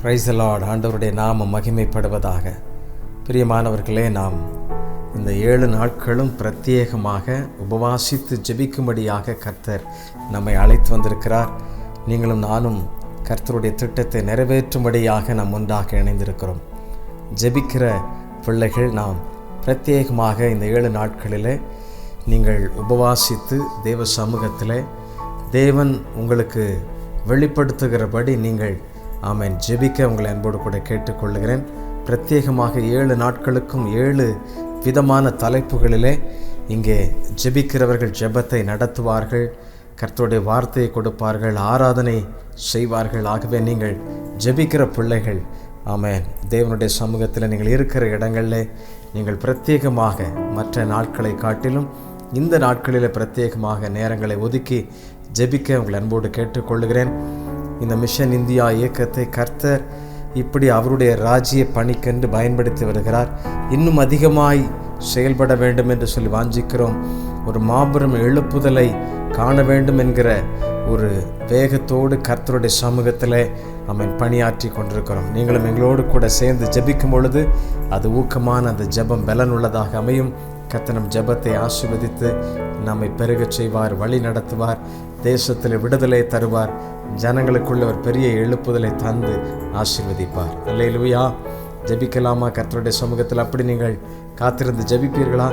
Price the Lord. ஆண்டவருடைய நாமம் மகிமைப்படுவதாக. பிரியமானவர்களே, நாம் இந்த 7 நாட்களும் பிரத்யேகமாக உபவாசித்து ஜெபிக்கும்படியாக கர்த்தர் நம்மை அழைத்து வந்திருக்கிறார். நீங்களும் நானும் கர்த்தருடைய திட்டத்தை நிறைவேற்றும்படியாக நாம் ஒன்றாக இணைந்திருக்கிறோம். ஜெபிக்கிற பிள்ளைகள் நாம் பிரத்யேகமாக இந்த 7 நாட்களில் நீங்கள் உபவாசித்து தேவ சமூகத்தில் தேவன் உங்களுக்கு வெளிப்படுத்துகிறபடி நீங்கள் ஜெபிக்க உங்களை அன்போடு கூட கேட்டுக்கொள்கிறேன். பிரத்யேகமாக 7 நாட்களுக்கும் 7 விதமான தலைப்புகளிலே இங்கே ஜெபிக்கிறவர்கள் ஜெபத்தை நடத்துவார்கள், கர்த்தருடைய வார்த்தையை கொடுப்பார்கள், ஆராதனை செய்வார்கள். ஆகவே நீங்கள் ஜெபிக்கிற பிள்ளைகள் தேவனுடைய சமூகத்தில் நீங்கள் இருக்கிற இடங்களில் நீங்கள் பிரத்யேகமாக மற்ற நாட்களை காட்டிலும் இந்த நாட்களில் பிரத்யேகமாக நேரங்களை ஒதுக்கி ஜெபிக்க உங்களை அன்போடு கேட்டுக்கொள்கிறேன். இந்த மிஷன் இந்தியா இயக்கத்தை கர்த்தர் இப்படி அவருடைய ராஜ்ய பணிக்கென்று பயன்படுத்தி வருகிறார். இன்னும் அதிகமாய் செயல்பட வேண்டும் என்று சொல்லி வாஞ்சிக்கிறோம். ஒரு மாபெரும் எழுப்புதலை காண வேண்டும் என்கிற ஒரு வேகத்தோடு கர்த்தருடைய சமூகத்தில் பணியாற்றி கொண்டிருக்கிறோம். நீங்களும் எங்களோடு கூட சேர்ந்து ஜெபிக்கும் பொழுது அது ஊக்கமான அந்த ஜெபம் பலன் உள்ளதாக அமையும். கர்த்தர் நம் ஜெபத்தை ஆசீர்வதித்து நம்மை பெருகச் செய்வார், வழி நடத்துவார், தேசத்தில் விடுதலை தருவார், ஜனங்களுக்குள்ள ஒரு பெரிய எழுப்புதலை தந்து ஆசீர்வதிப்பார். அல்லேலூயா. ஜெபிக்கலாமா கர்த்தருடைய சமூகத்தில்? அப்படி நீங்கள் காத்திருந்து ஜெபிப்பீர்களா?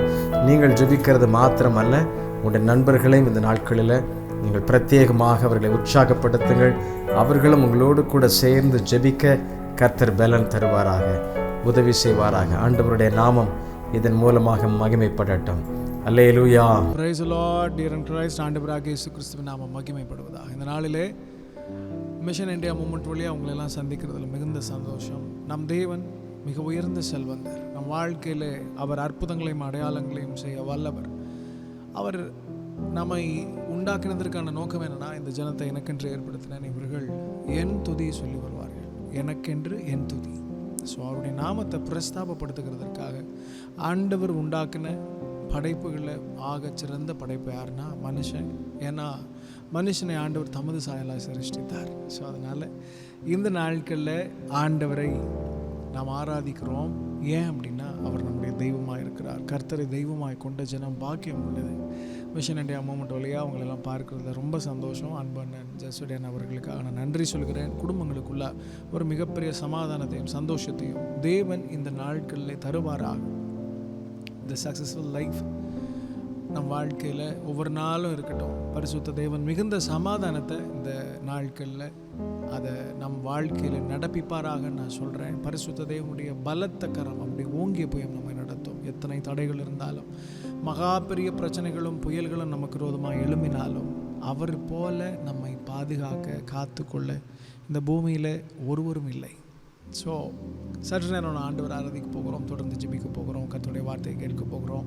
நீங்கள் ஜெபிக்கிறது மாத்திரமல்ல, உங்களுடைய நண்பர்களையும் இந்த நாட்களில் நீங்கள் பிரத்யேகமாக அவர்களை உற்சாகப்படுத்துங்கள். அவர்களும் உங்களோடு கூட சேர்ந்து ஜெபிக்க கர்த்தர் பலன் தருவாராக, உதவி செய்வாராக. ஆண்டவருடைய நாமம் இதன் மூலமாக மகிமைப்படட்டும். அல்லேலூயா. Praise the Lord. Dear in Christ, ஆண்டவராகிய இயேசு கிறிஸ்துவின் நாமம் மகிமைப்படுவதாக. இந்த நாளிலே மிஷன் இந்தியா மூமெண்ட் வழியாக அவங்களெல்லாம் சந்திக்கிறதுல மிகுந்த சந்தோஷம். நம் தேவன் மிக உயர்ந்த செல்வந்தர். நம் வாழ்க்கையில் அவர் அற்புதங்களையும் அடையாளங்களையும் செய்ய வல்லவர். அவர் நம்மை உண்டாக்கினதற்கான நோக்கம் என்னன்னா, இந்த ஜனத்தை எனக்கென்று ஏற்படுத்தின இவர்கள் என் துதியை சொல்லி வருவார்கள். எனக்கென்று என் துதி. ஸோ அவருடைய நாமத்தை பிரஸ்தாபப்படுத்துகிறதற்காக ஆண்டவர் உண்டாக்கின படைப்புகளில் ஆக சிறந்த படைப்பு யாருன்னா மனுஷன். ஏன்னா மனுஷனை ஆண்டவர் தமது சாயலாக சிருஷ்டித்தார். ஸோ அதனால் இந்த நாட்களில் ஆண்டவரை நாம் ஆராதிக்கிறோம். ஏன் அப்படின்னா அவர் நம்முடைய தெய்வமாக இருக்கிறார். கர்த்தரை தெய்வமாக கொண்ட ஜனம் பாக்கியம் உள்ளது. மிஷன் இண்டியா மூமெண்ட் வழியாக அவங்களெல்லாம் பார்க்குறதுல ரொம்ப சந்தோஷம். அன்பண்ணன் ஜெசுடன் அவர்களுக்காக நான் நன்றி சொல்கிறேன். குடும்பங்களுக்குள்ள ஒரு மிகப்பெரிய சமாதானத்தையும் சந்தோஷத்தையும் தேவன் இந்த நாட்களில் தருவாராக. இந்த சக்ஸஸ்ஃபுல் லைஃப் நம் வாழ்க்கையில் ஒவ்வொரு நாளும் இருக்கட்டும். பரிசுத்த தேவன் மிகுந்த சமாதானத்தை இந்த நாட்களில் அதை நம் வாழ்க்கையில் நடப்பிப்பாராக நான் சொல்கிறேன். பரிசுத்த தேவனுடைய பலத்த கரம் அப்படி ஓங்கிய புயம் நம்மை நடத்தும். எத்தனை தடைகள் இருந்தாலும், மகா பெரிய பிரச்சனைகளும் புயல்களும் நமக்கு விரோதமாக எழும்பினாலும், அவர் போல நம்மை பாதுகாக்க காத்துக்கொள்ள இந்த பூமியில் ஒருவரும் இல்லை. ஸோ சற்று நேரம் ஆண்டவர் ஆராதிக்க போகிறோம், தொடர்ந்து ஜெபிக்க போகிறோம், கர்த்தருடைய வார்த்தையை கேட்க போகிறோம்.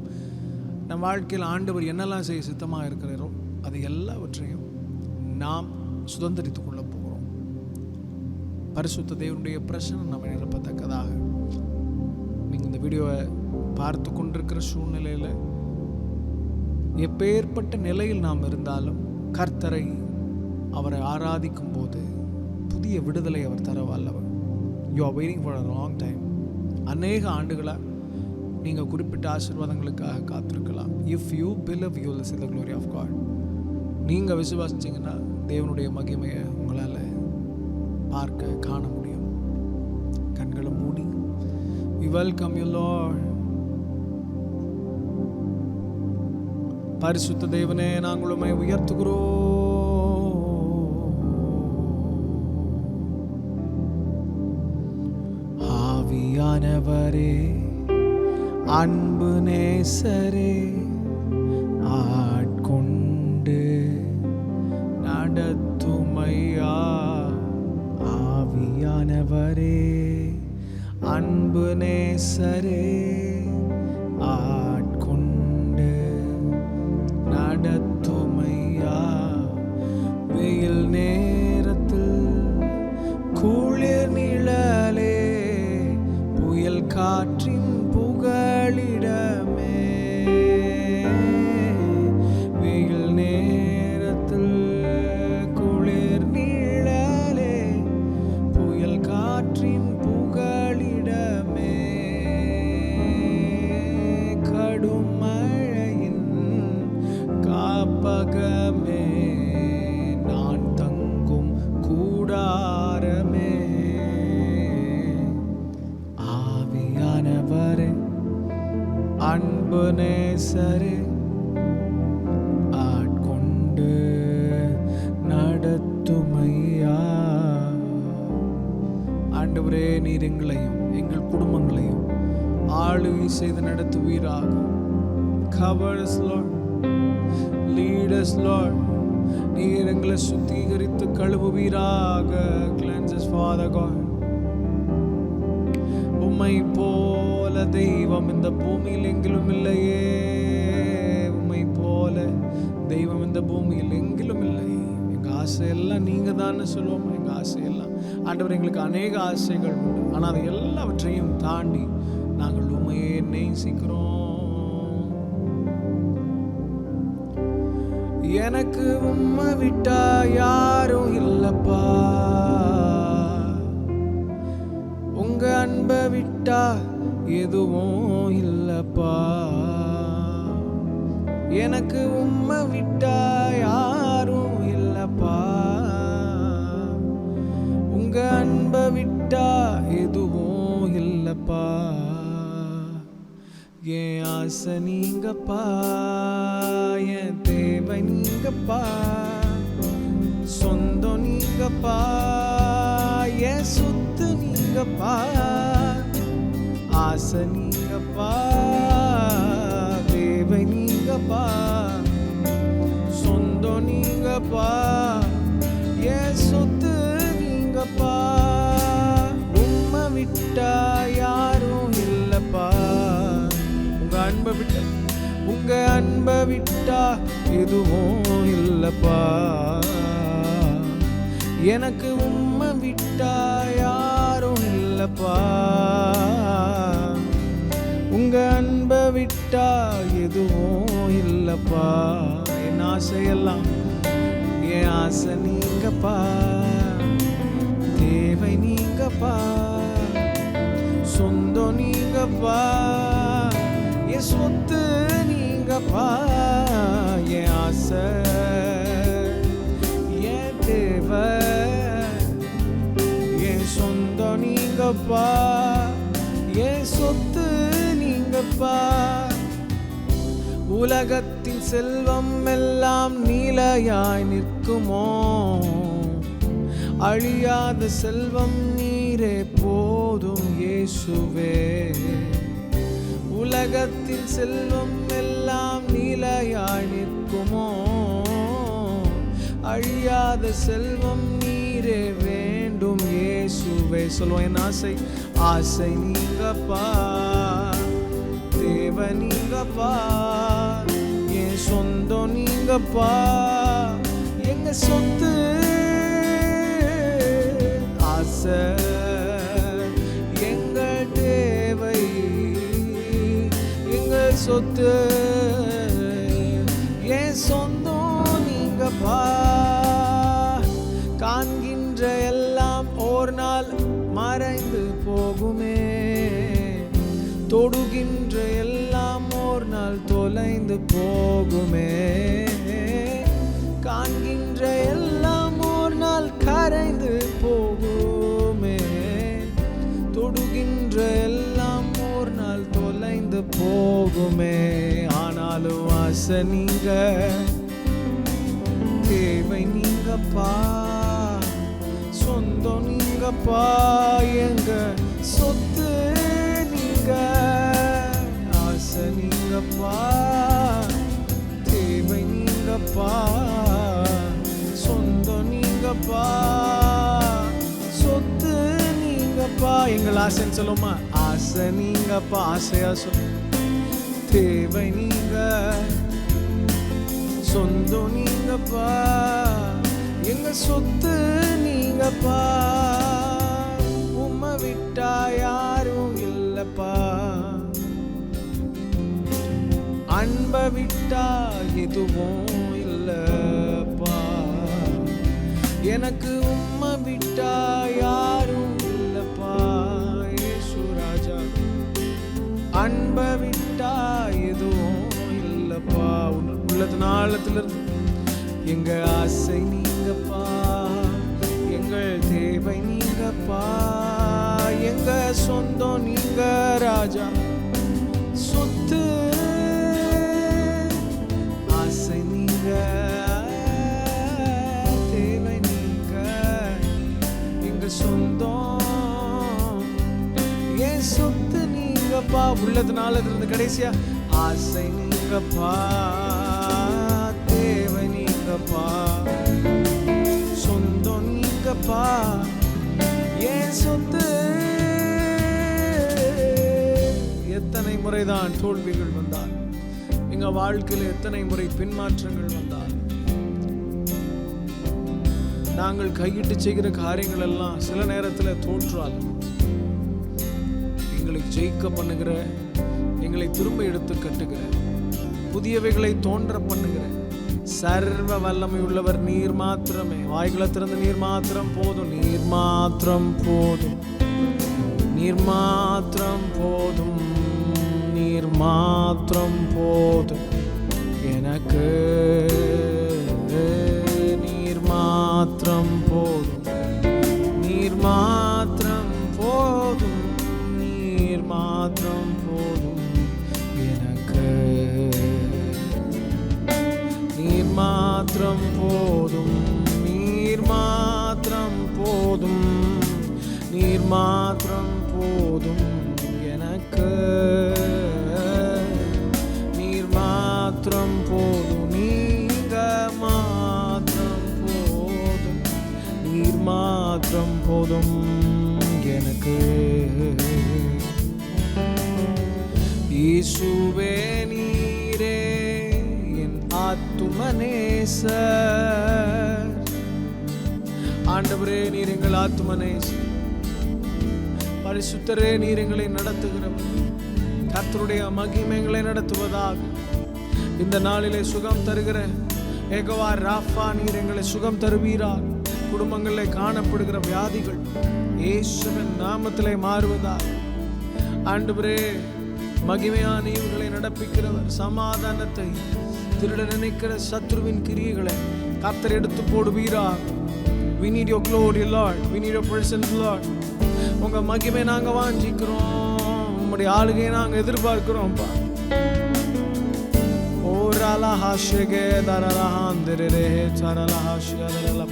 நம் வாழ்க்கையில் ஆண்டவர் என்னெல்லாம் செய்ய சித்தமாக இருக்கிறாரோ அது எல்லாவற்றையும் நாம் சுதந்திரித்து கொள்ள போகிறோம். பரிசுத்த தேவனுடைய பிரசன்னம் நம்ம நிரப்பத்தக்கதாக. நீங்கள் இந்த வீடியோவை பார்த்து கொண்டிருக்கிற சூழ்நிலையில் எப்பேற்பட்ட நிலையில் நாம் இருந்தாலும் கர்த்தரை அவரை ஆராதிக்கும் போது புதிய விடுதலை அவர் தர வல்லவர். You are waiting for a long time. அநேக ஆண்டுகளாக நீங்கள் குறிப்பிட்ட ஆசீர்வாதங்களுக்காக காத்திருக்கலாம். If you believe you will see the glory of God. நீங்கள் விசுவாசிச்சிங்கன்னா தேவனுடைய மகிமையை உங்களால் பார்க்க காண முடியும். கண்களை மூடி we welcome you Lord. பரிசுத்த தேவனே, நாங்கள் உம்மை உயர்த்துகிறோம். ஆவியானவரே, அன்பு நேசரே, ஆட்கொண்டு நடத்துமையா. ஆவியானவரே, அன்பு நேசரே, ஆட்கொண்டு நடத்துமையா. வெயில் நேரத்தில் குளிர் நிழலே, புயல் காற்றின் புகலிடமே. வெயில் நேரத்தில் குளிர் நிழலே, புயல் காற்று அன்பு நேசரே ஆட்கொண்டு நடத்துமையா. ஆண்டவரே, நீர் எங்களையும் எங்கள் குடும்பங்களையும் ஆளுகை செய்து நடத்துவீராக. Cover us, Lord. Lead us, Lord. நீர் எங்களை சுத்திகரித்து கழுவுவீராக. Cleanse us, Father God. உம்மை போல தெய்வம் இந்த பூமியில் எங்கிலும் இல்லையே. உம்மை போல தெய்வம் இந்த பூமியில் எங்கிலும் இல்லை. எங்க ஆசையெல்லாம் நீங்க தான் சொல்லுவோம். எங்க ஆசையெல்லாம் ஆண்டவர், எங்களுக்கு அநேக ஆசைகள் உண்டு. ஆனால் அது எல்லாவற்றையும் தாண்டி நாங்கள் உண்மையே நேசிக்கிறோம். எனக்கு உம்மை விட்டா யாரும் இல்லப்பா, உங்க அன்பை விட்டா எதுவும் இல்லப்பா. எனக்கு உம்மை விட்டா யாரும் இல்லப்பா, உங்க அன்பை விட்டா எதுவும் இல்லப்பா. என் ஆசை நீங்கப்பா, என் தேவை நீங்கப்பா, சொந்தம் நீங்கப்பா, என் சொத்து நீங்கப்பா. ஆசை நீங்கப்பா, தேவை நீங்கப்பா, சொந்தம் நீங்கப்பா, என் சொத்து நீங்கப்பா. உம்மை விட்டா யாரும் இல்லப்பா, உங்க அன்பை விட்டா, உங்க அன்பை விட்டா எதுவும் இல்லப்பா. எனக்கு உம்மை விட்டா யாரும் இல்லப்பா, உங்க அன்பை விட்டா எதுவும் இல்லப்பா. என் ஆசையெல்லாம், என் ஆசை நீங்கப்பா, தேவை நீங்கப்பா, சொந்தம் நீங்கப்பா, என் சொத்து நீங்கப்பா. என் ஆசை, என் தேவை, என் சொந்தம் நீங்கப்பா, என் சொத்து நீங்கப்பா. உலகத்தின் செல்வம் எல்லாம் நிலையாய் நிற்குமோ, அழியாத செல்வம் நீரே போதும் இயேசுவே. உலகத்தின் செல்வம் எல்லாம் நிலையாய் நிற்குமோ, அழியாத செல்வம் நீரே வேண்டும் இயேசுவே. சொல்லுவோம், என் ஆசை, ஆசை நீங்கப்பா, தேவை நீங்கப்பா, என் சொந்தம் நீங்கப்பா, எங்க சொத்து. ஆசை எங்கள் தேவை, எங்கள் சொத்து, என் சொந்தம் நீங்கப்பா. காண்கின்ற எல்லாம் ஒரு நாள் மறைந்து போகுமே, தொடுகின்ற எல்லாம் ஒரு நாள் தொலைந்து போகுமே. காண்கின்ற எல்லாம் ஒரு நாள் கரைந்து போகுமே, தொடுகின்ற எல்லாம் ஒரு நாள் தொலைந்து போகுமே. ஆனாலும் ஆசை நீங்க, தேவை நீங்கப்பா, சொந்தம் நீங்கப்பா, எங்க சொத்து நீங்க. ஆசை நீங்கப்பா, தேவை நீங்கப்பா, சொந்தம் நீங்கப்பா, சொத்து நீங்கப்பா. எங்கள் ஆசைன்னு சொல்லுமா, ஆசை நீங்கப்பா, ஆசையா சொல். தேவை நீங்க, சொந்தம் நீங்கப்பா, எங்க சொத்து நீங்கப்பா. உம்மை விட்டா யாரும் இல்லப்பா, அன்பை விட்டா எதுவும் இல்லப்பா. எனக்கு உம்மை விட்டா யாரும் இல்லப்பா இயேசு ராஜா. அன்பை விட்டா எதுவும் இல்லப்பா. உள்ளது நாளத்திலிருந்து எங்க ஆசை நீங்கப்பா, எங்கள் தேவை நீங்கப்பா, எங்க சொந்தம் நீங்க ராஜா. சொத்து நீங்கப்பா, உள்ளதுனால இருந்து கடைசியா ஆசை நீங்கப்பா, தேவை நீங்கப்பா, சொந்தம் நீங்கப்பா, ஏன் சொத்து. எத்தனை முறைதான் தோல்விகள் வந்தால், எங்க வாழ்க்கையில் எத்தனை முறை பின்மாற்றங்கள் வந்தால், நாங்கள் கையிட்டு செய்கிற காரியங்கள் எல்லாம் சில நேரத்தில் தோற்றால், எங்களை ஜெயிக்க பண்ணுகிற, எங்களை திரும்ப எடுத்து கட்டுகிற, புதியவைகளை தோன்ற பண்ணுகிற சர்வ வல்லமை உள்ளவர் நீர் மாத்திரமே. வாய்களை திறந்து நீர் மாத்திரம் போதும், நீர் மாத்திரம் போதும், நீர் மாத்திரம் போதும், நீர் மாத்திரம் போதும் எனக்கு, நீர் மாத்திரம் போதும், நீர் மாத்திரம் போதும், நீர் மாத்திரம் போதும் எனக்கு, நீர் மாத்திரம் போதும், நீர் மாத்திரம் போதும், நீர் மாத்திரம் போதும் எனக்கு, நீர் மாத்திரம் போதும், நீங்க மாத்திரம் போதும், நீர் மாத்திரம் போதும் எனக்கு. இயேசுவே நீரே என் ஆத்துமநேசர். ஆண்டவரே நீர் எங்கள் ஆத்துமநேசர். பரிசுத்தரே நீர் எங்களை நடத்துகிறவர். கர்த்தருடைய மகிமைகளை நடத்துவதாக இந்த நாளிலே சுகம் தருகிற யெகோவா ராஃபா நீர் எங்களை சுகம் தருவீராக. குடும்பங்களில் காணப்படுகிற வியாதிகள் இயேசுவின் நாமத்திலே மாறுவதாக. ஆண்டவரே மகிமையான ஈவுகளை நடப்பிக்கிறவர். சமாதானத்தை திருட நினைக்கிற சத்ருவின் கிரியைகளை கர்த்தர் எடுத்து போடுவீராக. We need your glory, Lord. We need your presence, Lord. உங்க மகிமை நாங்க வாஞ்சிக்கிறோம், உங்களுடைய ஆளுகையை நாங்க எதிர்பார்க்கிறோம்ப்பா.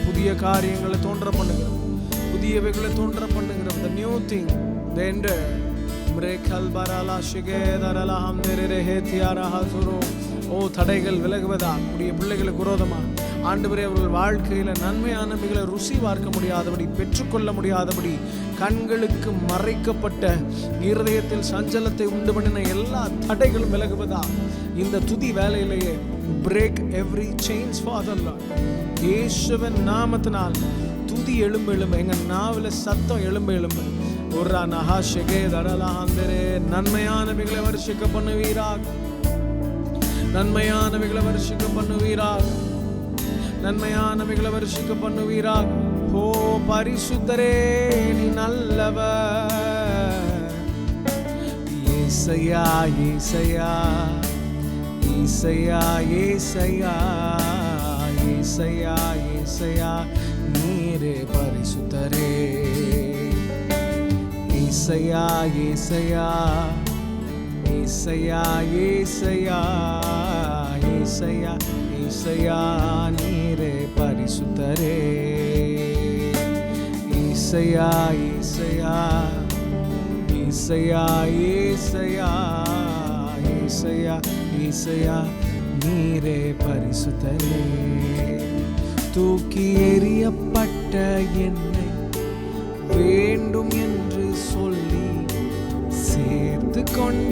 புதிய காரியங்களை தோன்ற பண்ணுகிறோம், புதியவைகளை தோன்ற பண்ணுகிறோம். The new thing, the end. ஓ தடைகள் விலகுவதா உடைய பிள்ளைகளுக்கு விரோதமா ஆண்டவரே, அவர்கள் வாழ்க்கையில நன்மையானவைகளை ருசி பார்க்க முடியாதபடி, பெற்றுக்கொள்ள முடியாதபடி, கண்களுக்கு மறைக்கப்பட்ட இருதயத்தில் சஞ்சலத்தை உண்டு பண்ணின எல்லா தடைகளும் விலகுவதா இந்த துதி வேலையிலேயே. Break every chains Father Lord. இயேசுவின் நாமத்தினால் துதி எழும்பு எழும்பு, எங்க நாவில சத்தம் எழும்பு எழும்பு. ஒரு நஹாஷகே தரலாந்தரே நன்மையானவைகளை வருஷிக்க பண்ணுவீராக, நன்மையானவைகளை வருஷிக்க பண்ணுவீராக, நன்மையானவைகளை வருஷிக்க பண்ணுவீராக. ஓ பரிசுத்தரே நீ நல்லவர். ஏசையா ஏசையா ஏசையா ஏசையா ஏசையா ஏசையா நீரே பரிசுத்தரே. ஏசையா ஏசையா ஏசையா ஏசையா ஏசையா ஏசையா நீரே பரிசுத்தரே. ஏசையா ஏசையா ஏசையா ஏசையா ஏசையா ஏசையா நீரே பரிசுத்தரே. தூக்கி எறியப்பட்ட என்னை வேண்டும் என்று சொல்லி சேர்த்து கொண்ட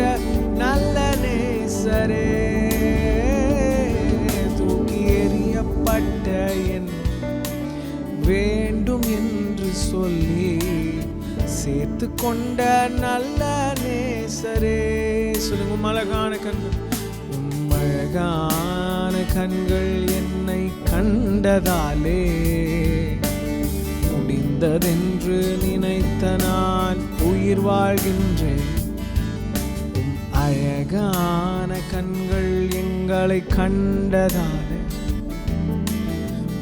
நல்ல நேசரே. தூக்கி எறியப்பட்ட என்னை வேண்டும் என்று சொல்லி சேர்த்து கொண்ட நல்ல நேசரே. சொல்லுங்க, அழகான கண்கள், அழகான கண்கள் என்னை கண்டதாலே முடிந்ததென்று நினைத்த நான் உயிர் வாழ்கின்றேன். அழகான கண்கள் எங்களை கண்டதாலே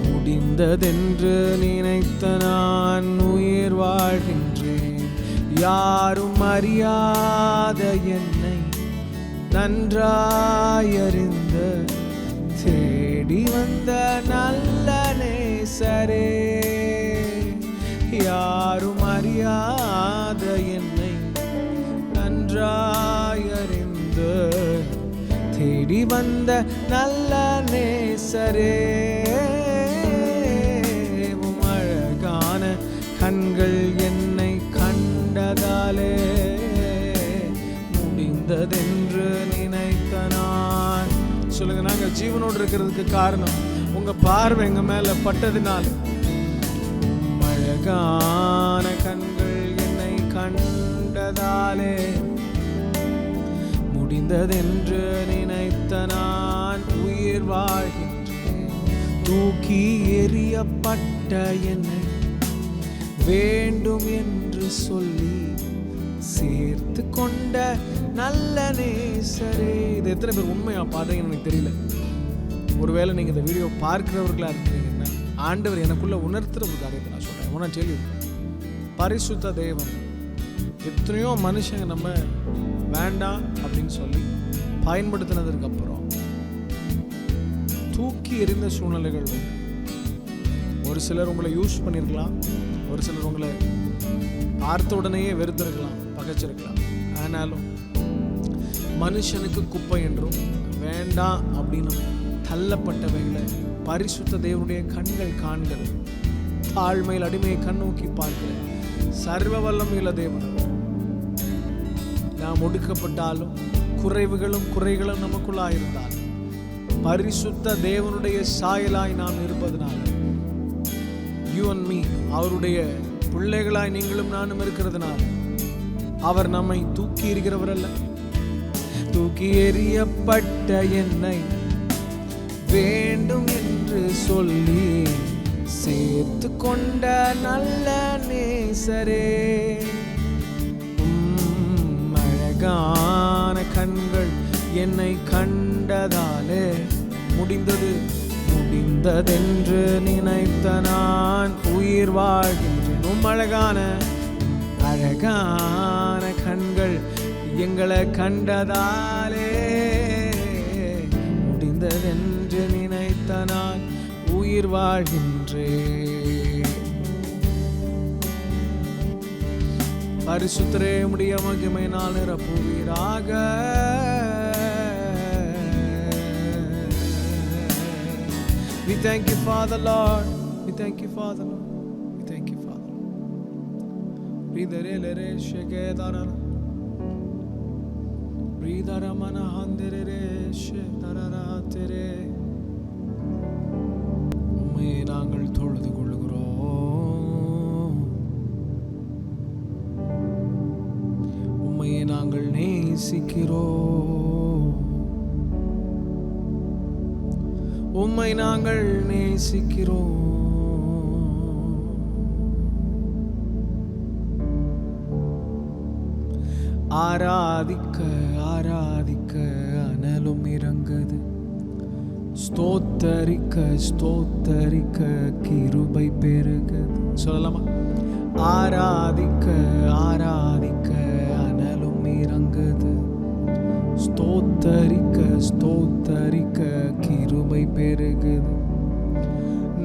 முடிந்ததென்று நினைத்த நான் உயிர் வாழ்கின்றேன். யாரும் அறியாத என்னை நன்றாயறிந்த தேடி வந்த நல்ல நேசரே. யாரும் அறியாத என்னை நன்றாய் தேடி வந்த நல்ல நேசரே, உம் அழகான கண்கள் என்னை கண்டதாலே முடிந்ததென்று நினைத்த நான். சொல்லுங்க, நாங்கள் ஜீவனோடு இருக்கிறதுக்கு காரணம் உங்க பார்வை எங்க மேல பட்டதுனால. அழகான கண்கள் என்னை கண்டதாலே முடிந்ததென்று நினைத்த நான் உயிர் வாழ்கின்றேன். தூக்கி எறியப்பட்ட என்னை வேண்டும் என்று சொல்லி சேர்த்து கொண்ட நல்ல நேசரே. இது எத்தனை பேர் உண்மையா பாடுறீங்கன்னு எனக்கு தெரியல. ஒருவேளை நீங்க இந்த வீடியோ பார்க்கிறவர்களா இருக்கிறீங்கன்னா ஆண்டவர் எனக்குள்ள உணர்த்துற ஒரு காரியத்தை நான் சொல்றேன். சொல்லி பரிசுத்த தேவன், எத்தனையோ மனுஷங்க நம்ம வேண்டாம் அப்படின்னு சொல்லி பயன்படுத்தினதுக்கு அப்புறம் தூக்கி எறிந்த சூழ்நிலைகள் உண்டு. ஒரு சிலர் உங்களை யூஸ் பண்ணியிருக்கலாம், ஒரு சிலர் உங்களை பார்த்த உடனேயே வெறுத்திருக்கலாம், பகைச்சிருக்கலாம். ஆனாலும் மனுஷனுக்கு குப்பை என்றும் வேண்டாம் அப்படின்னு தள்ளப்பட்டவைகளை பரிசுத்த தேவனுடைய கண்கள் காண்கிறது. தாழ்மையில் அடிமையை கண்ணோக்கி பார்க்கிற சர்வ வல்லமையுள்ள தேவன். நாம் ஒடுக்கப்பட்டாலும் குறைகளும் நமக்குள்ளாயிருந்தாலும் பரிசுத்த தேவனுடைய சாயலாய் நாம் இருப்பதனால், யூ அண்ட் மீ, அவருடைய பிள்ளைகளாய் நீங்களும் நானும் இருக்கிறதுனால அவர் நம்மை தூக்கி எறிகிறவர் அல்ல. தூக்கி எறியப்பட்ட என்னை வேண்டும் என்று சொல்லி சேர்த்து கொண்ட நல்ல நேசரே, அழகான கண்கள் என்னை கண்டதாலே முடிந்ததென்று நினைத்த நான் உயிர் வாழ்கின்றேன். அழகான கண்கள் எங்களை கண்டதாலே முடிந்ததென்று நினைத்த நான் உயிர் வாழ்கின்றேன். பரிசுத்தரே, உம்முடைய மகிமையினால் நிரப்புவீராக. We thank you, Father Lord. We thank you, Father Lord. We thank you, Father Lord. Ridare sheketara. Ridara mana handere shetarara tere. உம்மை நாங்கள் தொழுது கொள்கிறோம். உம்மை நாங்கள் நேசிக்கிறோம். உம்மை நாங்கள் நேசிக்கிறோம். ஆராதிக்க ஆராதிக்க அனலும் இறங்குது. ஸ்தோத்தரிக்க ஸ்தோத்தரிக்க கிருபை பெருகுது. சொல்லலாமா? ஆராதிக்க ஆராதிக்க அனலும் இறங்குது. ஸ்தோத்தரிக்க ஸ்தோத்தரிக்க கிருபை பெருகுது.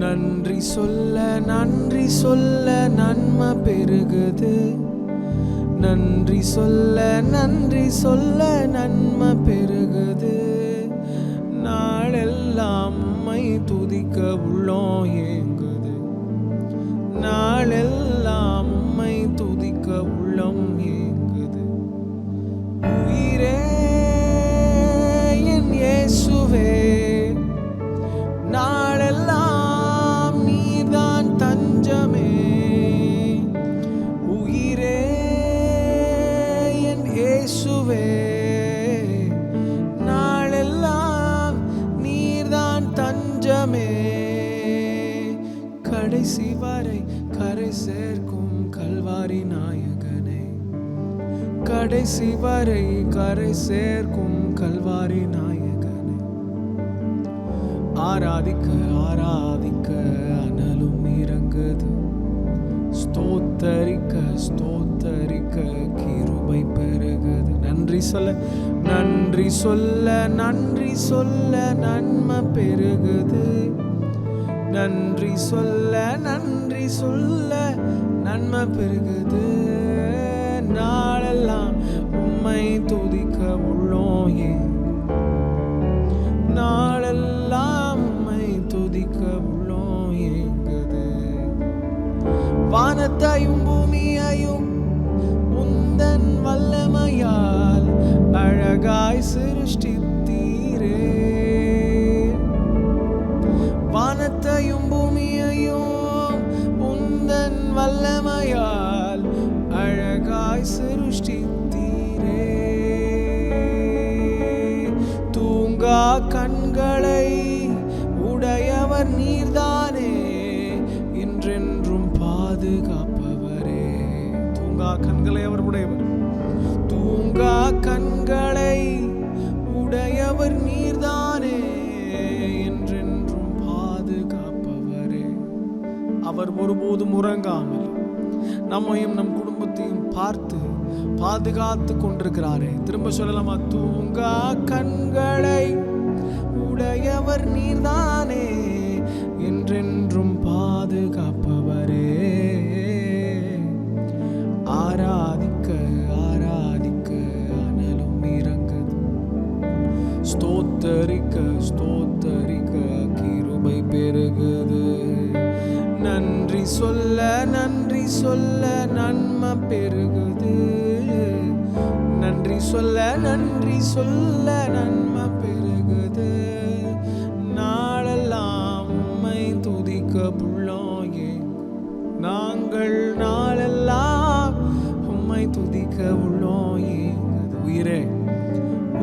நன்றி சொல்ல நன்றி சொல்ல நன்மை பெருகுது. நன்றி சொல்ல நன்றி சொல்ல நன்மை பெருகுது. நாளெல்லாம் உம்மை துதிக்க உள்ளோம் ஏங்குது. நாளெல்லாம் உம்மை துதிக்க உள்ளம் ஏங்குது. உயிரே என் இயேசுவே, நாளெல்லாம் நீதான் தஞ்சமே. உயிரே என் இயேசுவே, நாளெல்லாம் நீர்தான் தஞ்சமே. கடைசி வரை கரை சேர்க்கும் கல்வாரி நாயகனே, கடைசி வரை கரை சேர்க்கும் கல்வாரி நாயகனே. ஆராதிக்க ஆராதிக்க அனலும் இறங்குது. ஸ்தோத்தரிக்க ஸ்தோத்தரிக்க கிருபை பெருகுது. நன்றி சொல்ல நன்றி சொல்ல நன்றி சொல்ல நன்மை பெருகுது. நன்றி சொல்ல நன்றி சொல்ல நன்மை பெருகுது. நாளெல்லாம் உம்மை துதிக்க உள்ளோம். உந்தன் வல்லமையால் அழகாய் சிருஷ்டித்தீரே. வானத்தையும் பூமியையும் உந்தன் வல்லமையால் அழகாய் சிருஷ்டித்தீரே. தூங்கா கண்களை உடையவர் நீர்தானே, என்றென்றும் பாதுகாப்பவரே. தூங்கா கண்களை அவர் உடையவர், தூங்கா கண்களை உடையவர் நீர்தானே, என்றென்றும் பாதுகாப்பவரே. அவர் ஒருபோதும் உறங்காமல் நம்மையும் நம் குடும்பத்தையும் பார்த்து பாதுகாத்து கொண்டிருக்கிறாரே. திரும்ப சொல்லலாமா? தூங்கா கண்களை உடையவர் நீர்தானே, என்றென்றும் பாதுகாப்பவரே. ஆராதிக்க ஆராதிக்க அனலும் இறங்குது, ஸ்தோத்தரிக்க ஸ்தோத்தரிக்க கிருபை பெருகுது. நன்றி சொல்ல நன்றி சொல்ல நன்மை பெருகுது, நன்றி சொல்ல நன்றி சொல்ல நன்மை பெருகுது. நாளெல்லாம் உம்மை துதிக்க புள்ளோயே, நாங்கள் நாளெல்லாம் உம்மை துதிக்க உள்ளோயே. உயிரே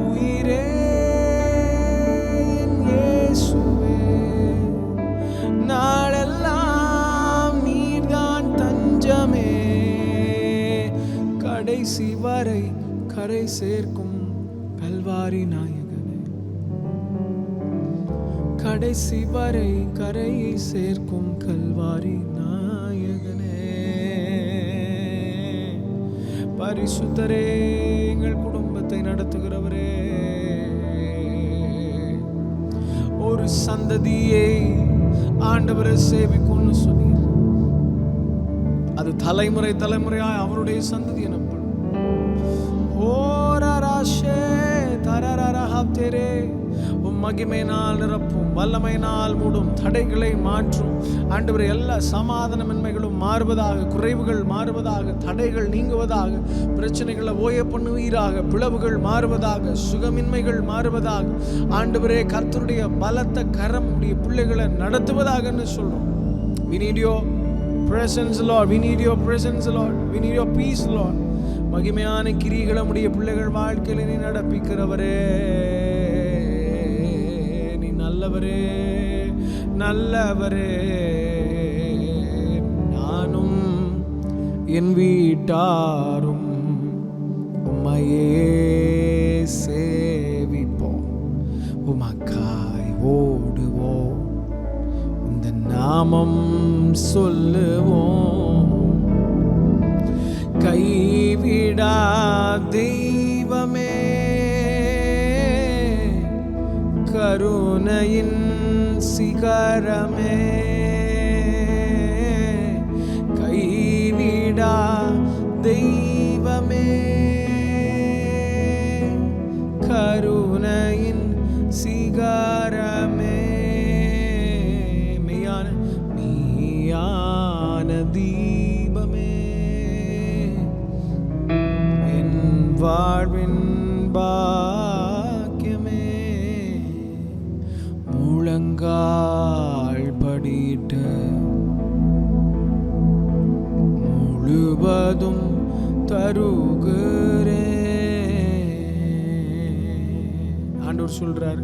உயிரே இயேசுவே, நாளெல்லாம் நீர்தான் தஞ்சமே. கடைசி வரை கரை சேர்க்கும் கல்வாரி நாயகனே, கடைசி வரை கரையை சேர்க்கும் கல்வாரி நாயகனே. பரிசுத்தரே, எங்கள் குடும்பத்தை நடத்துகிறவரே, ஒரு சந்ததியை ஆண்டவரை சேவிக்கும்னு சொன்னீர். அது தலைமுறை தலைமுறையாய் அவருடைய சந்ததி எனப்படும். மகிமையினால் நிரப்பும், வல்லமையினால் மூடும், தடைகளை மாற்றும் ஆண்டவரே. எல்லா சமாதானமின்மைகளும் மாறுவதாக, குறைவுகள் மாறுவதாக, தடைகள் நீங்குவதாக, பிரச்சனைகளை ஓய பண்ணுவீராக, பிளவுகள் மாறுவதாக, சுகமின்மைகள் மாறுவதாக. ஆண்டவரே, கர்த்தருடைய பலத்த கரம் உடைய பிள்ளைகளை நடத்துவதாக சொல்றோம். We need your presence, Lord. We need your presence, Lord. We need your peace, Lord. மகிமையான கிரிகளை உடைய பிள்ளைகள் வாழ்க்கையில நீ நடப்பிக்கிறவரே, நீ நல்லவரே நல்லவரே. நானும் என் வீட்டாரும் உம்மையே சேவிப்போம், உமக்காய் ஓடுவோம், உந்த நாமம் சொல்லுவோம். கைவிடா தெய்வமே, கருணையின் சிகரமே, கைவிடா தெய்வமே, கருணையின் சிகரமே. மெய்யான மெய்யான தீபமே, என் வாழ்வின் பாக்கியமே. முழங்கால் படியிட்ட முழுவதும் தருகிறே. ஆண்டவர் சொல்றார்,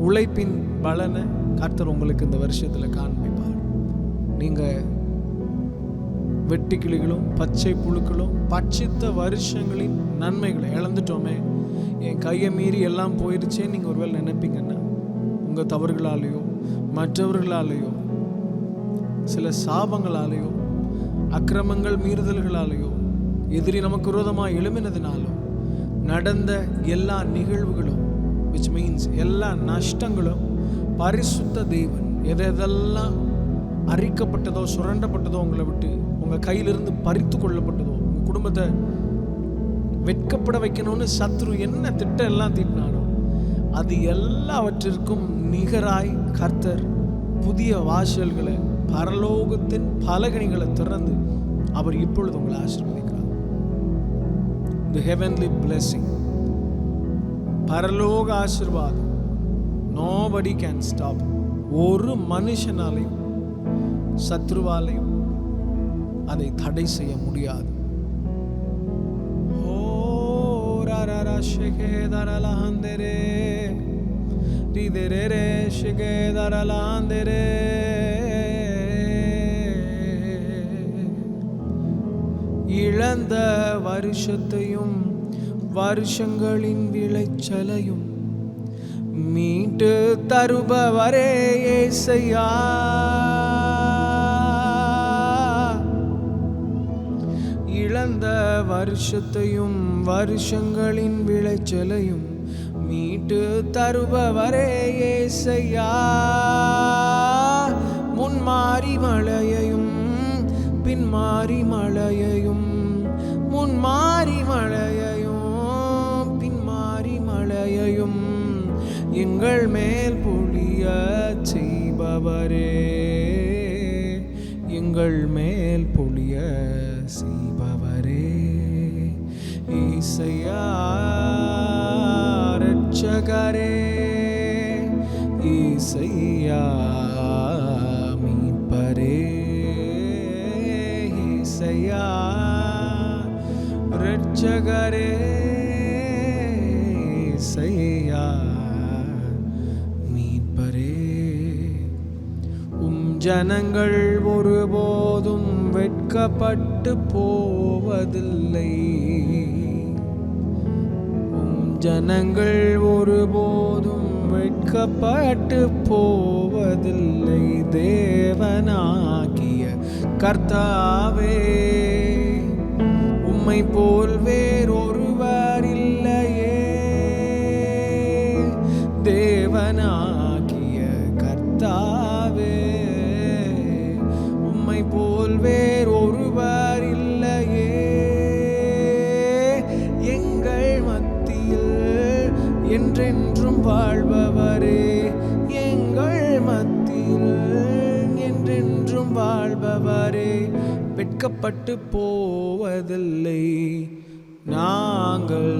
உழைப்பின் பலனை கர்த்தர் உங்களுக்கு இந்த வருஷத்துல காண்பிப்பார். நீங்க வெட்டி கிளிகளும் பச்சை புழுக்களும் பட்சித்த வருஷங்களின் நன்மைகளை இழந்துட்டோமே, என் கையை மீறி எல்லாம் போயிடுச்சே நீங்கள் ஒருவேளை நினைப்பீங்கன்னா, உங்கள் தவறுகளாலேயோ மற்றவர்களாலேயோ சில சாபங்களாலேயோ அக்கிரமங்கள் மீறுதல்களாலேயோ எதிரி நமக்கு விரோதமாக எழுமினதுனாலோ நடந்த எல்லா நிகழ்வுகளும், which means எல்லா நஷ்டங்களும் பரிசுத்த தேவன் எதெல்லாம் அரிக்கப்பட்டதோ சுரண்டப்பட்டதோ உங்களை விட்டு உங்கள் கையிலிருந்து பறித்து கொள்ளப்பட்டதோ, உங்கள் குடும்பத்தை வெட்கப்பட வைக்கணும்னு சத்ரு என்ன திட்டம் எல்லாம் தீட்டினாரோ அது எல்லாவற்றிற்கும் நிகராய் கர்த்தர் புதிய வாசல்களை, பரலோகத்தின் பலகணிகளை திறந்து அவர் இப்பொழுது உங்களை ஆசீர்வதிக்கிறார். the heavenly blessing, பரலோக ஆசீர்வாதம். nobody can stop. ஒரு மனுஷனாலையும் சத்ருவாலையும் அதை தடை செய்ய முடியாது. ஓ ராரா ஷெகேதரலாந்தரே ரிதரே ஷெகேதரலாந்தரே. இழந்த வருஷத்தையும் வருஷங்களின் விளைச்சலையும் மீட்டு தருபவரே இயேசையா. இழந்த வருஷத்தையும் வருஷங்களின் விளைச்சலையும் மீட்டு தருபவரே இயேசையா. முன்மாறி மழையையும் பின்மாறி மழையையும், முன்மாறி மழையையும் பின்மாறி மழையையும் எங்கள் மேல் பொழிய செய்பவரே, எங்கள் மேல் பொழிய செய்பவரே இயேசையா. இரட்சகரே இயேசையா மீட்பரே இயேசையா. இரட்சகரே இயேசையா மீட்பரே. ஜனங்கள் ஒருபோதும் வெட்கப்பட்டு போவதில்லை, ஜனங்கள் ஒருபோதும் வெட்கப்பட்டு போவதில்லை. தேவனாகிய கர்த்தாவே, உம்மை போல் வேறொருவர் இல்லையே. தேவனாகிய கர்த்தாவே, உம்மை போல் வேறொருவர் இல்லையே. எங்கள் மத்தியில் என்றென்றும் வாழ்பவரே, எங்கள் மத்தியில் என்றென்றும் வாழ்பவரே. வெட்கப்பட்டு போவதில்லை, நாங்கள்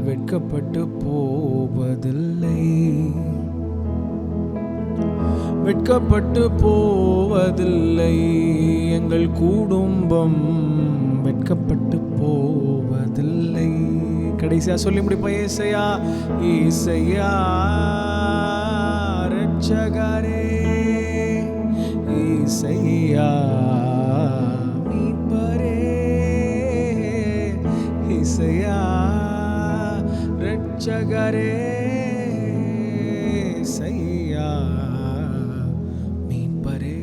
வெட்கப்பட்டு போவதில்லை. வெட்கப்பட்டு போவதில்லை, எங்கள் குடும்பம் வெட்கப்பட்டு போவதில்லை. கடைசியா சொல்லி முடிப்போம். இயேசையா இயேசையா இரட்சகரே இயேசையா மீட்பரே இயேசையா இரட்சகரே இயேசையா மீட்பரே.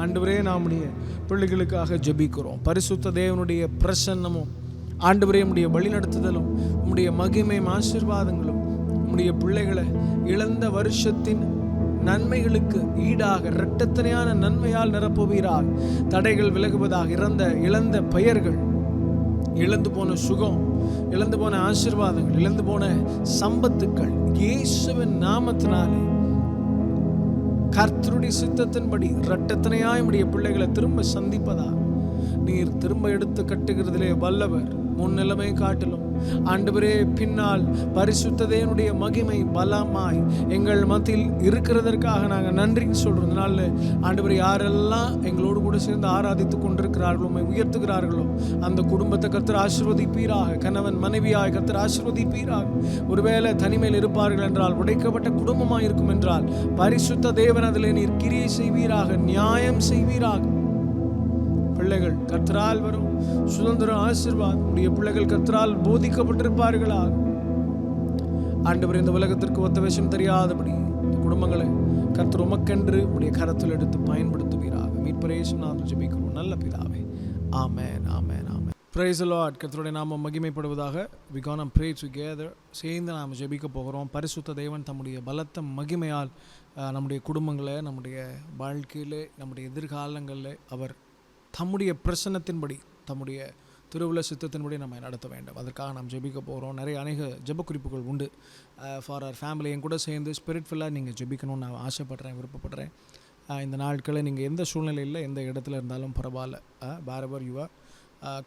ஆண்டவரே, நம்முடைய பிள்ளைகளுக்காக ஜெபிக்கிறோம். பரிசுத்த தேவனுடைய பிரசன்னமும் ஆண்டவரே உம்முடைய வழிநடத்துதலும் உம்முடைய மகிமையும் ஆசீர்வாதங்களும் உம்முடைய பிள்ளைகளை இழந்த வருஷத்தின் நன்மைகளுக்கு ஈடாக இரட்டத்தனையான நன்மையால் நிரப்புவீராக. தடைகள் விலகுவதாக, இழந்த பெயர்கள், இழந்து போன சுகம், இழந்து போன ஆசீர்வாதங்கள், இழந்து போன சம்பத்துக்கள் இயேசுவின் நாமத்தினாலே கர்த்தருடைய சித்தத்தின்படி இரட்டத்தனையாய் உம்முடைய பிள்ளைகளை திரும்ப சந்திப்பதா. நீர் திரும்ப எடுத்து கட்டுகிறதிலே வல்லவர். முன்னிலைமை காட்டிலும் ஆண்டவரே, பின்னால் பரிசுத்த தேவனுடைய மகிமை பலமாய் எங்கள் மத்தியில் இருக்கிறதற்காக நாங்கள் நன்றி சொல்றதுனால ஆண்டவரே, யாரெல்லாம் எங்களோடு கூட சேர்ந்து ஆராதித்து கொண்டிருக்கிறார்களோ, உம்மை உயர்த்துகிறார்களோ அந்த குடும்பத்தை கர்த்தர் ஆசீர்வதிப்பீராக. கணவன் மனைவியாய் கர்த்தர் ஆசீர்வதிப்பீராக. ஒருவேளை தனிமையில் இருப்பார்கள் என்றால், உடைக்கப்பட்ட குடும்பமாய் இருக்கும் என்றால், பரிசுத்த தேவன் அதிலே நீர் கிரியை செய்வீராக, நியாயம் செய்வீராக. பிள்ளைகள் கர்த்தரால் வரும் சுதந்திரம் ஆசீர்வாதம். உடைய பிள்ளைகள் கர்த்தரால் போதிக்கப்பட்டிருப்பார்களா. ஆண்டவர் இந்த உலகத்திற்கு ஒத்த விஷயம் தெரியாதபடி இந்த குடும்பங்களை கர்த்தர் உமக்கென்று உடைய கரத்தில் எடுத்து பயன்படுத்துவீராக. மீட்பரே இயேசு நாமத்தில் ஜெபிக்கிறோம் நல்ல பிதாவே. ஆமென், ஆமென், ஆமென். Praise the Lord. கர்த்தருடைய நாமம் மகிமைப்படுவதாக. We gonna pray together. சேர்ந்து நாம் ஜெபிக்க போகிறோம். பரிசுத்த தேவன் தம்முடைய பலத்த மகிமையால் நம்முடைய குடும்பங்களை, நம்முடைய வாழ்க்கையிலே, நம்முடைய எதிர்காலங்களில் அவர் தம்முடைய பிரசன்னத்தின்படி, தம்முடைய திருவுள்ள சித்தத்தின்படி நம்ம நடத்த வேண்டும். அதற்காக நாம் ஜெபிக்க போகிறோம். அநேக ஜெப குறிப்புகள் உண்டு ஃபார் அவர் ஃபேமிலி. என் கூட சேர்ந்து ஸ்பிரிட்ஃபுல்லாக நீங்கள் ஜெபிக்கணும்னு நான் ஆசைப்படுறேன், விருப்பப்படுறேன். இந்த நாட்களில் நீங்கள் எந்த சூழ்நிலையில் எந்த இடத்துல இருந்தாலும் பரவாயில்ல, வேறெவர் யூ ஆர்,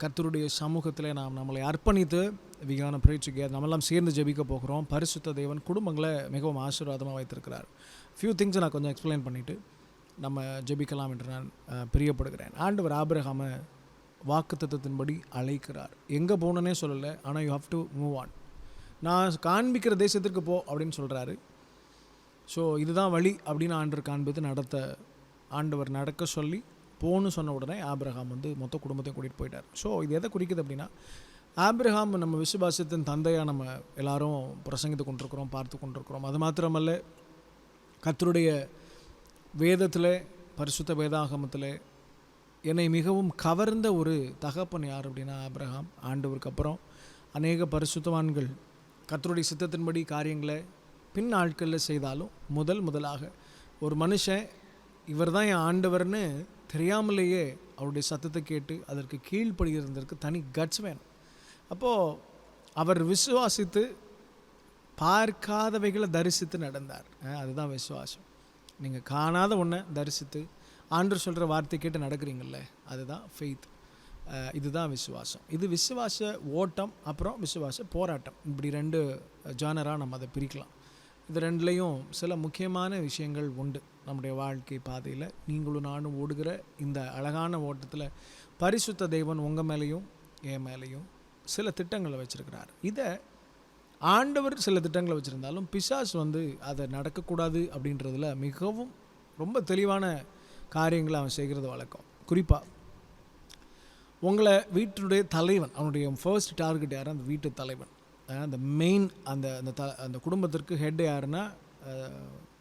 கர்த்தருடைய சமூகத்தில் நாம் நம்மளை அர்ப்பணித்து விகான பிரேட்சிக்க நம்மெல்லாம் சேர்ந்து ஜெபிக்க போகிறோம். பரிசுத்த தேவன் குடும்பங்களை மிகவும் ஆசீர்வாதமாக வைத்திருக்கிறார். ஃபியூ திங்ஸை நான் கொஞ்சம் எக்ஸ்பிளைன் பண்ணிவிட்டு நம்ம ஜெபிக்கலாம் என்று நான் பிரியப்படுகிறேன். ஆண்டவர் ஆபிரகாமை வாக்குத்தத்தத்தின்படி அழைக்கிறார். எங்கே போகணுன்னே சொல்லலை, ஆனால் you have to move on. நான் காண்பிக்கிற தேசத்திற்கு போ அப்படின்னு சொல்கிறாரு. ஸோ இதுதான் வழி அப்படின்னு ஆண்டவர் காண்பித்து ஆண்டவர் நடக்க சொல்லி போன்னு சொன்ன உடனே ஆபிரகாம் மொத்த குடும்பத்தையும் கூட்டிகிட்டு போயிட்டார். ஸோ இது எதை குறிக்குது அப்படின்னா, ஆபிரகாம் நம்ம விசுவாசத்தின் தந்தையாக நம்ம எல்லாரும் பிரசங்கித்து கொண்டிருக்கிறோம், பார்த்து கொண்டிருக்கிறோம். அது மாத்திரமல்ல, கர்த்தருடைய வேதத்தில், பரிசுத்த வேதாகமத்தில் என்னை மிகவும் கவர்ந்த ஒரு தகப்பன் யார் அப்படின்னா ஆபிரகாம். ஆண்டவருக்கு அப்புறம் அநேக பரிசுத்தவான்கள் கர்த்தருடைய சித்தத்தின்படி காரியங்களை பின் நாட்களில் செய்தாலும் முதலாக ஒரு மனுஷன் இவர் தான் என் ஆண்டவர்னு தெரியாமலேயே அவருடைய சத்தத்தை கேட்டு அதற்கு கீழ்ப்படுகிறதற்கு தனி கட்ஸ் வேணும். அப்போது அவர் விசுவாசித்து பார்க்காதவைகளை தரிசித்து நடந்தார். அதுதான் விசுவாசம். நீங்கள் காணாத ஒன்றை தரிசித்து ஆண்டவர் சொல்கிற வார்த்தை கேட்டு நடக்கிறீங்கள, அதுதான் ஃபெய்த். இதுதான் விசுவாசம். இது விசுவாச ஓட்டம், அப்புறம் விசுவாச போராட்டம். இப்படி 2 ஜானராக நம்ம அதை பிரிக்கலாம். இது 2லேயும் சில முக்கியமான விஷயங்கள் உண்டு. நம்முடைய வாழ்க்கை பாதையில் நீங்களும் நானும் ஓடுகிற இந்த அழகான ஓட்டத்தில் பரிசுத்த தேவன் உங்கள் மேலேயும் என் மேலேயும் சில திட்டங்களை வச்சுருக்கிறார். இதை ஆண்டவர் சில திட்டங்களை வச்சுருந்தாலும் பிசாசு அதை நடக்கக்கூடாது அப்படின்றதுல மிகவும் ரொம்ப தெளிவான காரியங்களை அவன் செய்கிறது வழக்கம். குறிப்பாக உங்களை வீட்டுடைய தலைவன், அவனுடைய ஃபர்ஸ்ட் டார்கெட் யார்? அந்த வீட்டு தலைவன். அந்த மெயின் அந்த குடும்பத்திற்கு ஹெட் யாருன்னா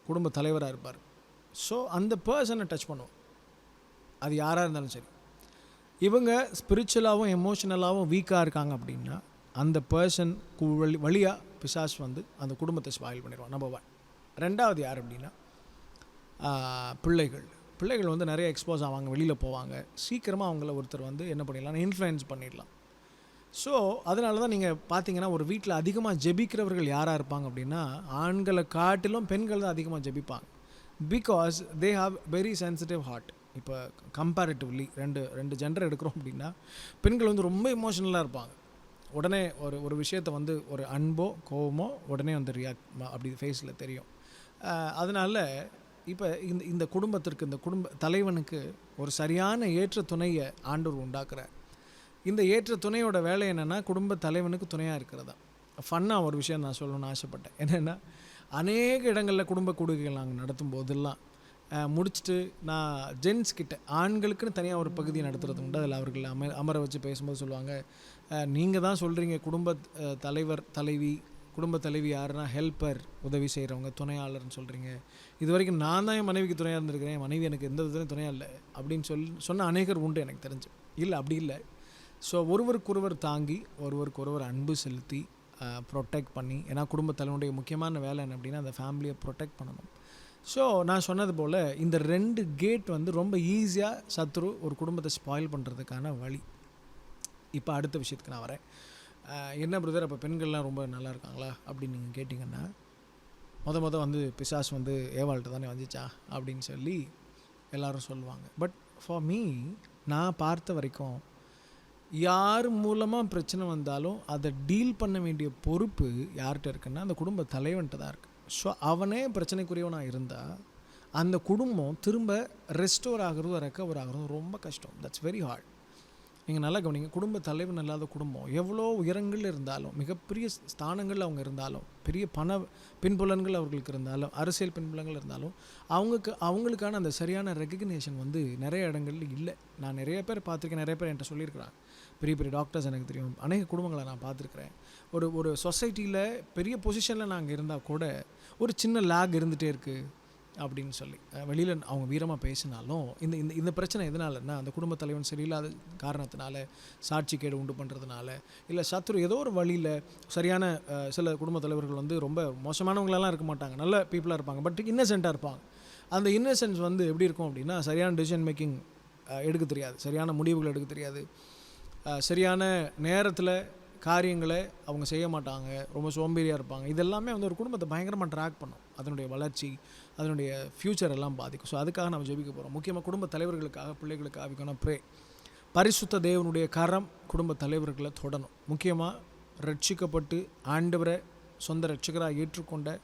குடும்ப தலைவராக இருப்பார். ஸோ அந்த பர்சனை டச் பண்ணுவோம், அது யாராக இருந்தாலும் சரி. இவங்க ஸ்பிரிச்சுவலாகவும் எமோஷனலாகவும் வீக்காக இருக்காங்க அப்படின்னா அந்த பர்சன் வழியாக பிசாசு அந்த குடும்பத்தை ஸ்பாயில் பண்ணிடுவான். நம்பர் 1. 2வது யார் அப்படின்னா பிள்ளைகள் நிறைய எக்ஸ்போஸ் ஆவாங்க, வெளியில் போவாங்க. சீக்கிரமாக அவங்கள ஒருத்தர் என்ன பண்ணிடலாம், இன்ஃப்ளூயன்ஸ் பண்ணிடலாம். ஸோ அதனால தான் நீங்கள் பார்த்தீங்கன்னா ஒரு வீட்டில் அதிகமாக ஜெபிக்கிறவர்கள் யாராக இருப்பாங்க அப்படின்னா ஆண்களை காட்டிலும் பெண்கள் தான் அதிகமாக ஜெபிப்பாங்க. Because they have very sensitive heart. இப்போ கம்பேரிட்டிவ்லி ரெண்டு ஜெண்டர் எடுக்கிறோம் அப்படின்னா பெண்கள் ரொம்ப இமோஷனலாக இருப்பாங்க. உடனே ஒரு விஷயத்தை ஒரு அன்போ கோவமோ உடனே ரியாக்ட் அப்படி ஃபேஸில் தெரியும். அதனால் இப்போ இந்த குடும்பத்திற்கு, இந்த குடும்ப தலைவனுக்கு ஒரு சரியான ஏற்ற துணையை ஆண்டவர் உண்டாக்குறார். இந்த ஏற்ற துணையோட வேலை என்னென்னா குடும்ப தலைவனுக்கு துணையாக இருக்கிறதா. ஃபன்னாக ஒரு விஷயம் நான் சொல்லணும்னு ஆசைப்பட்டேன். என்னென்னா, அநேக இடங்களில் குடும்ப கூடுகைகள் நாங்கள் நடத்தும் போதெல்லாம் முடிச்சுட்டு நான் ஜென்ஸ் கிட்ட ஆண்களுக்குன்னு தனியாக ஒரு பகுதியை நடத்துறது உண்டு. அதில் அவர்கள் அமர வச்சு பேசும்போது சொல்லுவாங்க, நீங்கள் தான் சொல்கிறீங்க குடும்ப தலைவி யாருன்னா ஹெல்ப்பர், உதவி செய்கிறவங்க, துணையாளர்னு சொல்கிறீங்க. இது வரைக்கும் நான் தான் என் மனைவிக்கு துணையாக இருந்திருக்கிறேன், மனைவி எனக்கு எந்த விதத்துலையும் துணையாக இல்லை அப்படின்னு சொன்ன அநேகர் உண்டு எனக்கு தெரிஞ்சு. இல்லை, அப்படி இல்லை. ஸோ ஒருவருக்கொருவர் தாங்கி ஒருவருக்கொருவர் அன்பு செலுத்தி ப்ரொடெக்ட் பண்ணி, ஏன்னா குடும்ப தலைவனுடைய முக்கியமான வேலை என்ன அப்படின்னா அந்த ஃபேமிலியை ப்ரொடெக்ட் பண்ணணும். ஸோ நான் சொன்னது போல் இந்த 2 கேட் ரொம்ப ஈஸியாக சத்ரு ஒரு குடும்பத்தை ஸ்பாயில் பண்ணுறதுக்கான வழி. இப்போ அடுத்த விஷயத்துக்கு நான் வரேன். என்ன பிரதர், அப்போ பெண்கள்லாம் ரொம்ப நல்லா இருக்காங்களா அப்படின்னு நீங்கள் கேட்டிங்கன்னா, பிசாஸ் ஏவாள்கிட்ட தானே வந்துச்சா அப்படின்னு சொல்லி எல்லோரும் சொல்லுவாங்க. பட் ஃபார் மீ, நான் பார்த்த வரைக்கும் யார் மூலமாக பிரச்சனை வந்தாலும் அதை டீல் பண்ண வேண்டிய பொறுப்பு யார்கிட்ட இருக்குன்னா அந்த குடும்ப தலைவன்கிட்ட தான் இருக்குது. ஸோ அவனே பிரச்சனைக்குரியவனாக இருந்தால் அந்த குடும்பம் திரும்ப ரெஸ்டோர் ஆகிறதும் ரெக்கவர் ஆகிறதும் ரொம்ப கஷ்டம். That's very hard. நீங்கள் நல்லா கவனிங்க, குடும்ப தலைவன் இல்லாத குடும்பம் எவ்வளோ உயரங்கள் இருந்தாலும், மிகப்பெரிய ஸ்தானங்கள் அவங்க இருந்தாலும், பெரிய பண பின்புலன்கள் அவர்களுக்கு இருந்தாலும், அரசியல் பின்புலங்கள் இருந்தாலும், அவங்களுக்கான அந்த சரியான ரெகக்னேஷன் நிறைய இடங்கள்ல இல்லை. நான் நிறைய பேர் பார்த்துருக்கேன், நிறைய பேர் என்கிட்ட சொல்லியிருக்கிறாங்க. பெரிய பெரிய டாக்டர்ஸ் எனக்கு தெரியும், அநேக குடும்பங்களை நான் பார்த்துருக்குறேன். ஒரு சொசைட்டியில் பெரிய பொசிஷனில் நாங்கள் இருந்தால் கூட ஒரு சின்ன லேக் இருந்துகிட்டே இருக்குது அப்படின்னு சொல்லி வெளியில் அவங்க வீரமாக பேசினாலும் இந்த பிரச்சனை எதனாலன்னா அந்த குடும்ப தலைவன் சரியில்லாத காரணத்தினால, சாட்சிக்கேடு உண்டு பண்ணுறதுனால, இல்லை சத்ரு ஏதோ ஒரு வழியில் சரியான சில குடும்ப தலைவர்கள் ரொம்ப மோசமானவங்களெல்லாம் இருக்க மாட்டாங்க, நல்ல பீப்புளாக இருப்பாங்க, பட் இன்னசென்ட்டாக இருப்பாங்க. அந்த இன்னசென்ஸ் எப்படி இருக்கும் அப்படின்னா சரியான டெசிஷன் மேக்கிங் எடுக்க தெரியாது, சரியான முடிவுகள் எடுக்க தெரியாது, சரியான நேரத்தில் காரியங்களை அவங்க செய்ய மாட்டாங்க, ரொம்ப சோம்பேறியாக இருப்பாங்க. இதெல்லாமே ஒரு குடும்பத்தை பயங்கரமாக ட்ராக் பண்ணும், அதனுடைய வளர்ச்சி, அதனுடைய ஃப்யூச்சர் எல்லாம் பாதிக்கும். ஸோ அதுக்காக நம்ம ஜெபிக்க போகிறோம். முக்கியமாக குடும்ப தலைவர்களுக்காக, பிள்ளைகளுக்காக வி கோனா ப்ரே. பரிசுத்த தேவனுடைய கரம் குடும்ப தலைவர்களை தொடணும். முக்கியமாக ரட்சிக்கப்பட்டு ஆண்டவரை சொந்த ரட்சகராக ஏற்றுக்கொண்ட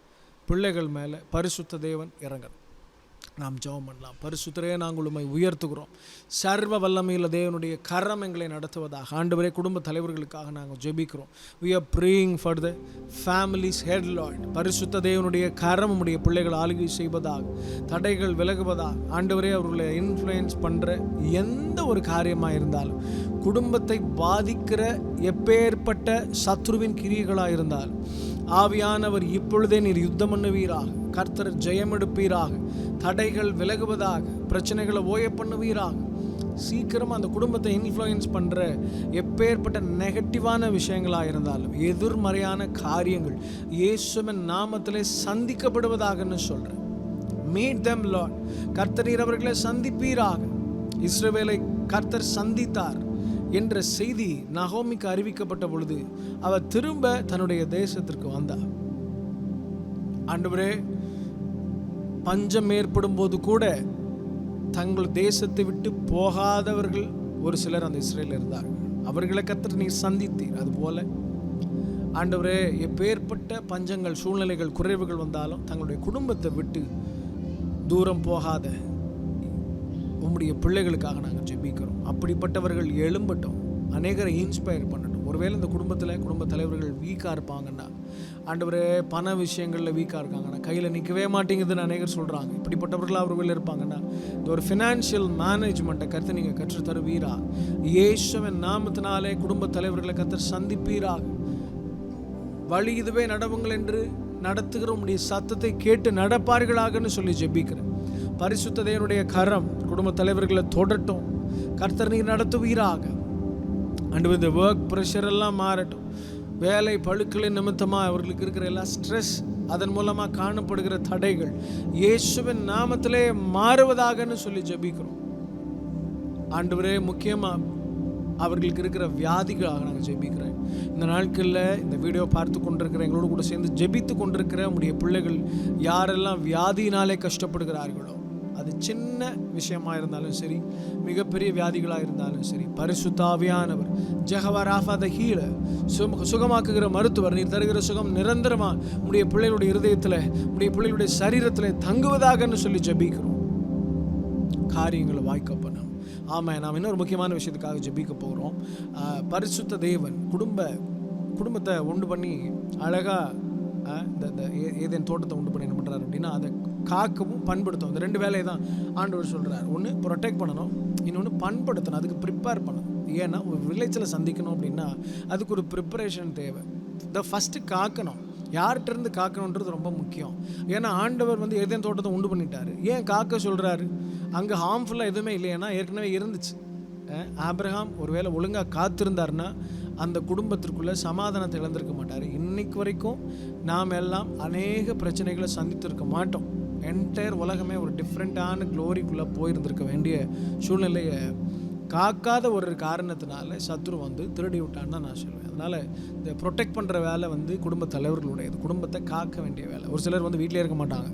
பிள்ளைகள் மேலே பரிசுத்த தேவன் இறங்கணும். நாம் ஜெபம் பண்ணலாம். பரிசுத்தரே, நாங்கள் உம்மை உயர்த்துகிறோம். சர்வ வல்லமையுள்ள தேவனுடைய கரம் எங்களை நடத்துவதாக. ஆண்டவரே, குடும்ப தலைவர்களுக்காக நாங்கள் ஜெபிக்கிறோம். we are praying for the families head Lord. பரிசுத்த தேவனுடைய கரம் உம்முடைய பிள்ளைகள் ஆளுகை செய்வதாக, தடைகள் விலகுவதாக. ஆண்டவரே, அவர்களை இன்ஃப்ளூயன்ஸ் பண்ணுற எந்த ஒரு காரியமாக இருந்தாலும், குடும்பத்தை பாதிக்கிற எப்பேற்பட்ட சத்ருவின் கிரியைகளாக இருந்தாலும், ஆவியானவர் இப்பொழுதே நீர் யுத்தம் பண்ணுவீராக. கர்த்தர் ஜெயம் எடுப்பீராக. தடைகள் விலகுவதாக. பிரச்சனைகளை ஓய பண்ணுவீராக. சீக்கிரமாக அந்த குடும்பத்தை இன்ஃப்ளூயன்ஸ் பண்ணுற எப்பேற்பட்ட நெகட்டிவான விஷயங்களாக இருந்தாலும், எதிர்மறையான காரியங்கள் இயேசுவின் நாமத்திலே சந்திக்கப்படுவதாகன்னு சொல்கிறேன். Meet them Lord. கர்த்தர் நீர் அவர்களை சந்திப்பீராக. இஸ்ரவேலை கர்த்தர் சந்தித்தார் என்ற செய்தி நகோமிக்கு அறிவிக்கப்பட்ட பொழுது அவர் திரும்ப தன்னுடைய தேசத்திற்கு வந்தார். ஆண்டவரே, பஞ்சம் ஏற்படும் போது கூட தங்கள் தேசத்தை விட்டு போகாதவர்கள் ஒரு சிலர் அந்த இஸ்ரேலில் இருந்தார்கள். அவர்களை கர்த்தர் நீர் சந்தித்தீர். அதுபோல ஆண்டவரே, எப்பேற்பட்ட பஞ்சங்கள், சூழ்நிலைகள், குறைவுகள் வந்தாலும் தங்களுடைய குடும்பத்தை விட்டு தூரம் போகாத உம்முடைய பிள்ளைகளுக்காக நாங்கள் ஜெபிக்கிறோம். அப்படிப்பட்டவர்கள் எழும்பட்டும், அநேகரை இன்ஸ்பயர் பண்ணட்டும். ஒருவேளை இந்த குடும்பத்தில் குடும்ப தலைவர்கள் வீக்காக இருப்பாங்கன்னா, ஆண்டவரே, பண விஷயங்களில் வீக்காக இருக்காங்கன்னா, கையில் நிற்கவே மாட்டேங்குதுன்னு அநேகர் சொல்கிறாங்க. இப்படிப்பட்டவர்கள் அவர்கள் இருப்பாங்கன்னா, இந்த ஒரு ஃபினான்ஷியல் மேனேஜ்மெண்ட்டை கருத்து நீங்கள் கற்றுத்தருவீரா. இயேசுவின் நாமத்தினாலே குடும்ப தலைவர்களை கர்த்தர் சந்திப்பீராக. வழி இதுவே நடவுங்கள் என்று நடத்துகிற உம்முடைய சத்தத்தை கேட்டு நடப்பார்களாகன்னு சொல்லி ஜெபிக்கிறேன். பரிசுத்த தேவனுடைய கரம் குடும்ப தலைவர்களை தொடட்டும். கர்த்தர் நீர் நடத்துவீராக. அண்டு இந்த ஒர்க் ப்ரெஷர் எல்லாம் மாறட்டும். வேலை பழுக்களின் நிமித்தமாக அவர்களுக்கு இருக்கிற எல்லா ஸ்ட்ரெஸ், அதன் மூலமாக காணப்படுகிற தடைகள் இயேசுவின் நாமத்திலே மாறுவதாகன்னு சொல்லி ஜெபிக்கிறோம். ஆண்டவரே, முக்கியமாக அவர்களுக்கு இருக்கிற வியாதிகளாக நாங்கள் ஜெபிக்கிறேன். இந்த நாட்களில் இந்த வீடியோ பார்த்து கொண்டிருக்கிற எங்களோடு கூட சேர்ந்து ஜெபித்து கொண்டிருக்கிற உடைய பிள்ளைகள் யாரெல்லாம் வியாதியினாலே கஷ்டப்படுகிறார்களோ, அது சின்ன விஷயமாக இருந்தாலும் சரி, மிகப்பெரிய வியாதிகளாக இருந்தாலும் சரி, பரிசுத்த ஆவியானவர் ஜெகவா ராஃபா த ஹீலர், சுகமாக்குகிற மருத்துவர், நீர் தருகிற சுகம் நிரந்தரமாக உடைய பிள்ளைகளுடைய இருதயத்தில், உடைய பிள்ளைகளுடைய சரீரத்தில் தங்குவதாகன்னு சொல்லி ஜெபிக்கிறோம். காரியங்களை வாய்க்கப்படும். ஆமாம், நாம் இன்னொரு முக்கியமான விஷயத்துக்காக ஜெபிக்க போகிறோம். பரிசுத்த தேவன் குடும்பத்தை உண்டு பண்ணி அழகாக இந்த ஏதேன் தோட்டத்தை உண்டு பண்ணி என்ன பண்ணுறாரு அப்படின்னா, அதை காக்கவும் பண்படுத்தும். இந்த ரெண்டு வேலையை தான் ஆண்டவர் சொல்கிறார். ஒன்று ப்ரொடெக்ட் பண்ணணும், இன்னொன்று பண்படுத்தணும், அதுக்கு ப்ரிப்பேர் பண்ணணும். ஏன்னா ஒரு வில்லேஜில் சந்திக்கணும் அப்படின்னா அதுக்கு ஒரு ப்ரிப்பரேஷன் தேவை. ஃபஸ்ட்டு காக்கணும். யார்கிட்டருந்து காக்கணுன்றது ரொம்ப முக்கியம். ஏன்னா ஆண்டவர் ஏதேன் தோட்டத்தை உண்டு பண்ணிட்டார். ஏன் காக்க சொல்கிறாரு? அங்கே ஹார்ம்ஃபுல்லாக எதுவுமே இல்லைன்னா ஏற்கனவே இருந்துச்சு. ஆபிரகாம் ஒருவேளை ஒழுங்காக காத்திருந்தார்னா அந்த குடும்பத்திற்குள்ளே சமாதானத்தை இழந்திருக்க மாட்டார். இன்னைக்கு வரைக்கும் நாம் எல்லாம் அநேக பிரச்சனைகளை சந்தித்திருக்க மாட்டோம். என்டையர் உலகமே ஒரு டிஃப்ரெண்ட்டான க்ளோரிக்குள்ளே போயிருந்திருக்க வேண்டிய சூழ்நிலையை காக்காத ஒரு காரணத்தினால சத்ரு திருடி விட்டான்னு தான் நான் சொல்லுவேன். அதனால் இந்த ப்ரொடெக்ட் பண்ணுற வேலை குடும்ப தலைவர்களுடையது. குடும்பத்தை காக்க வேண்டிய வேலை. ஒரு சிலர் வீட்டிலே இருக்க மாட்டாங்க.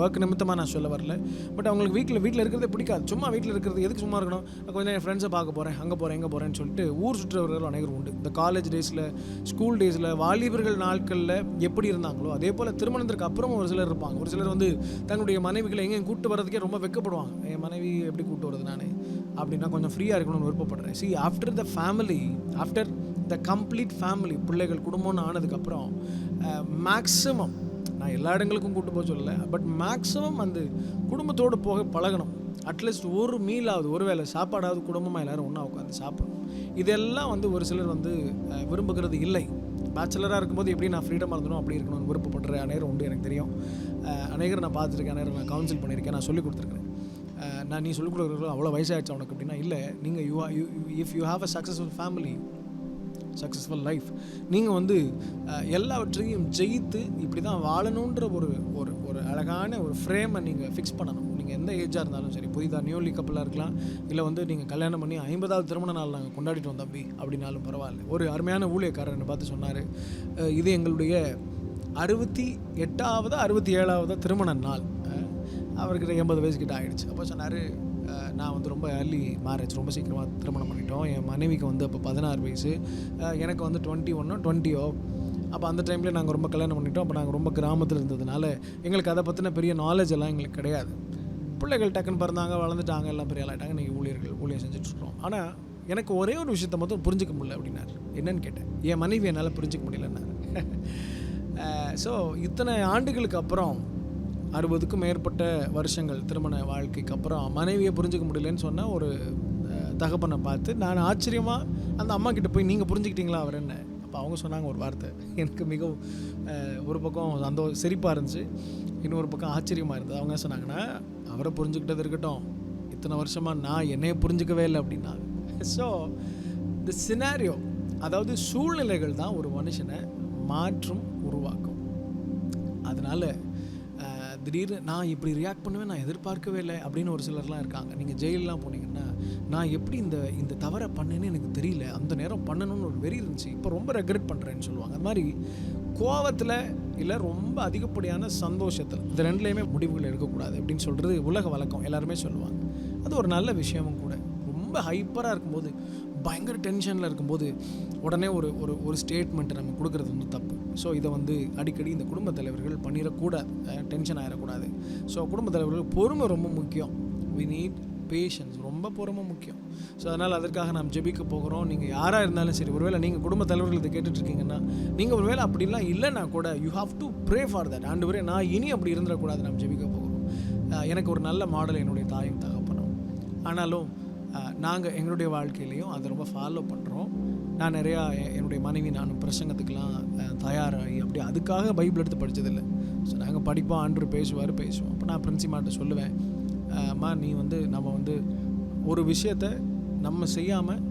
ஒர்க் நிமித்தமாக நான் சொல்ல வரல. பட் அவங்களுக்கு வீட்டில் இருக்கிறதே பிடிக்காது. சும்மா வீட்டில் இருக்கிறது எதுக்கு சும்மா இருக்கணும்? கொஞ்சம் என் ஃப்ரெண்ட்ஸை பார்க்க போகிறேன், அங்கே போகிறேன், எங்கே போகிறேன்னு சொல்லிட்டு ஊர் சுற்றுறவர்கள் அனைவரும் உண்டு. இந்த காலேஜ் டேஸில், ஸ்கூல் டேஸில், வாலிபர்கள் நாட்களில் எப்படி இருந்தாங்களோ அதே போல் திருமணத்திற்கு அப்புறம் ஒரு சிலர் இருப்பாங்க. ஒரு சிலர் தன்னுடைய மனைவிகளை எங்கேயும் கூப்பிட்டு வரதுக்கே ரொம்ப வெக்கப்படுவாங்க. என் மனைவி எப்படி கூப்பிட்டு வருது நான் அப்படின்னா கொஞ்சம் ஃப்ரீயாக இருக்கணும்னு விருப்பப்படுறேன். See, after the family, after the complete family, பிள்ளைகள் குடும்பம்னு ஆனதுக்கப்புறம் மேக்ஸிமம், நான் எல்லா இடங்களுக்கும் கூப்பிட்டு போக சொல்லலை, பட் மேக்ஸிமம் குடும்பத்தோடு போக பழகணும். அட்லீஸ்ட் ஒரு மீலாவது, ஒரு வேளை சாப்பாடாவது குடும்பமாக எல்லோரும் ஒன்றா உட்காந்து சாப்பிடணும். இதெல்லாம் ஒரு சிலர் விரும்புகிறது இல்லை. பேச்சுலராக இருக்கும்போது எப்படி நான் ஃப்ரீடமாக இருந்தணும் அப்படி இருக்கணும்னு விருப்பப்படுற அநேரம் உண்டு. எனக்கு தெரியும். அநேகர் நான் பார்த்துருக்கேன், அநேரம் நான் கவுன்சில் பண்ணியிருக்கேன், நான் சொல்லிக் கொடுத்துருக்கேன். நீ சொல்லிக் கொடுக்குறது அவ்வளோ வயசாகிடுச்சு அவனுக்கு அப்படின்னா இல்லை. நீங்கள் if you have a successful family, successful life, நீங்கள் எல்லாவற்றையும் ஜெயித்து இப்படி தான் வாழணுன்ற ஒரு ஒரு அழகான ஒரு ஃப்ரேமை நீங்கள் ஃபிக்ஸ் பண்ணணும். நீங்கள் எந்த ஏஜாக இருந்தாலும் சரி, புதிதாக நியூலி கப்பலாக இருக்கலாம், இல்லை நீங்கள் கல்யாணம் பண்ணி 50வது திருமண நாள் நாங்கள் கொண்டாடிட்டு வந்தோம் தம்பி அப்படின்னாலும் பரவாயில்ல. ஒரு அருமையான ஊழியக்காரர் என்னை பார்த்து சொன்னார், இது எங்களுடைய 68வது 67வது திருமண நாள். அவர்கிட்ட 80 வயசுக்கிட்ட ஆகிடுச்சு. அப்போ சொன்னார், நான் வந்து ரொம்ப ஏர்லி மேரேஜ், ரொம்ப சீக்கிரமாக திருமணம் பண்ணிட்டோம். என் மனைவிக்கு வந்து அப்போ 16 வயசு, எனக்கு வந்து 21 20. அப்போ அந்த டைமில் நாங்கள் ரொம்ப கல்யாணம் பண்ணிட்டோம். அப்போ நாங்கள் ரொம்ப கிராமத்தில் இருந்ததுனால எங்களுக்கு அதை பற்றின பெரிய நாலேஜ் எல்லாம் எங்களுக்கு கிடையாது. பிள்ளைகள் டக்குன்னு பிறந்தாங்க, வளர்ந்துட்டாங்க, எல்லாம் பெரிய ஆளாயிட்டாங்க, இன்றைக்கி ஊழியம் செஞ்சுட்ருக்கோம். ஆனால் எனக்கு ஒரே ஒரு விஷயத்தை மட்டும் புரிஞ்சிக்க முடியல அப்படின்னாரு. என்னன்னு கேட்டேன். என் மனைவி என்னால் புரிஞ்சிக்க முடியலன்னாரு. ஸோ இத்தனை ஆண்டுகளுக்கு அப்புறம் 60க்கும் மேற்பட்ட வருஷங்கள் திருமண வாழ்க்கைக்கு அப்புறம் மனைவியை புரிஞ்சிக்க முடியலன்னு சொன்ன ஒரு தகப்பனை பார்த்து நான் ஆச்சரியமாக அந்த அம்மா கிட்ட போய் நீங்கள் புரிஞ்சுக்கிட்டீங்களா அவர் என்ன? அப்போ அவங்க சொன்னாங்க ஒரு வார்த்தை, எனக்கு மிகவும் ஒரு பக்கம் சிரிப்பாக இருந்துச்சு, இன்னொரு பக்கம் ஆச்சரியமாக இருந்தது. அவங்க சொன்னாங்கன்னா, அவரை புரிஞ்சுக்கிட்டது இருக்கட்டும், இத்தனை வருஷமாக நான் என்னையை புரிஞ்சிக்கவே இல்லை அப்படின்னாங்க. ஸோ தி சினாரியோ, அதாவது சூழ்நிலைகள் தான் ஒரு மனுஷனை மாற்றும் உருவாக்கும். அதனால் திடீர்னு நான் இப்படி ரியாக்ட் பண்ணுவேன் நான் எதிர்பார்க்கவே இல்லை அப்படின்னு ஒரு சிலர்லாம் இருக்காங்க. நீங்கள் ஜெயிலெலாம் போனீங்கன்னா, நான் எப்படி இந்த தவறை பண்ணேன்னு எனக்கு தெரியல, அந்த நேரம் பண்ணணும்னு ஒரு வெறி இருந்துச்சு, இப்போ ரொம்ப ரெக்ரெட் பண்ணுறேன்னு சொல்லுவாங்க. அது மாதிரி கோவத்தில் இல்லை ரொம்ப அதிகப்படியான சந்தோஷத்தில், இந்த ரெண்டுலேயுமே முடிவுகள் எடுக்கக்கூடாது அப்படின்னு சொல்கிறது உலக வழக்கம், எல்லாருமே சொல்லுவாங்க. அது ஒரு நல்ல விஷயமும் கூட. ரொம்ப ஹைப்பராக இருக்கும்போது, பயங்கர டென்ஷனில் இருக்கும்போது உடனே ஒரு ஸ்டேட்மெண்ட்டை நம்ம கொடுக்குறது வந்து தப்பு. ஸோ இதை வந்து அடிக்கடி இந்த குடும்பத் தலைவர்கள் பண்ணிடக்கூடாது, டென்ஷன் ஆகிடக்கூடாது. ஸோ குடும்பத் தலைவர்கள் பொறுமை ரொம்ப முக்கியம். வி நீட் பேஷன்ஸ், ரொம்ப பொறுமை முக்கியம். ஸோ அதனால் அதற்காக நாம் ஜெபிக்க போகிறோம். நீங்கள் யாராக இருந்தாலும் சரி, ஒருவேளை நீங்கள் குடும்பத் தலைவர்கள் இதை கேட்டுட்ருக்கீங்கன்னா, நீங்கள் ஒருவேளை அப்படிலாம் இல்லைன்னா கூட you have to pray for that. ஆண்டவரே, நான் இனி அப்படி இருந்துடக்கூடாது, நாம் ஜெபிக்க போகிறோம். எனக்கு ஒரு நல்ல மாடல் என்னுடைய தாயும் தகப்பனும். ஆனாலும் நாங்கள் எங்களுடைய வாழ்க்கையிலையும் அதை ரொம்ப ஃபாலோ பண்ணுறோம். நான் நிறையா என்னுடைய மனைவி நானும் பிரசங்கத்துக்கெலாம் தயாராகி அப்படி அதுக்காக பைபிள் எடுத்து படித்ததில்லை. ஸோ நாங்கள் படிப்போம், ஆண்டு பேசுவோம். அப்போ நான் பிரின்சிமாட்ட சொல்லுவேன், அம்மா நீ வந்து நம்ம வந்து ஒரு விஷயத்தை நம்ம செய்யாமல்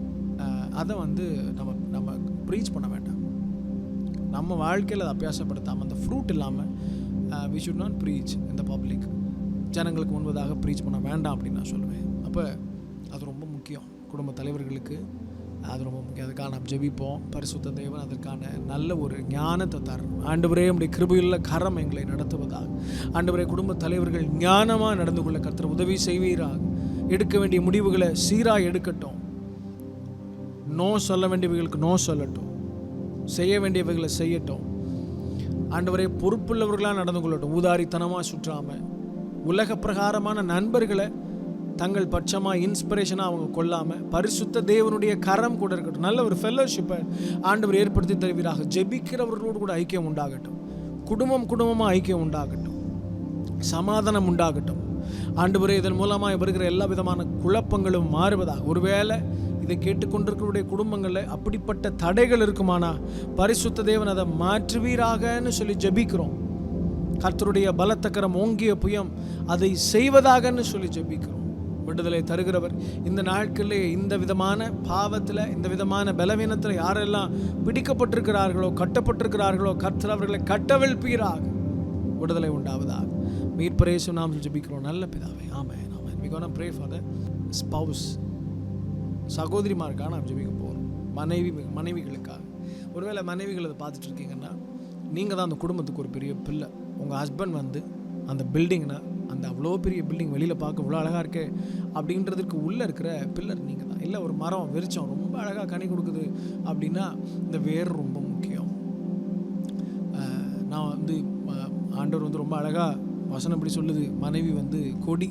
அதை வந்து நம்ம ப்ரீச் பண்ண வேண்டாம். நம்ம வாழ்க்கையில் அதை அபியாசப்படுத்தாமல், அந்த ஃப்ரூட் இல்லாமல் வி ஷுட் நாட் ப்ரீச் இந்த பப்ளிக், ஜனங்களுக்கு முன்பதாக ப்ரீச் பண்ண வேண்டாம் அப்படின்னு நான் சொல்லுவேன். அப்போ அது ரொம்ப முக்கியம், குடும்ப தலைவர்களுக்கு அது ரொம்ப முக்கியம். அதுக்காக நாம் ஜெபிப்போம். பரிசுத்த தேவன் அதற்கான நல்ல ஒரு ஞானத்தை தரணும். ஆண்டவரே, நம்முடைய கிருபையுள்ள கரம் எங்களை நடத்துவதாக. ஆண்டவரே, குடும்ப தலைவர்கள் ஞானமாக நடந்து கொள்ள கர்த்தர் உதவி செய்வீராக. எடுக்க வேண்டிய முடிவுகளை சீராக எடுக்கட்டும். நோ சொல்ல வேண்டியவைகளுக்கு நோ சொல்லட்டும், செய்ய வேண்டியவைகளை செய்யட்டும். ஆண்டவரே, பொறுப்புள்ளவர்களாக நடந்து கொள்ளட்டும். ஊதாரித்தனமாக சுற்றாமல், உலக பிரகாரமான நண்பர்களை தங்கள் பட்சமாக இன்ஸ்பிரேஷனாக அவங்க கொள்ளாமல், பரிசுத்த தேவனுடைய கரம் கூட இருக்கட்டும். நல்ல ஒரு ஃபெல்லோஷிப்பை ஆண்டவர் ஏற்படுத்தி தருவீராக. ஜெபிக்கிறவர்களோடு கூட ஐக்கியம் உண்டாகட்டும். குடும்பமாக ஐக்கியம் உண்டாகட்டும். சமாதானம் உண்டாகட்டும். ஆண்டவரே, இதன் மூலமாக வருகிற எல்லா விதமான குழப்பங்களும் மாறுவதாக. ஒருவேளை இதை கேட்டுக்கொண்டிருக்கிறவருடைய குடும்பங்களில் அப்படிப்பட்ட தடைகள் இருக்குமானா, பரிசுத்த தேவன் அதை மாற்றுவீராகன்னு சொல்லி ஜெபிக்கிறோம். கர்த்தருடைய பலத்த கரம், ஓங்கிய புயம் அதை செய்வதாகன்னு சொல்லி ஜெபிக்கிறோம். விடுதலை தருகிறவர். இந்த நாட்களிலே இந்த விதமான பாவத்தில், இந்த விதமான பலவீனத்தில் யாரெல்லாம் பிடிக்கப்பட்டிருக்கிறார்களோ, கட்டப்பட்டிருக்கிறார்களோ, கர்த்தர் அவர்களை கட்டவிழ்ப்பீராக. விடுதலை உண்டாவதாக. மீட்பர் இயேசு நாமத்தில் ஜெபிக்கிறோம் நல்ல பிதாவே. ஆமென், ஆமென். We gonna pray for the spouse. சகோதரிமாருக்காக நாம் ஜெபிக்க போகிறோம். மனைவிகளுக்காக. ஒருவேளை மனைவிகள் அதை பார்த்துட்டு இருக்கீங்கன்னா, நீங்கள் தான் அந்த குடும்பத்துக்கு ஒரு பெரிய பிள்ளை. உங்கள் ஹஸ்பண்ட் வந்து அந்த பில்டிங்னா, அந்த அவ்வளோ பெரிய பில்டிங் வெளியில் பார்க்க இவ்வளோ அழகாக இருக்கே அப்படின்றதுக்கு உள்ளே இருக்கிற பில்லர் நீங்கள் தான். இல்லை ஒரு மரம் விரிச்சோம் ரொம்ப அழகாக கனி கொடுக்குது அப்படின்னா, இந்த வேர் ரொம்ப முக்கியம். நான் வந்து ஆண்டவர் வந்து ரொம்ப அழகாக வசனம் இப்படி சொல்லுது, மனைவி வந்து கொடி.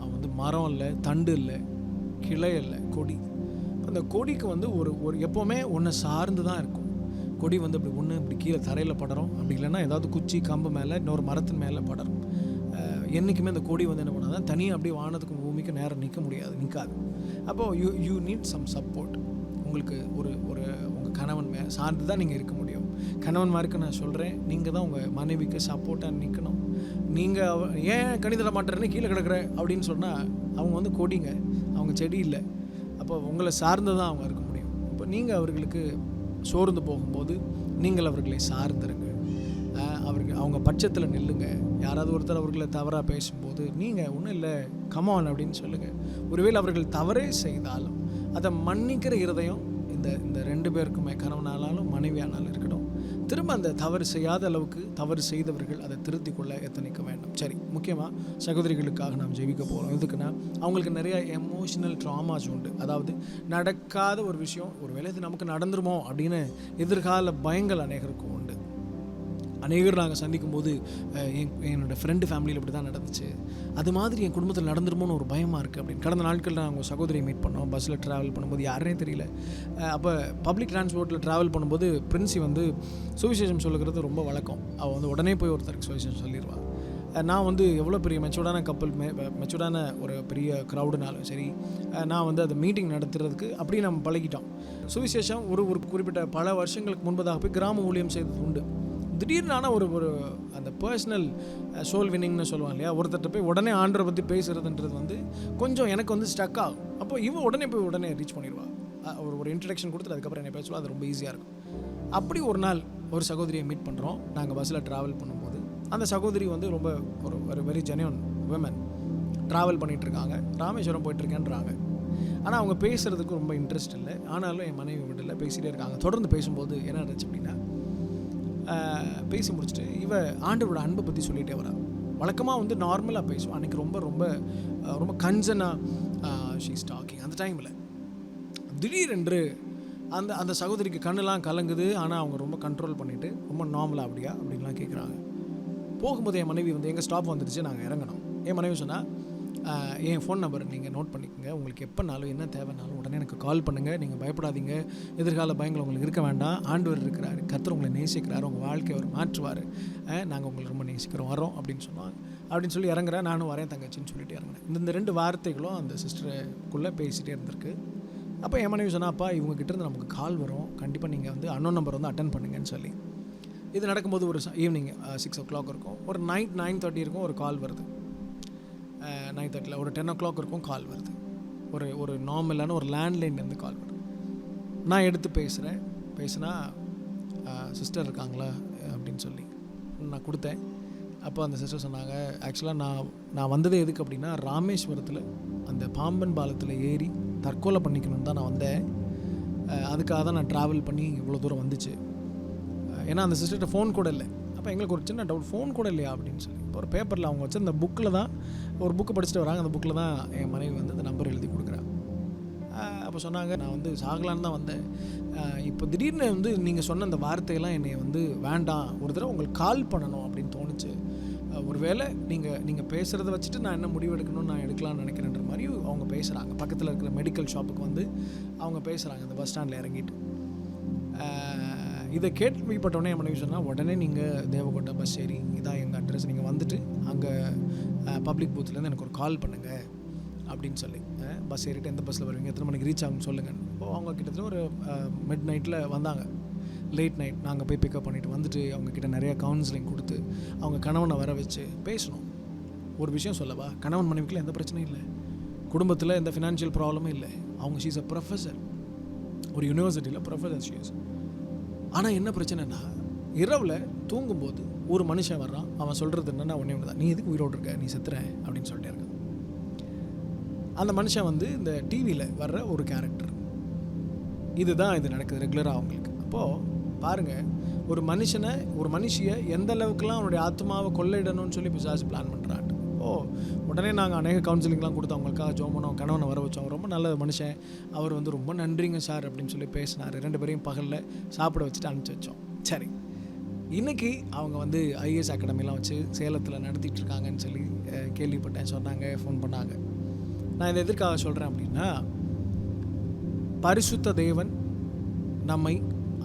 அவன் வந்து மரம் இல்லை, தண்டு இல்லை, கிளை இல்லை, கொடி. அந்த கொடிக்கு வந்து ஒரு எப்போவுமே ஒன்று சார்ந்து தான் இருக்கும். கொடி வந்து அப்படி ஒன்று இப்படி கீழே தரையில் படரும், அப்படி இல்லைன்னா ஏதாவது குச்சி கம்பு மேலே இன்னொரு மரத்தின் மேலே படரும். என்றைக்குமே அந்த கொடி வந்து என்ன பண்ணாதான் தனியாக அப்படியே வானத்துக்கும் பூமிக்கு நேரம் நிற்காது. அப்போது யூ நீட் சம் சப்போர்ட். உங்களுக்கு ஒரு உங்கள் கணவன் சார்ந்து தான் நீங்கள் இருக்க முடியும். கணவன்மாருக்கு நான் சொல்கிறேன், நீங்கள் தான் உங்கள் மனைவிக்கு சப்போர்ட்டாக நிற்கணும். நீங்கள் ஏன் கனி தர மாட்டேறேன்னு கீழே கிடக்குற அப்படின்னு சொன்னால், அவங்க வந்து கொடிங்க, அவங்க செடி இல்லை. அப்போ உங்களை சார்ந்து தான் அவங்க இருக்க முடியும். இப்போ நீங்கள் அவர்களுக்கு சோர்ந்து போகும்போது நீங்கள் அவர்களை சார்ந்துருங்க. அவங்க பட்சத்தில் நில்லுங்க. யாராவது ஒருத்தர் அவர்களை தவறாக பேசும்போது நீங்கள் ஒன்றும் இல்லை, கமான் அப்படின்னு சொல்லுங்கள். ஒருவேளை அவர்கள் தவறே செய்தாலும் அதை மன்னிக்கிற இருதயம் இந்த 2 பேருக்குமே, கணவனானாலும் மனைவியானாலும் இருக்கட்டும், திரும்ப அந்த தவறு செய்யாத அளவுக்கு தவறு செய்தவர்கள் அதை திருத்திக் கொள்ள எத்தனைக்க வேண்டும். சரி, முக்கியமாக சகோதரிகளுக்காக நாம் ஜெபிக்க போகிறோம். எதுக்குன்னா, அவங்களுக்கு நிறைய எமோஷனல் ட்ராமாஸ் உண்டு. அதாவது நடக்காத ஒரு விஷயம், ஒரு வேளை இது நமக்கு நடந்துருமோ அப்படின்னு எதிர்கால பயங்கள் அநேகருக்கும் உண்டு. அநேகர் நாங்கள் சந்திக்கும் போது என்னோடய ஃப்ரெண்டு ஃபேமிலியில் இப்படி தான் நடந்துச்சு, அது மாதிரி என் குடும்பத்தில் நடந்துருமோன்னு ஒரு பயமாக இருக்குது அப்படின்னு. கடந்த நாட்களில் நாங்கள் சகோதரியை மீட் பண்ணோம். பஸ்ஸில் ட்ராவல் பண்ணும்போது யாருனே தெரியல. அப்போ பப்ளிக் டிரான்ஸ்போர்ட்டில் ட்ராவல் பண்ணும்போது பிரின்சி வந்து சுவிசேஷம் சொல்லுறது ரொம்ப வழக்கம். அவள் வந்து உடனே போய் ஒருத்தருக்கு சுவிசேஷம் சொல்லிடுவாள். நான் வந்து எவ்வளோ பெரிய மெச்சூர்டான கப்பல், மெச்சூர்டான ஒரு பெரிய க்ரௌடுனாலும் சரி, நான் வந்து அது மீட்டிங் நடத்துறதுக்கு அப்படியே நம்ம பழகிட்டோம். சுவிசேஷம் ஒரு குறிப்பிட்ட பல வருஷங்களுக்கு முன்பதாக போய் கிராம ஊழியம் செய்தது உண்டு. திடீர்னு ஒரு அந்த பர்சனல் சோல் வின்னிங்னு சொல்லுவாங்க இல்லையா, ஒருத்தர்கிட்ட போய் உடனே ஆண்டரை பற்றி பேசுகிறதுன்றது வந்து கொஞ்சம் எனக்கு வந்து ஸ்டக் ஆகும். அப்போ இவன் உடனே ரீச் பண்ணிடுவாள். ஒரு இன்ட்ரடக்ஷன் கொடுத்துட்டு அதுக்கப்புறம் என்ன பேசுவோம், அது ரொம்ப ஈஸியாக இருக்கும். அப்படி ஒரு நாள் ஒரு சகோதரியை மீட் பண்ணுறோம். நாங்கள் பஸ்ஸில் ட்ராவல் பண்ணும்போது அந்த சகோதரி வந்து ரொம்ப ஒரு வெரி ஜென்யூன் விமன். ட்ராவல் பண்ணிகிட்ருக்காங்க, ராமேஸ்வரம் போயிட்டுருக்கேன்றாங்க. ஆனால் அவங்க பேசுகிறதுக்கு ரொம்ப இன்ட்ரெஸ்ட் இல்லை. ஆனாலும் என் மனைவி விடல, பேசிகிட்டே இருக்காங்க. தொடர்ந்து பேசும்போது என்ன நடந்துச்சு அப்படின்னா, பேசி முடிச்சுட்டு இவ ஆண்டவரோட அன்பை பற்றி சொல்லிகிட்டே வரா. வழக்கமாக வந்து நார்மலாக பேசுவோம். அன்றைக்கி ரொம்ப ரொம்ப ரொம்ப கன்சனாக ஷீஸ் டாக்கிங். அந்த டைமில் திடீரென்று அந்த சகோதரிக்கு கண்ணெல்லாம் கலங்குது. ஆனால் அவங்க ரொம்ப கண்ட்ரோல் பண்ணிவிட்டு ரொம்ப நார்மலாக அப்படின்லாம் கேட்குறாங்க. போகும்போது என் மனைவி வந்து எங்கள் ஸ்டாப் வந்துடுச்சு, நாங்கள் இறங்கணும். என் மனைவி சொன்னால், என் ஃபோன் நம்பர் நீங்கள் நோட் பண்ணிக்கோங்க, உங்களுக்கு எப்போனாலும் என்ன தேவைனாலும் உடனே எனக்கு கால் பண்ணுங்கள், நீங்கள் பயப்படாதீங்க, எதிர்கால பயங்கள் உங்களுக்கு இருக்க வேண்டாம், ஆண்டவர் இருக்கிறார், கர்த்தர் உங்களை நேசிக்கிறார், உங்கள் வாழ்க்கையை அவர் மாற்றுவார், நாங்கள் உங்களை ரொம்ப நேசிக்கிறோம், வரோம் அப்படின்னு சொன்னாங்க. அப்படின்னு சொல்லி இறங்குறேன். நானும் வரேன் தங்கச்சின்னு சொல்லிட்டு இறங்கினேன். இந்த 2 வார்த்தைகளும் அந்த சிஸ்டருக்குள்ளே பேசிகிட்டே இருந்திருக்கு. அப்போ என் மனைவி சொன்னால், அப்பா இவங்ககிட்டேருந்து நமக்கு கால் வரும், கண்டிப்பாக நீங்கள் வந்து அன்னோன் நம்பர் வந்து அட்டன் பண்ணுங்கன்னு சொல்லி. இது நடக்கும்போது ஒரு ஈவினிங் 6 o'clock இருக்கும். ஒரு நைட் 9:30 இருக்கும், ஒரு கால் வருது. 9:30 ஒரு 10 o'clock இருக்கும், கால் வருது. ஒரு நார்மலான ஒரு லேண்ட்லைன்லேருந்து கால் வருது. நான் எடுத்து பேசுனா சிஸ்டர் இருக்காங்களா அப்படின்னு சொல்லி நான் கொடுத்தேன். அப்போ அந்த சிஸ்டர் சொன்னாங்க, ஆக்சுவலாக நான் வந்தது எதுக்கு அப்படின்னா, ராமேஸ்வரத்தில் அந்த பாம்பன் பாலத்தில் ஏறி தற்கொலை பண்ணிக்கணும்னு தான் நான் வந்தேன். அதுக்காக தான் நான் ட்ராவல் பண்ணி இவ்வளோ தூரம் வந்துச்சு. ஏன்னா அந்த சிஸ்டர்கிட்ட ஃபோன் கூட இல்லை. அப்போ எங்களுக்கு ஒரு சின்ன டவுட், ஃபோன் கூட இல்லையா அப்படின்னு சொல்லி. இப்போ ஒரு பேப்பரில் அவங்க வச்சு அந்த புக்கில் தான், ஒரு புக்கு படிச்சுட்டு வராங்க, அந்த புக்கில் தான் என் மனைவி வந்து அந்த நம்பர் எழுதி கொடுக்குறாங்க. அப்போ சொன்னாங்க, நான் வந்து சாகலான்னு தான் வந்தேன், இப்போ திடீர்னு வந்து நீங்கள் சொன்ன அந்த வார்த்தையெல்லாம் என்னை வந்து வேண்டாம், ஒரு தடவை உங்களுக்கு கால் பண்ணணும் அப்படின்னு தோணுச்சு. ஒருவேளை நீங்கள் பேசுகிறத வச்சுட்டு நான் என்ன முடிவு எடுக்கணும்னு நான் எடுக்கலாம்னு நினைக்கிறேன்ற மாதிரி அவங்க பேசுகிறாங்க. பக்கத்தில் இருக்கிற மெடிக்கல் ஷாப்புக்கு வந்து அவங்க பேசுகிறாங்க, இந்த பஸ் ஸ்டாண்டில் இறங்கிட்டு. இதை கேள்விப்பட்டோடனே என் மனைவி சொன்னால், உடனே நீங்கள் தேவகோட்டை பஸ் ஏறி, இதான் எங்கள் அட்ரஸ், நீங்கள் வந்துட்டு அங்கே பப்ளிக் பூத்துலேருந்து எனக்கு ஒரு கால் பண்ணுங்கள் அப்படின்னு சொல்லி. பஸ் ஏறிட்டு எந்த பஸ்ஸில் வருவீங்க, எத்தனை மணிக்கு ரீச் ஆகும்னு சொல்லுங்கள். இப்போது அவங்க கிட்டத்தட்ட ஒரு மிட் நைட்டில் வந்தாங்க, லேட் நைட். நாங்கள் போய் பிக்கப் பண்ணிவிட்டு வந்துட்டு அவங்கக்கிட்ட நிறையா கவுன்சிலிங் கொடுத்து அவங்க கணவனை வர வச்சு பேசணும். ஒரு விஷயம் சொல்லவா, கணவன் மனைவிக்குள்ள எந்த பிரச்சனையும் இல்லை, குடும்பத்தில் எந்த ஃபினான்ஷியல் ப்ராப்ளமும் இல்லை. அவங்க ஷீஸ் அ ப்ரொஃபஸர், ஒரு யூனிவர்சிட்டியில் ப்ரொஃபஸர் ஷீஸ். ஆனால் என்ன பிரச்சனைனா, இரவில் தூங்கும்போது ஒரு மனுஷன் வர்றான், அவன் சொல்கிறது என்னென்னா ஒன்றே ஒன்று தான், நீ எதுக்கு உயிரோடு இருக்க, நீ செத்துற அப்படின்னு சொல்லிட்டே இருக்க. அந்த மனுஷன் வந்து இந்த டிவியில் வர்ற ஒரு கேரக்டர். இதுதான் இது நடக்குது ரெகுலராக அவங்களுக்கு. அப்போது பாருங்கள், ஒரு மனுஷியை எந்த அளவுக்குலாம் அவனுடைய ஆத்மாவை கொள்ளையிடணும்னு சொல்லி பிசாசு பிளான் பண்ணுறான். உடனே நாங்கள் அநேக கவுன்சிலிங்லாம் கொடுத்து அவங்களுக்காக ஜோம் பண்ணோம், கணவனை வர வச்சோம். ரொம்ப நல்ல மனுஷன் அவர், வந்து ரொம்ப நன்றிங்க சார் அப்படின்னு சொல்லி பேசினார். 2 பேரையும் பகலில் சாப்பிட வச்சுட்டு அனுப்பிச்சி வச்சோம். சரி, இன்றைக்கி அவங்க வந்து ஐஏஎஸ் அகாடமிலாம் வச்சு சேலத்தில் நடத்திட்டுருக்காங்கன்னு சொல்லி கேள்விப்பட்டேன், சொன்னாங்க, ஃபோன் பண்ணாங்க. நான் இதை எதற்காக சொல்கிறேன் அப்படின்னா, பரிசுத்த தேவன் நம்மை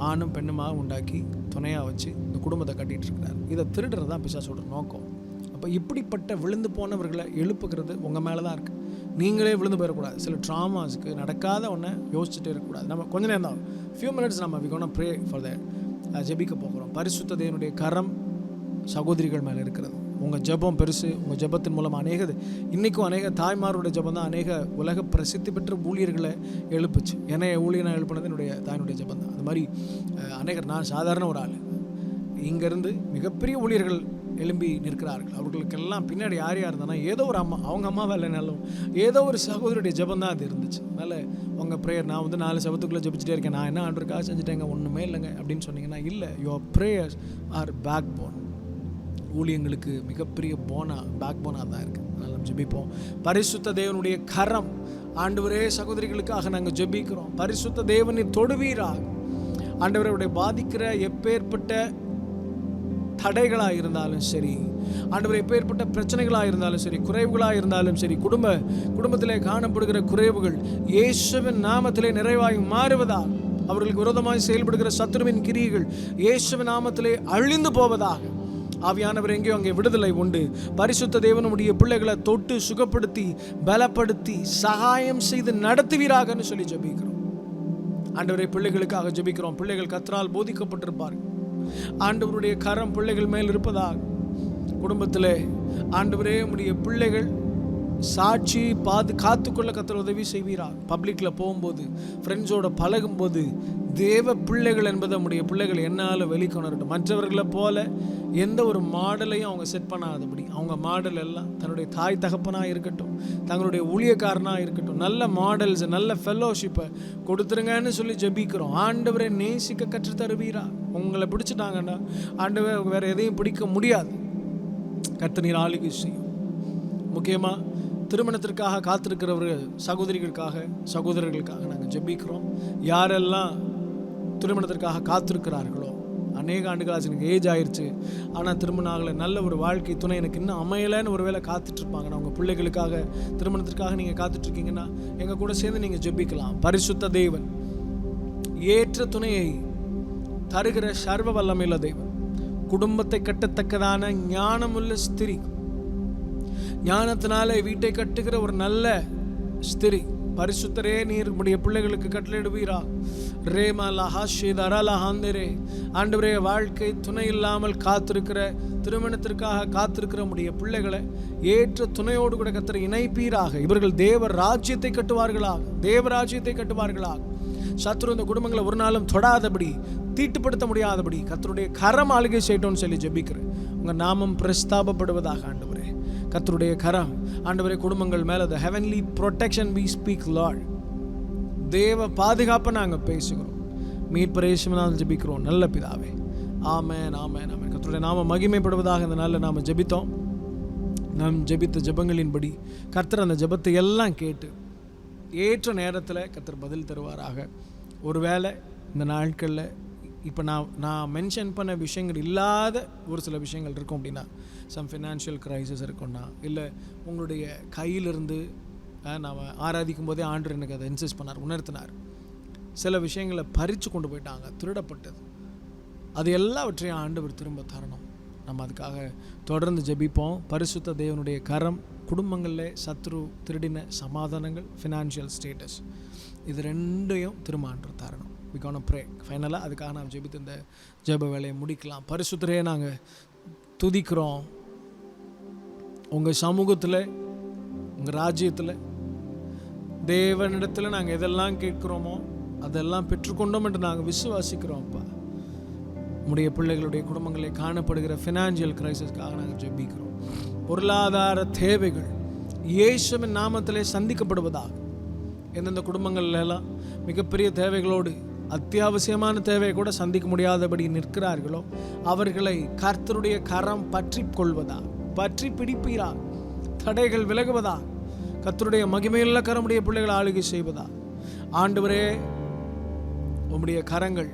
ஆணும் பெண்ணுமாக உண்டாக்கி துணையாக வச்சு இந்த குடும்பத்தை கட்டிகிட்டு இருக்கிறார். இதை திருடுறது தான் பிசாசோட நோக்கம். அப்போ இப்படிப்பட்ட விழுந்து போனவர்களை எழுப்புகிறது உங்கள் மேலே தான் இருக்குது. நீங்களே விழுந்து போயிடக்கூடாது. சில ட்ராமாஸுக்கு நடக்காத ஒன்றை யோசிச்சுட்டே இருக்கக்கூடாது. நம்ம கொஞ்ச நேரம் தான், ஃபியூ மினிட்ஸ் நம்ம we gonna pray for the ஜெபிக்க போகிறோம். பரிசுத்த தேவனுடைய கரம் சகோதரிகள் மேலே இருக்கிறது. உங்கள் ஜெபம் பெருசு. உங்கள் ஜெபத்தின் மூலமாக இன்றைக்கும் அநேக தாய்மாரோட ஜெபம் தான் அநேக உலக பிரசித்தி பெற்ற ஊழியர்களை எழுப்புச்சு. ஏன்னா ஊழியனை எழுப்புனது என்னுடைய தாயினுடைய ஜெபம் தான். அது மாதிரி அநேகர், நான் சாதாரண ஒரு ஆள், இங்கேருந்து மிகப்பெரிய ஊழியர்கள் எழும்பி நிற்கிறார்கள். அவர்களுக்கெல்லாம் பின்னாடி யார் யார் இருந்தானா, ஏதோ ஒரு அம்மா, அவங்க அம்மாவை இல்லைனாலும் ஏதோ ஒரு சகோதரியுடைய ஜெபம் தான் அது இருந்துச்சு. அதனால் உங்கள் ப்ரேயர், நான் வந்து 4 செபத்துக்குள்ளே ஜெபிச்சுட்டே இருக்கேன், நான் என்ன ஆண்டவருக்காக செஞ்சுட்டேங்க, ஒன்றுமே இல்லைங்க அப்படின்னு சொன்னீங்கன்னா, இல்லை, your prayers are backbone. ஊழியங்களுக்கு மிகப்பெரிய பேக் போனாக தான் இருக்குது. அதனால் நம்ம ஜெபிப்போம். பரிசுத்த தேவனுடைய கரம், ஆண்டவரே சகோதரிகளுக்காக நாங்கள் ஜெபிக்கிறோம். பரிசுத்த தேவனை தொடுவீராக. ஆண்டவருடைய பாதிக்கிற எப்பேற்பட்ட தடைகளாக இருந்தாலும் சரி, ஆண்டவர் எப்பேற்பட்ட பிரச்சனைகளாக இருந்தாலும் சரி, குறைவுகளாக இருந்தாலும் சரி, குடும்பத்திலே காணப்படுகிற குறைவுகள் இயேசுவின் நாமத்திலே நிறைவாய் மாறுவதாக, அவர்களுக்கு விரோதமாய் செயல்படுகிற சத்துருவின் கிரியைகள் இயேசுவின் நாமத்திலே அழிந்து போவதாக. ஆவியானவர் எங்கேயோ அங்கே விடுதலை உண்டு. பரிசுத்த தேவனுடைய பிள்ளைகளை தொட்டு சுகப்படுத்தி பலப்படுத்தி சகாயம் செய்து நடத்துவீராகன்னு சொல்லி ஜெபிக்கிறோம். ஆண்டவரே, பிள்ளைகளுக்காக ஜெபிக்கிறோம். பிள்ளைகள் கர்த்தரால் போதிக்கப்பட்டிருப்பார்கள். ஆண்டவருடைய கரம் பிள்ளைகள் மேல் இருப்பதாக. குடும்பத்திலே ஆண்டவரே, உம்முடைய பிள்ளைகள் சாட்சி காத்துக்கொள்ள கர்த்தர் உதவி செய்வீரா. பப்ளிக்கில் போகும்போது, ஃப்ரெண்ட்ஸோட பழகும்போது, தேவ பிள்ளைகள் என்பதை நம்முடைய பிள்ளைகள் என்னால் வெளிக்கொணரட்டும். மற்றவர்களை போல எந்த ஒரு மாடலையும் அவங்க செட் பண்ணாதபடி, அவங்க மாடல் எல்லாம் தன்னுடைய தாய் தகப்பனாக இருக்கட்டும், தங்களுடைய ஊழியக்காரனாக இருக்கட்டும், நல்ல மாடல்ஸ், நல்ல ஃபெல்லோஷிப்பை கொடுத்துருங்கன்னு சொல்லி ஜெபிக்கிறோம். ஆண்டவரை நேசிக்க கற்று தருவீரா. உங்களை பிடிச்சிட்டாங்கன்னா ஆண்டவர் வேறு எதையும் பிடிக்க முடியாது. கர்த்தர் நீர் ஆளுகை செய்யும். முக்கியமாக திருமணத்திற்காக காத்திருக்கிறவர்கள் சகோதரிகளுக்காக நாங்கள் ஜெபிக்கிறோம். யாரெல்லாம் திருமணத்திற்காக காத்திருக்கிறார்களோ, அநேக ஆண்டுகளாச்சு, எனக்கு ஏஜ் ஆயிடுச்சு, ஆனால் திருமணம் ஆகலை, நல்ல ஒரு வாழ்க்கை துணை எனக்கு இன்னும் அமையலைன்னு ஒரு வேளை காத்துட்ருப்பாங்க. நான் உங்கள் பிள்ளைகளுக்காக திருமணத்திற்காக நீங்கள் காத்துட்ருக்கீங்கன்னா எங்கள் கூட சேர்ந்து நீங்கள் ஜெபிக்கலாம். பரிசுத்த தேவன், ஏற்ற துணையை தருகிற சர்வ வல்லமையுள்ள தேவன், குடும்பத்தை கட்டத்தக்கதான ஞானமுள்ள ஸ்திரீ, ஞானத்தினாலே வீட்டை கட்டுகிற ஒரு நல்ல ஸ்திரீ, பரிசுத்தரே நீர் உடைய பிள்ளைகளுக்கு கட்டளையிடுவீரா. ஆண்டவரே, வாழ்க்கை துணை இல்லாமல் காத்திருக்கிற, திருமணத்திற்காக காத்திருக்கிற உடைய பிள்ளைகளை ஏற்ற துணையோடு கூட கர்த்தர் இணைப்பீராக. இவர்கள் தேவ ராஜ்யத்தை கட்டுவார்களாக. சத்துரு இந்த குடும்பங்களை ஒரு நாளும் தொடாதபடி, தீட்டுப்படுத்த முடியாதபடி கர்த்தருடைய கரம் ஆளுகை செய்யட்டும்னு சொல்லி ஜெபிக்கிறேன். உங்கள் நாமம் பிரஸ்தாபப்படுவதாக ஆண்டவரே. கர்த்தருடைய கரம் ஆண்டவரே குடும்பங்கள் மேலே, the heavenly protection we speak Lord, தேவ பாதுகாப்பை நாங்கள் பேசுகிறோம். மீட்பர் இயேசுவினால் ஜெபிக்கிறோம் நல்ல பிதாவே. ஆமென், ஆமென், ஆமென். கர்த்தருடைய நாம மகிமைப்படுவதாக. இந்த நாளில் நாம் ஜெபித்தோம். நாம் ஜெபித்த ஜெபங்களின்படி கர்த்தர் அந்த ஜெபத்தை எல்லாம் கேட்டு ஏற்ற நேரத்தில் கர்த்தர் பதில் தருவாராக. ஒருவேளை இந்த நாட்களில் இப்போ நான் மென்ஷன் பண்ண விஷயங்கள் இல்லாத ஒரு சில விஷயங்கள் இருக்கும் அப்படின்னா, சம் ஃபினான்ஷியல் கிரைசிஸ் இருக்குன்னா, இல்லை உங்களுடைய கையிலிருந்து நாம் ஆராதிக்கும் போதே ஆண்டவர் எனக்கு அதை இன்சிஸ்ட் பண்ணார், உணர்த்தினார். சில விஷயங்களை பறித்து கொண்டு போயிட்டாங்க, திருடப்பட்டது. அது எல்லாவற்றையும் ஆண்டவர் திரும்ப தரணும். நம்ம அதுக்காக தொடர்ந்து ஜெபிப்போம். பரிசுத்த தேவனுடைய கரம், குடும்பங்களில் சத்ரு திருடின சமாதானங்கள், ஃபினான்ஷியல் ஸ்டேட்டஸ், இது ரெண்டையும் திரும்ப ஆண்டவர் தரணும். we gonna pray. ஃபைனலாக அதுக்காக நாம் ஜெபித்து இந்த ஜெப வேலையை முடிக்கலாம். பரிசுத்தரே, நாங்கள் துதிக்கிறோம். உங்கள் சமூகத்தில், உங்கள் ராஜ்யத்தில், தேவனிடத்தில் நாங்கள் எதெல்லாம் கேட்குறோமோ அதெல்லாம் பெற்றுக்கொண்டோம் என்று நாங்கள் விசுவாசிக்கிறோம்ப்பா. உடைய பிள்ளைகளுடைய குடும்பங்களில் காணப்படுகிற ஃபினான்ஷியல் கிரைசிஸ்க்காக நாங்கள் ஜெபிக்கிறோம். பொருளாதார தேவைகள் இயேசுவின் நாமத்திலே சந்திக்கப்படுவதாக. எந்தெந்த குடும்பங்கள்லாம் மிகப்பெரிய தேவைகளோடு, அத்தியாவசியமான தேவையை கூட சந்திக்க முடியாதபடி நிற்கிறார்களோ, அவர்களை கர்த்தருடைய கரம் பற்றி கொள்வதா, பற்றி பிடிப்பீரா, தடைகள் விலகுவதா, கர்த்தருடைய மகிமையுள்ள கரமுடைய பிள்ளைகளை ஆளுகை செய்வதா. ஆண்டவரே, உம்முடைய கரங்கள்,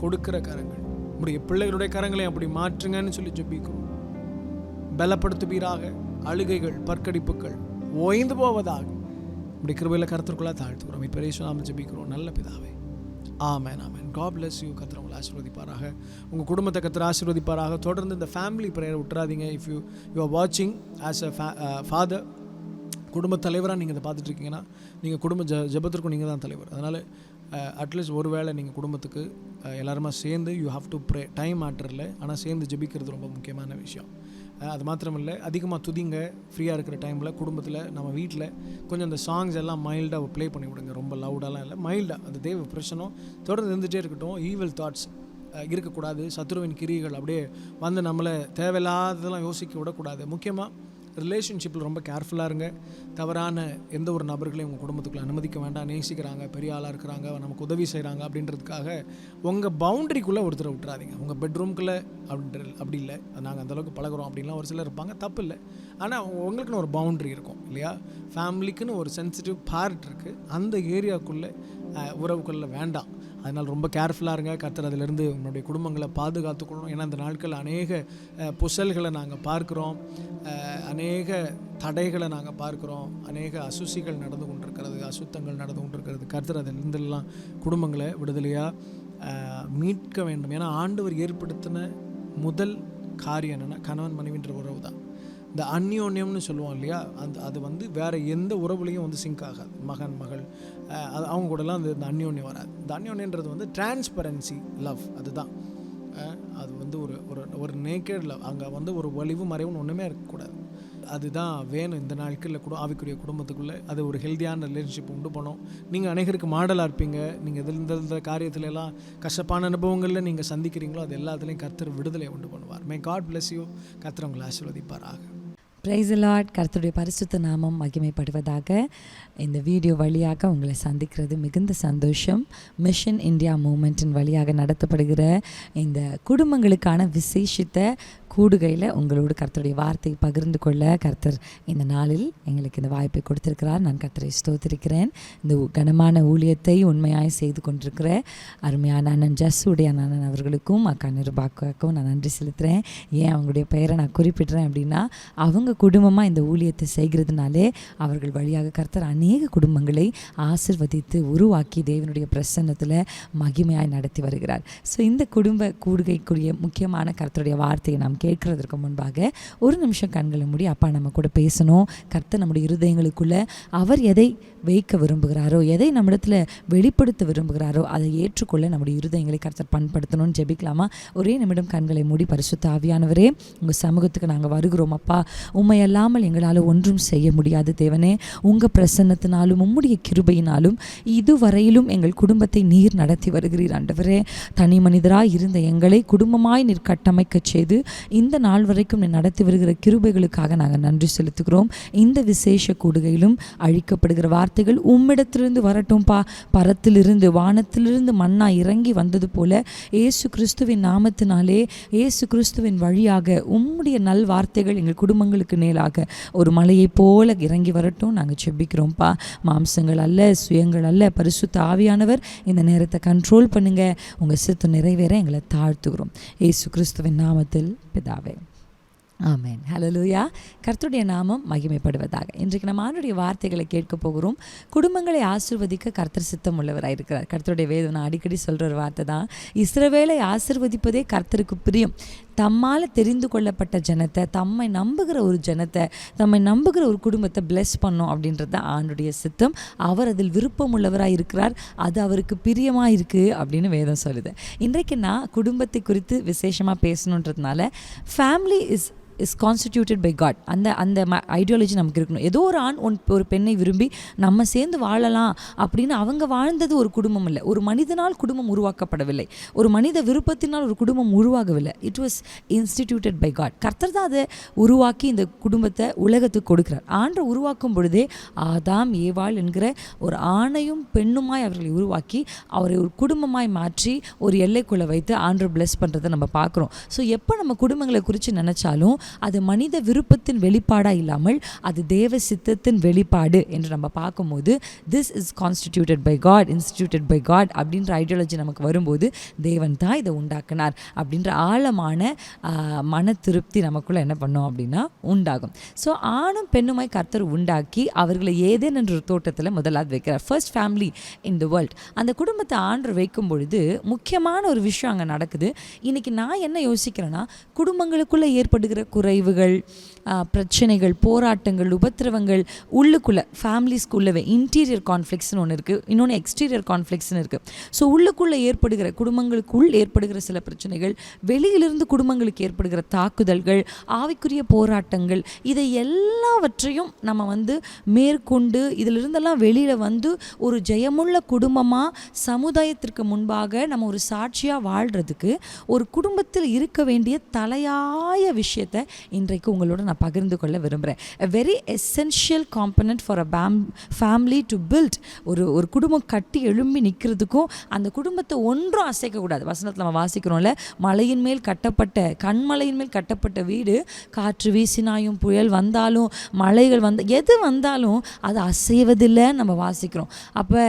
கொடுக்கிற கரங்கள், உம்முடைய பிள்ளைகளுடைய கரங்களை அப்படி மாற்றுங்கன்னு சொல்லி ஜெபிக்கிறோம். பலப்படுத்துவீராக. அழுகைகள், பற்கடிப்புகள் ஓய்ந்து போவதாக உம்முடைய கிருபையில் கர்த்தருக்குள்ளே தாழ்த்துக்கிறோம். இப்போ இயேசுவின் ஜெபிக்கிறோம் நல்ல பிதாவே. ஆமென், ஆமென். God bless you. கர்த்தர் உங்களை ஆசீர்வதிப்பாராக. உங்கள் குடும்பத்தை கர்த்தர் ஆசீர்வதிப்பாராக. தொடர்ந்து இந்த ஃபேமிலி ப்ரேயரை விட்டுறாதீங்க. இஃப் யூ ஆர் வாட்சிங் ஆஸ் அ ஃபாதர், குடும்ப தலைவராக நீங்கள் இதை பார்த்துட்ருக்கீங்கன்னா, நீங்கள் குடும்ப ஜெபத்திற்கும் நீங்கள் தான் தலைவர். அதனால் அட்லீஸ்ட் ஒரு வேளை நீங்கள் குடும்பத்துக்கு எல்லாருமா சேர்ந்து you have to pray. Time மேட்டரில், ஆனால் சேர்ந்து ஜெபிக்கிறது ரொம்ப முக்கியமான விஷயம். அது மாத்திரமில்லை, அதிகமாக துதிங்க. ஃப்ரீயாக இருக்கிற டைமில் குடும்பத்தில், நம்ம வீட்டில் கொஞ்சம் அந்த சாங்ஸ் எல்லாம் மைல்டாக ப்ளே பண்ணி விடுங்க. ரொம்ப லவுடாலாம் இல்லை, மைல்டாக. அந்த தேவ பிரச்சனை தொடர்ந்து இருந்துகிட்டே இருக்கட்டும். ஈவில் தாட்ஸ் இருக்கக்கூடாது. சத்துருவின் கிரியைகள் அப்படியே வந்து நம்மளை தேவையில்லாததெல்லாம் யோசிக்க விடக்கூடாது. முக்கியமாக ரிலேஷன்ஷிப்பில் ரொம்ப கேர்ஃபுல்லாக இருங்க. தவறான எந்த ஒரு நபர்களையும் உங்கள் குடும்பத்துக்குள்ளே அனுமதிக்க வேண்டாம். நேசிக்கிறாங்க, பெரிய ஆளாக இருக்கிறாங்க, நமக்கு உதவி செய்கிறாங்க அப்படின்றதுக்காக உங்கள் பவுண்ட்ரிக்குள்ளே ஒருத்தரை விட்டுறாதீங்க. உங்கள் பெட்ரூம்குள்ளே அப்படி இல்லை, நாங்கள் அந்தளவுக்கு பழகிறோம் அப்படின்லாம் ஒரு சிலர் இருப்பாங்க, தப்பு இல்லை. ஆனால் உங்களுக்குன்னு ஒரு பவுண்ட்ரி இருக்கும் இல்லையா? ஃபேமிலிக்குன்னு ஒரு சென்சிட்டிவ் பார்ட் இருக்குது, அந்த ஏரியாவுக்குள்ளே உறவுக்குள்ளே வேண்டாம். அதனால் ரொம்ப கேர்ஃபுல்லாக இருங்க. கர்த்தர் அதிலிருந்து உங்களுடைய குடும்பங்களை பாதுகாத்துக்கொள்ளணும். ஏன்னா இந்த நாட்கள் அநேக புசல்களை நாங்கள் பார்க்குறோம், அநேக தடைகளை நாங்கள் பார்க்குறோம், அநேக அசுசிகள் நடந்து கொண்டிருக்கிறது, அசுத்தங்கள் நடந்து கொண்டிருக்கிறது. கர்த்தர் அதிலிருந்தெல்லாம் குடும்பங்களை விடுதலையாக மீட்க வேண்டும். ஏன்னா ஆண்டவர் ஏற்படுத்தின முதல் காரியம் என்னென்னா கணவன் மனைவின்ற உறவு தான். இந்த அந்யோன்யம்னு சொல்லுவோம் இல்லையா, அது வந்து வேறு எந்த உறவுலையும் வந்து சிங்க் ஆகாது. மகன் மகள் அது அவங்க கூடலாம் அந்த அந்யோன்யம் வராது. இந்த அந்யோன்யன்றது வந்து டிரான்ஸ்பரன்சி லவ், அதுதான். அது வந்து ஒரு நேக்கட் லவ். அங்கே வந்து ஒரு வலிவு மறைவுன்னு ஒன்றுமே இருக்கக்கூடாது. அதுதான் வேணும் இந்த நாட்களில் கூட ஆவிக்குரிய குடும்பத்துக்குள்ளே. அது ஒரு ஹெல்த்தியான ரிலேஷன்ஷிப் உண்டு பண்ணோம். நீங்கள் அநேகருக்கு மாடலாக இருப்பீங்க. நீங்கள் இந்த காரியத்துலலாம் கஷ்டப்பான அனுபவங்களில் நீங்கள் சந்திக்கிறீங்களோ அது எல்லாத்துலேயும் கர்த்தர் விடுதலை உண்டு பண்ணுவார். May God bless you. கர்த்தர் உங்களை ஆசீர்வதிப்பாராக. Praise the Lord. கர்த்தருடைய பரிசுத்த நாமம் மகிமைப்படுவதாக. இந்த வீடியோ வழியாக உங்களை சந்திக்கிறது மிகுந்த சந்தோஷம். மிஷன் இந்தியா மூமெண்ட்டின் வழியாக நடத்தப்படுகிற இந்த குடும்பங்களுக்கான விசேஷித்த கூடுகையில் உங்களோடு கர்த்தருடைய வார்த்தை பகிர்ந்து கொள்ள கர்த்தர் இந்த நாளில் எங்களுக்கு இந்த வாய்ப்பை கொடுத்திருக்கிறார். நான் கர்த்தரை ஸ்தோத்திரிக்கிறேன். இந்த கனமான ஊழியத்தை உண்மையாய் செய்து கொண்டிருக்கிற அருமையான அண்ணன் ஜஸ்ஸுடைய அண்ணன் அவர்களுக்கும் அக்கா நிருபாக்காக்கும் நான் நன்றி செலுத்துகிறேன். ஏன் அவங்களுடைய பெயரை நான் குறிப்பிடுறேன் அப்படின்னா, அவங்க குடும்பமாக இந்த ஊழியத்தை செய்கிறதுனாலே அவர்கள் வழியாக கர்த்தர் அநேக குடும்பங்களை ஆசிர்வதித்து உருவாக்கி தேவனுடைய பிரசன்னத்தில் மகிமையாய் நடத்தி வருகிறார். ஸோ இந்த குடும்ப கூடுகைக்குரிய முக்கியமான கர்த்தருடைய வார்த்தையை நாம் கேட்கறதுக்கு முன்பாக ஒரு நிமிஷம் கண்களை மூடி அப்பா நம்ம கூட பேசணும். கர்த்தர் நம்முடைய இருதயங்களுக்குள்ளே அவர் எதை வைக்க விரும்புகிறாரோ, எதை நம்மிடத்தில் வெளிப்படுத்த விரும்புகிறாரோ அதை ஏற்றுக்கொள்ள நம்முடைய இருதயங்களை கர்த்தர் பண்படுத்தணும்னு ஜெபிக்கலாமா? ஒரே நிமிடம் கண்களை மூடி. பரிசுத்த ஆவியானவரே, உங்கள் சமூகத்துக்கு நாங்கள் வருகிறோம் அப்பா. உம்மை அல்லாமல் எங்களால் ஒன்றும் செய்ய முடியாது தேவனே. உங்கள் பிரசன்னத்தினாலும் உம்முடைய கிருபையினாலும் இதுவரையிலும் எங்கள் குடும்பத்தை நீர் நடத்தி வருகிறீர் ஆண்டவரே. தனி மனிதராய் இருந்த எங்களை குடும்பமாய் நீர் கட்டமைக்க செய்து இந்த நாள் வரைக்கும் நீ நடத்தி வருகிற கிருபைகளுக்காக நாங்கள் நன்றி செலுத்துகிறோம். இந்த விசேஷ கூடுகையிலும் அழிக்கப்படுகிற வார்த்தைகள் உம்மிடத்திலிருந்து வரட்டும்பா. பரத்திலிருந்து வானத்திலிருந்து மன்னா இறங்கி வந்தது போல இயேசு கிறிஸ்துவின் நாமத்தினாலே, இயேசு கிறிஸ்துவின் வழியாக உம்முடைய நல் வார்த்தைகள் எங்கள் குடும்பங்களுக்கு மேலாக ஒரு மலையை போல இறங்கி வரட்டும் நாங்கள் செபிக்கிறோம்ப்பா. மாம்சங்கள் அல்ல, சுயங்கள் அல்ல, பரிசுத்த ஆவியானவர் இந்த நேரத்தை கண்ட்ரோல் பண்ணுங்க. உங்கள் சித்தம் நிறைவேற எங்களை தாழ்த்துகிறோம் இயேசு கிறிஸ்துவின் நாமத்தில் பிதாவே, ஆமென். ஹல்லேலூயா. கர்த்தருடைய நாமம் மகிமைப்படுவதாக. இன்றைக்கு நம்ம ஆண்டவருடைய வார்த்தைகளை கேட்க போகிறோம். குடும்பங்களை ஆசீர்வதிக்க கர்த்தர் சித்தம் உள்ளவராக இருக்கிறார். கர்த்தருடைய வேதம் நான் அடிக்கடி சொல்கிற ஒரு வார்த்தை தான், இஸ்ரவேலை ஆசீர்வதிப்பதே கர்த்தருக்கு பிரியம். தம்மால் தெரிந்து கொள்ளப்பட்ட ஜனத்தை, தம்மை நம்புகிற ஒரு ஜனத்தை, தம்மை நம்புகிற ஒரு குடும்பத்தை பிளெஸ் பண்ணோம் அப்படின்றது தான் ஆண்டுடைய சித்தம். அவர் அதில் விருப்பம் உள்ளவராக இருக்கிறார். அது அவருக்கு பிரியமாக இருக்குது அப்படின்னு வேதம் சொல்லுது. இன்றைக்கு நான் குடும்பத்தை குறித்து விசேஷமாக பேசணுன்றதுனால family is constituted by God. அந்த ஐடியாலஜி நமக்கு இருக்கணும். ஏதோ ஒரு ஆண் ஒரு பெண்ணை விரும்பி நம்ம சேர்ந்து வாழலாம் அப்படின்னு அவங்க வாழ்ந்தது ஒரு குடும்பம் இல்லை. ஒரு மனிதனால் குடும்பம் உருவாக்கப்படவில்லை. ஒரு மனித விருப்பத்தினால் ஒரு குடும்பம் உருவாகவில்லை. It was instituted by God. கர்த்தர் தான் அதை உருவாக்கி இந்த குடும்பத்தை உலகத்துக்கு கொடுக்கிறார். ஆண்டை உருவாக்கும் பொழுதே ஆதாம் ஏவாள் என்கிற ஒரு ஆணையும் பெண்ணுமாய் அவர்களை உருவாக்கி அவரை ஒரு குடும்பமாய் மாற்றி ஒரு எல்லைக்குள்ளே வைத்து ஆண்டை பிளஸ் பண்ணுறதை நம்ம பார்க்குறோம். ஸோ எப்போ நம்ம குடும்பங்களை குறித்து நினச்சாலும் அது மனித விருப்பத்தின் வெளிப்பாடாக இல்லாமல் அது தேவ சித்தத்தின் வெளிப்பாடு என்று நம்ம பார்க்கும்போது this is constituted by God, instituted by God அப்படின்ற ஐடியாலஜி நமக்கு வரும்போது தேவன் தான் இதை உண்டாக்கினார் அப்படின்ற ஆழமான மன திருப்தி நமக்குள்ளே என்ன பண்ணோம் அப்படின்னா உண்டாகும். ஸோ ஆணும் பெண்ணுமாய் கர்த்தர் உண்டாக்கி அவர்களை ஏதேன் என்ற ஒரு தோட்டத்தில் முதலாவது வைக்கிறார். First family in the world. அந்த குடும்பத்தை ஆண்டவர் வைக்கும் பொழுது முக்கியமான ஒரு விஷயம் அங்கே நடக்குது. இன்றைக்கி நான் என்ன யோசிக்கிறேன்னா, குடும்பங்களுக்குள்ளே ஏற்படுகிற குறைவுகள், பிரச்சனைகள், போராட்டங்கள், உபத்திரவங்கள் உள்ளுக்குள்ளே ஃபேமிலிஸ்க்குள்ளவே இன்டீரியர் கான்ஃப்ளிக்ஸ்னு ஒன்று இருக்குது, இன்னொன்று எக்ஸ்டீரியர் கான்ஃப்ளிக்ஸ்னு இருக்குது. ஸோ உள்ளுக்குள்ளே ஏற்படுகிற குடும்பங்களுக்குள் ஏற்படுகிற சில பிரச்சனைகள், வெளியிலிருந்து குடும்பங்களுக்கு ஏற்படுகிற தாக்குதல்கள், ஆவிக்குரிய போராட்டங்கள், இதை எல்லாவற்றையும் நம்ம மேற்கொண்டு இதிலிருந்தெல்லாம் வெளியில் ஒரு ஜெயமுள்ள குடும்பமாக சமுதாயத்திற்கு முன்பாக நம்ம ஒரு சாட்சியாக வாழ்கிறதுக்கு ஒரு குடும்பத்தில் இருக்க வேண்டிய தலையாய விஷயத்தை இன்றைக்கு உங்களோட நான் பகிர்ந்து கொள்ள விரும்புகிறேன். a very essential component for a family to build. ஒரு குடும்பம் கட்டி எழும்பி நிற்கிறதுக்கும் அந்த குடும்பத்தை ஒன்றும் அசைக்கக்கூடாது. வசனத்தில் நம்ம வாசிக்கிறோம்ல, மலையின் மேல் கட்டப்பட்ட கண்மலையின் மேல் கட்டப்பட்ட வீடு காற்று வீசினாயும் புயல் வந்தாலும் மலைகள் எது வந்தாலும் அது அசைவதில்லை நம்ம வாசிக்கிறோம். அப்போ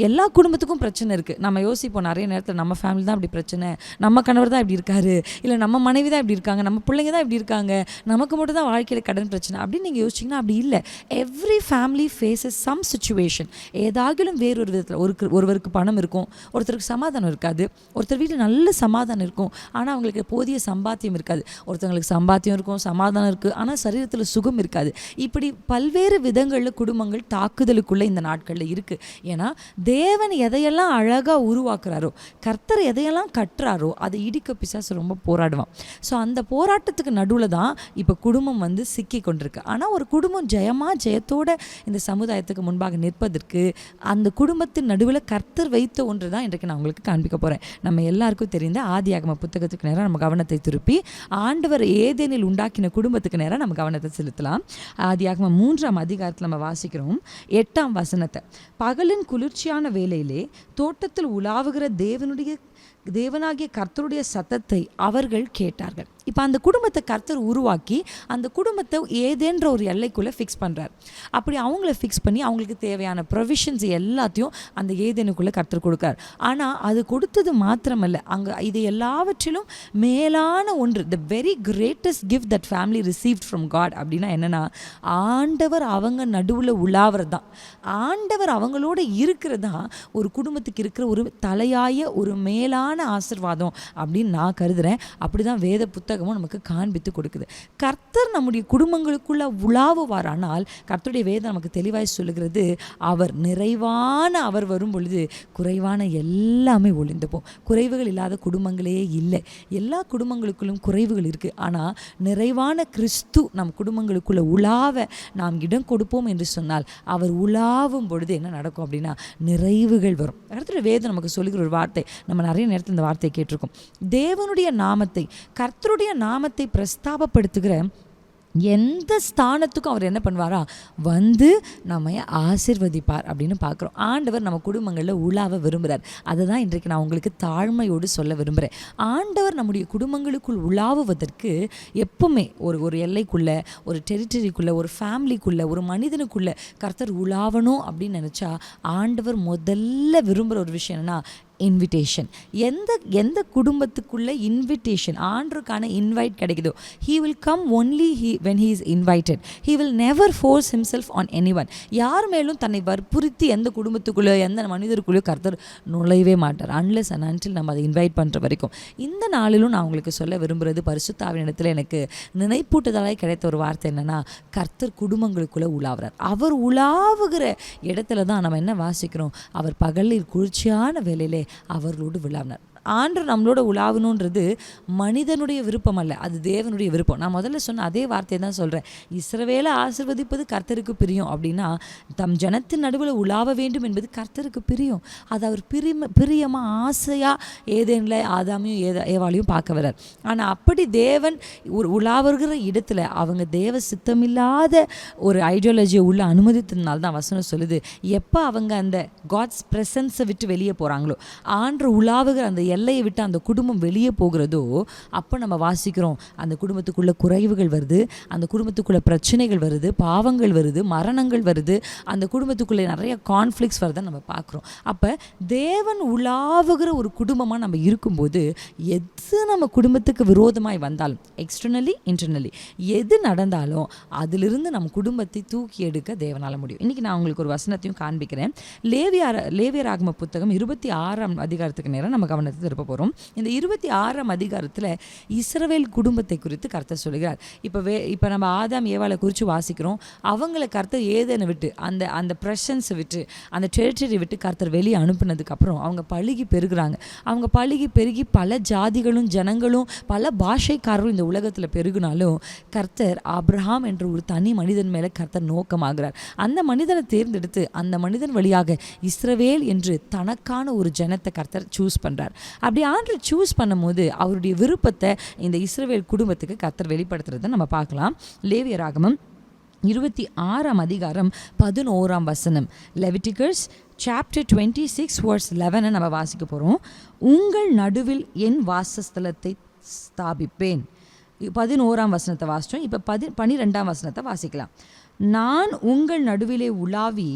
எல்லா குடும்பத்துக்கும் பிரச்சனை இருக்குது. நம்ம யோசிப்போம் நிறைய நேரத்தில் நம்ம ஃபேமிலி தான் இப்படி பிரச்சனை, நம்ம கணவர் தான் இப்படி இருக்காரு, இல்லை நம்ம மனைவி தான் இப்படி இருக்காங்க, நம்ம பிள்ளைங்க தான் இப்படி இருக்காங்க, நமக்கு மட்டும் தான் வாழ்க்கையில் கடன் பிரச்சனை அப்படின்னு நீங்கள் யோசிச்சிங்கன்னா அப்படி இல்லை. Every family faces some situation. ஏதாகிலும் வேறொரு விதத்தில் ஒருவருக்கு பணம் இருக்கும், ஒருத்தருக்கு சமாதானம் இருக்காது, ஒருத்தர் வீட்டில் நல்ல சமாதானம் இருக்கும் ஆனால் அவங்களுக்கு போதிய சம்பாத்தியம் இருக்காது, ஒருத்தவங்களுக்கு சம்பாத்தியம் இருக்கும், சமாதானம் இருக்குது ஆனால் சரீரத்தில் சுகம் இருக்காது. இப்படி பல்வேறு விதங்களில் குடும்பங்கள் தாக்குதலுக்குள்ளே இந்த நாட்களில் இருக்குது. ஏன்னா தேவன் எதையெல்லாம் அழகாக உருவாக்குறாரோ, கர்த்தர் எதையெல்லாம் கட்டுறாரோ அதை இடிக்க பிசாசு ரொம்ப போராடுவான். ஸோ அந்த போராட்டத்துக்கு நடுவில் தான் இப்போ குடும்பம் சிக்கி கொண்டிருக்கு. ஆனால் ஒரு குடும்பம் ஜெயத்தோட இந்த சமுதாயத்துக்கு முன்பாக நிற்பதற்கு அந்த குடும்பத்தின் நடுவில் கர்த்தர் வைத்த ஒன்று தான் இன்றைக்கு நான் உங்களுக்கு காண்பிக்க போகிறேன். நம்ம எல்லாருக்கும் தெரிந்த ஆதியாகம புத்தகத்துக்கு நேரம் நம்ம கவனத்தை திருப்பி ஆண்டவர் ஏதேனில் உண்டாக்கின குடும்பத்துக்கு நேரம் நம்ம கவனத்தை செலுத்தலாம். ஆதியாகம 3ஆம் அதிகாரத்தில் நம்ம வாசிக்கிறோம் 8ஆம் வசனத்தை. பகலின் குளிர்ச்சியான வேளையிலே தோட்டத்தில் உலாவுகிற தேவனாகிய கர்த்தருடைய சத்தத்தை அவர்கள் கேட்டார்கள். இப்போ அந்த குடும்பத்தை கர்த்தர் உருவாக்கி அந்த குடும்பத்தை ஏதேன்ற ஒரு எல்லைக்குள்ளே ஃபிக்ஸ் பண்ணுறார். அப்படி அவங்கள ஃபிக்ஸ் பண்ணி அவங்களுக்கு தேவையான ப்ரொவிஷன்ஸ் எல்லாத்தையும் அந்த ஏதேனுக்குள்ளே கர்த்தர் கொடுக்கார். ஆனால் அது கொடுத்தது மாத்திரமல்ல, அங்கே இது எல்லாவற்றிலும் மேலான ஒன்று, the very greatest gift that family received from God அப்படின்னா என்னென்னா, ஆண்டவர் அவங்க நடுவில் உலாவுறது தான், ஆண்டவர் அவங்களோட இருக்கிறது தான் ஒரு குடும்பத்துக்கு இருக்கிற ஒரு தலையாய ஒரு மேலான ஆசீர்வாதம் அப்படின்னு நான் கருதுகிறேன். அப்படி தான் வேத புத்தகமும் நமக்கு காண்பித்து கொடுக்குது. கர்த்தர் நம்முடைய குடும்பங்களுக்குள்ள உலாவுவாரானால் கர்த்தருடைய வேதம் நமக்கு தெளிவாய் சொல்லுகிறது, அவர் நிறைவான அவர் வரும் பொழுது குறைவான எல்லாமே ஒளிந்து போகும். குறைவுகள் இல்லாத குடும்பங்களே இல்லை. எல்லா குடும்பங்களுக்குள்ளும் குறைவுகள் இருக்குது. ஆனால் நிறைவான கிறிஸ்து நம் குடும்பங்களுக்குள்ள உலாவ நாம் இடம் கொடுப்போம் என்று சொன்னால் அவர் உலாவும் பொழுது என்ன நடக்கும் அப்படின்னா நிறைவுகள் வரும். கர்த்தருடைய வேதம் நமக்கு சொல்லுகிற ஒரு வார்த்தை, நம்ம நிறைய நேரத்தில் இந்த வார்த்தையை கேட்டிருக்கோம். தேவனுடைய நாமத்தை, கர்த்தருடைய நாமத்தை பிரஸ்தாபப்படுத்துகிற எந்த ஸ்தானத்துக்கும் அவர் என்ன பண்ணுவாரா, நம்ம ஆசீர்வதிப்பார் அப்படின்னு பார்க்குறோம். ஆண்டவர் நம்ம குடும்பங்களில் உலாவ விரும்புகிறார். அதை தான் இன்றைக்கு நான் உங்களுக்கு தாழ்மையோடு சொல்ல விரும்புகிறேன். ஆண்டவர் நம்முடைய குடும்பங்களுக்குள் உலாவுவதற்கு எப்பவுமே ஒரு எல்லைக்குள்ளே, ஒரு டெரிட்டரிக்குள்ளே, ஒரு ஃபேமிலிக்குள்ளே, ஒரு மனிதனுக்குள்ளே கர்த்தர் உலாவணும் அப்படின்னு நினச்சா ஆண்டவர் முதல்ல விரும்புகிற ஒரு விஷயம் என்னன்னா இன்விடேஷன். எந்த குடும்பத்துக்குள்ளே இன்விடேஷன், ஆண்டருக்கான இன்வைட் கிடைக்குதோ, he will come only when he is invited. He will never force himself on anyone. யார் மேலும் தன்னை வற்புறுத்தி எந்த குடும்பத்துக்குள்ளே எந்த மனிதருக்குள்ளேயோ கர்த்தர் நுழையவே மாட்டார், unless and until நம்ம அதை இன்வைட் பண்ணுற வரைக்கும். இந்த நாளிலும் நான் உங்களுக்கு சொல்ல விரும்புகிறது, பரிசுத்த ஆவியினிடத்தில் எனக்கு நினைப்பூட்டுதலாய் கிடைத்த ஒரு வார்த்தை என்னென்னா, கர்த்தர் குடும்பங்களுக்குள்ளே உலாவுறார். அவர் உலாவுகிற இடத்துல தான் நம்ம என்ன வாசிக்கிறோம், அவர் பகலில் குளிர்ச்சியான வேளையிலே அவர்களோடு விழாவினார். ஆண்டவர் நம்மளோட உலாவணுன்றது மனிதனுடைய விருப்பம் அல்ல, அது தேவனுடைய விருப்பம். நான் முதல்ல சொன்ன அதே வார்த்தையை தான் சொல்கிறேன். இஸ்ரவேலை ஆசீர்வதிப்பது கர்த்தருக்கு பிரியம் அப்படின்னா, தம் ஜனத்தின் நடுவில் உலாவ வேண்டும் என்பது கர்த்தருக்கு பிரியம். அது அவர் பிரியமாக ஆசையாக ஏதேனில் ஆதாமையும் ஏவாளையும் பார்க்க வர்றார். ஆனால் அப்படி தேவன் உலாவுகிற இடத்துல அவங்க தேவ சித்தமில்லாத ஒரு ஐடியாலஜியை உள்ள அனுமதித்ததுனால தான் வசனம் சொல்லுது, எப்போ அவங்க அந்த காட்ஸ் ப்ரெசன்ஸை விட்டு வெளியே போகிறாங்களோ, ஆண்டு உலாவுகிற அந்த எல்லையை விட்டு அந்த குடும்பம் வெளியே போகிறதோ, அப்போ நம்ம வாசிக்கிறோம் அந்த குடும்பத்துக்குள்ள குறைவுகள் வருது, அந்த குடும்பத்துக்குள்ள பிரச்சனைகள் வருது, பாவங்கள் வருது, மரணங்கள் வருது, அந்த குடும்பத்துக்குள்ளே நிறைய கான்ஃப்ளிக்ஸ் வருதுன்னு நம்ம பார்க்குறோம். அப்போ தேவன் உலாவுகிற ஒரு குடும்பமாக நம்ம இருக்கும்போது எது நம்ம குடும்பத்துக்கு விரோதமாய் வந்தாலும், எக்ஸ்டர்னலி இன்டர்னலி எது நடந்தாலும் அதிலிருந்து நம்ம குடும்பத்தை தூக்கி எடுக்க தேவனால் முடியும். இன்றைக்கி நான் உங்களுக்கு ஒரு வசனத்தையும் காண்பிக்கிறேன். லேவியராகம புத்தகம் 26ஆம் அதிகாரத்துக்கு நேரம் நம்ம கவனத்தை வேதத்தை திருப்ப போகிறோம். இந்த 26ஆம் அதிகாரத்தில் இஸ்ரவேல் குடும்பத்தை குறித்து கர்த்தர் சொல்கிறார். இப்போ நம்ம ஆதாம் ஏவாளை குறித்து வாசிக்கிறோம். அவங்கள கர்த்தர் ஏதேனை விட்டு அந்த ப்ரெசன்ஸை விட்டு அந்த டெரிட்டரி விட்டு கர்த்தர் வெளியே அனுப்புனதுக்கப்புறம் அவங்க பழுகி பெருகுறாங்க. அவங்க பழுகி பெருகி பல ஜாதிகளும் ஜனங்களும் பல பாஷைக்காரரும் இந்த உலகத்தில் பெருகினாலும் கர்த்தர் ஆபிரகாம் என்ற ஒரு தனி மனிதன் மேலே கர்த்தர் நோக்கமாகிறார். அந்த மனிதனை தேர்ந்தெடுத்து அந்த மனிதன் வழியாக இஸ்ரவேல் என்று தனக்கான ஒரு ஜனத்தை கர்த்தர் சூஸ் பண்ணுறார். அப்படி ஆண்டவர் சூஸ் பண்ணும்போது அவருடைய விருப்பத்தை இந்த இஸ்ரவேல் குடும்பத்துக்கு கர்த்தர் வெளிப்படுத்துறதை நம்ம பார்க்கலாம். லேவியராகமம் 26ஆம் அதிகாரம் 11ஆம் வசனம், லெவிட்டிகஸ் சாப்டர் 26 verse 11 நம்ம வாசிக்க போகிறோம். உங்கள் நடுவில் என் வாசஸ்தலத்தை ஸ்தாபிப்பேன். 11ஆம் வசனத்தை வாசித்தோம். இப்போ 12ஆம் வசனத்தை வாசிக்கலாம். நான் உங்கள் நடுவிலே உலாவி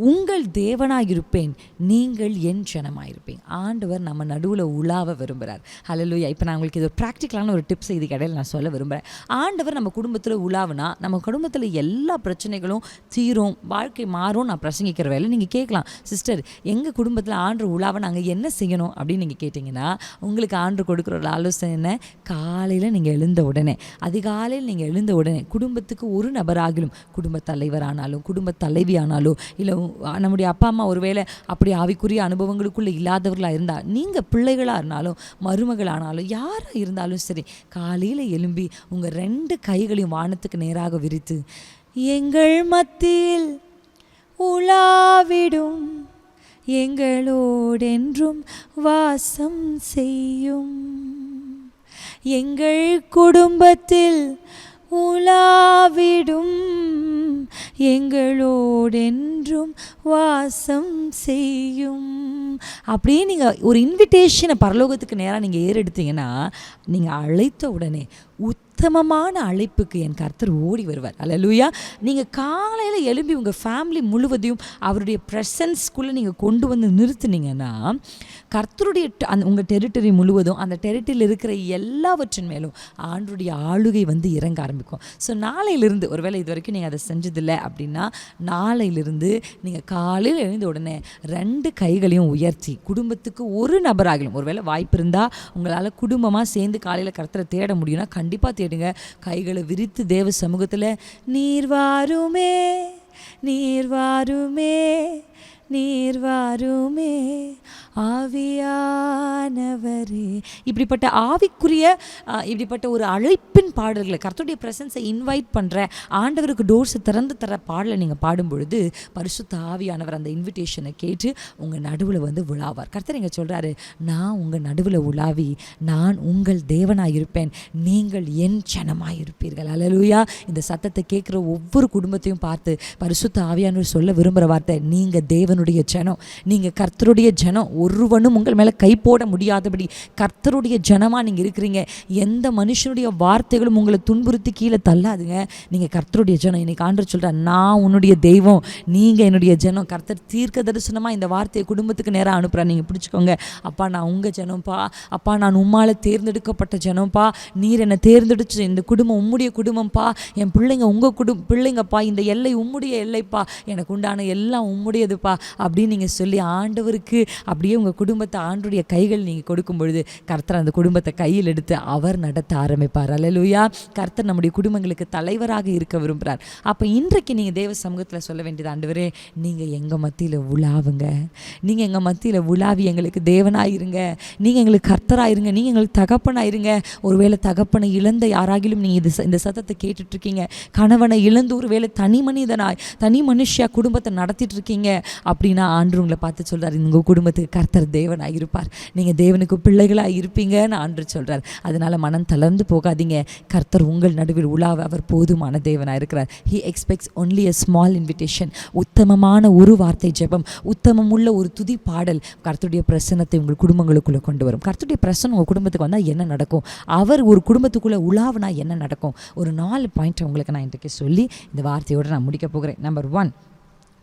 உங்கள் தேவனாயிருப்பேன், நீங்கள் என் ஜனமாயிருப்பேன். ஆண்டவர் நம்ம நடுவில் உலாவ விரும்புகிறார். ஹல்லேலூயா. இப்போ நான் உங்களுக்கு இது ஒரு ப்ராக்டிக்கலான ஒரு டிப்ஸ் இதுக்கு இடையில நான் சொல்ல விரும்புகிறேன். ஆண்டவர் நம்ம குடும்பத்தில் உலாவுனா நம்ம குடும்பத்தில் எல்லா பிரச்சனைகளும் தீரும், வாழ்க்கை மாறும். நான் பிரசங்கிக்கிற வேலை நீங்கள் கேட்கலாம், சிஸ்டர் எங்கள் குடும்பத்தில் ஆண்டவர் உலாவை நாங்கள் என்ன செய்யணும் அப்படின்னு நீங்கள் கேட்டிங்கன்னா உங்களுக்கு ஆண்டவர் கொடுக்குற ஒரு ஆலோசனை என்ன? காலையில் நீங்கள் எழுந்த உடனே, அதிகாலையில் நீங்கள் எழுந்த உடனே குடும்பத்துக்கு ஒரு நபராகிலும், குடும்ப தலைவரானாலும் குடும்ப தலைவி ஆனாலும் இல்லை நம்முடைய அப்பா அம்மா ஒருவேளை அப்படி ஆவிக்குரிய அனுபவங்களுக்குள்ளே இல்லாதவர்களாக இருந்தால், நீங்கள் பிள்ளைகளாக இருந்தாலும் மருமகளானாலும் யாராக இருந்தாலும் சரி, காலையில் எழும்பி உங்கள் 2 கைகளையும் வானத்துக்கு நேராக விரித்து, எங்கள் மத்தியில் உலாவிடும், எங்களோடென்றும் வாசம் செய்யும், எங்கள் குடும்பத்தில் உலாவிடும், எங்களோடென்றும் வாசம் செய்யும். அப்படியே நீங்கள் ஒரு இன்விடேஷனை பரலோகத்துக்கு நேராக நீங்கள் ஏறெடுத்தீங்கன்னா நீங்கள் அழைத்த உடனே உத்தமமான அழைப்புக்கு என் கர்த்தர் ஓடி வருவார். அல்லேலூயா. நீங்கள் காலையில் எழும்பி உங்கள் ஃபேமிலி முழுவதையும் அவருடைய ப்ரெசன்ஸ்குள்ளே நீங்கள் கொண்டு வந்து நிறுத்துனீங்கன்னா கர்த்தருடைய உங்கள் டெரிட்டரி முழுவதும் அந்த டெரிட்டரியில் இருக்கிற எல்லாவற்றின் மேலும் ஆண்டருடைய ஆளுகை வந்து இறங்க ஆரம்பிக்கும். ஸோ நாளையிலிருந்து, ஒருவேளை இது வரைக்கும் நீங்கள் அதை செஞ்சதில்லை அப்படின்னா, நாளையிலிருந்து நீங்கள் காலையில் எழுந்த உடனே 2 கைகளையும் உயர்த்தி குடும்பத்துக்கு ஒரு நபராகிலும், ஒருவேளை வாய்ப்பு இருந்தால் உங்களால் குடும்பமாக சேர்ந்து காலையில் கர்த்தரை தேட முடியும்னா கண்டிப்பாக தேடுங்க. கைகளை விரித்து தேவ சமூகத்தில், நீர் வாருமே, நீர் வாருமே, நீர் வாருமே ஆவியானவரே, இப்படிப்பட்ட ஆவிக்குரிய இப்படிப்பட்ட ஒரு அழைப்பின் பாடல்களை, கர்த்தருடைய பிரசன்ஸை இன்வைட் பண்ணுற, ஆண்டவருக்கு டோர்ஸை திறந்து தர பாடலை நீங்கள் பாடும்பொழுது பரிசுத்த ஆவியானவர் அந்த இன்விடேஷனை கேட்டு உங்கள் நடுவில் வந்து உலாவார். கர்த்தர் இங்கே சொல்கிறாரு, நான் உங்கள் நடுவில் உலாவி நான் உங்கள் தேவனாக இருப்பேன், நீங்கள் என் ஜனமாயிருப்பீர்கள். அல்லேலூயா. இந்த சத்தத்தை கேட்குற ஒவ்வொரு குடும்பத்தையும் பார்த்து பரிசுத்த ஆவியானவர் சொல்ல விரும்புகிற வார்த்தை, நீங்கள் தேவனுடைய ஜனம், நீங்கள் கர்த்தருடைய ஜனம். ஒருவனும் உங்கள் மேலே கை போட முடியாதபடி கர்த்தருடைய ஜனமாக நீங்கள் இருக்கிறீங்க. எந்த மனுஷனுடைய வார்த்தைகளும் உங்களை துன்புறுத்தி கீழே தள்ளாதுங்க. நீங்கள் கர்த்தருடைய ஜனம். இன்னைக்கு ஆண்டவர் சொல்கிறார், நான் உன்னுடைய தெய்வம், நீங்கள் என்னுடைய ஜனம். கர்த்தர் தீர்க்க தரிசனமாக இந்த வார்த்தையை குடும்பத்துக்கு நேராக அனுப்புகிறேன். நீங்கள் பிடிச்சிக்கோங்க. அப்பா, நான் உங்கள் ஜனம்ப்பா. அப்பா, நான் உம்மால் தேர்ந்தெடுக்கப்பட்ட ஜனம்ப்பா. நீர் என்னை தேர்ந்தெடுத்து, இந்த குடும்பம் உம்முடைய குடும்பம்ப்பா. என் பிள்ளைங்க உங்கள் பிள்ளைங்கப்பா. இந்த எல்லை உம்முடைய எல்லைப்பா. எனக்கு உண்டான எல்லாம் உம்முடையதுப்பா அப்படின்னு நீங்கள் சொல்லி ஆண்டவருக்கு அப்படியே உங்கள் குடும்பத்தை ஆண்டருடைய கைகள் நீங்கள் கொடுக்கும் பொழுது கர்த்தர் அந்த குடும்பத்தை கையில் எடுத்து அவர் நடத்த ஆரம்பிப்பார். அல்லேலூயா. கர்த்தர் நம்முடைய குடும்பங்களுக்கு தலைவராக இருக்க விரும்புகிறார். அப்போ இன்றைக்கு நீங்கள் தேவ சமூகத்தில் சொல்ல வேண்டியது, ஆண்டவரே நீங்கள் எங்கள் மத்தியில் உலாவுங்க, நீங்கள் எங்கள் மத்தியில் உலாவி எங்களுக்கு தேவனாயிருங்க, நீங்கள் எங்களுக்கு கர்த்தராயிருங்க, நீங்கள் எங்களுக்கு தகப்பனாயிருங்க. ஒருவேளை தகப்பனை இழந்த யாராகிலும் நீங்கள் இந்த சத்தத்தை கேட்டுட்ருக்கீங்க, கணவனை இழந்து ஒருவேளை தனி மனிதனாய் தனி மனுஷியா குடும்பத்தை நடத்திட்டு இருக்கீங்க அப்படின்னா ஆண்டவர் உங்களை பார்த்து சொல்கிறார், உங்கள் குடும்பத்துக்கு கர்த்தர் தேவனாக இருப்பார், நீங்கள் தேவனுக்கு பிள்ளைகளாக இருப்பீங்கன்னு ஆண்டவர் சொல்கிறார். அதனால் மனம் தளர்ந்து போகாதீங்க. கர்த்தர் உங்கள் நடுவில் உலாவ அவர் போதுமான தேவனாக இருக்கிறார். He expects only a small invitation. உத்தமமான ஒரு வார்த்தை ஜெபம், உத்தமம் உள்ள ஒரு துதி பாடல் கர்த்தருடைய பிரசன்னத்தை உங்கள் குடும்பங்களுக்குள்ளே கொண்டு வரும். கர்த்தருடைய பிரசன்னம் உங்கள் குடும்பத்துக்கு வந்தால் என்ன நடக்கும், அவர் ஒரு குடும்பத்துக்குள்ளே உலாவுனா என்ன நடக்கும், ஒரு 4 பாயிண்ட் உங்களுக்கு நான் இன்றைக்கு சொல்லி இந்த வார்த்தையோடு நான் முடிக்க போகிறேன். நம்பர் 1,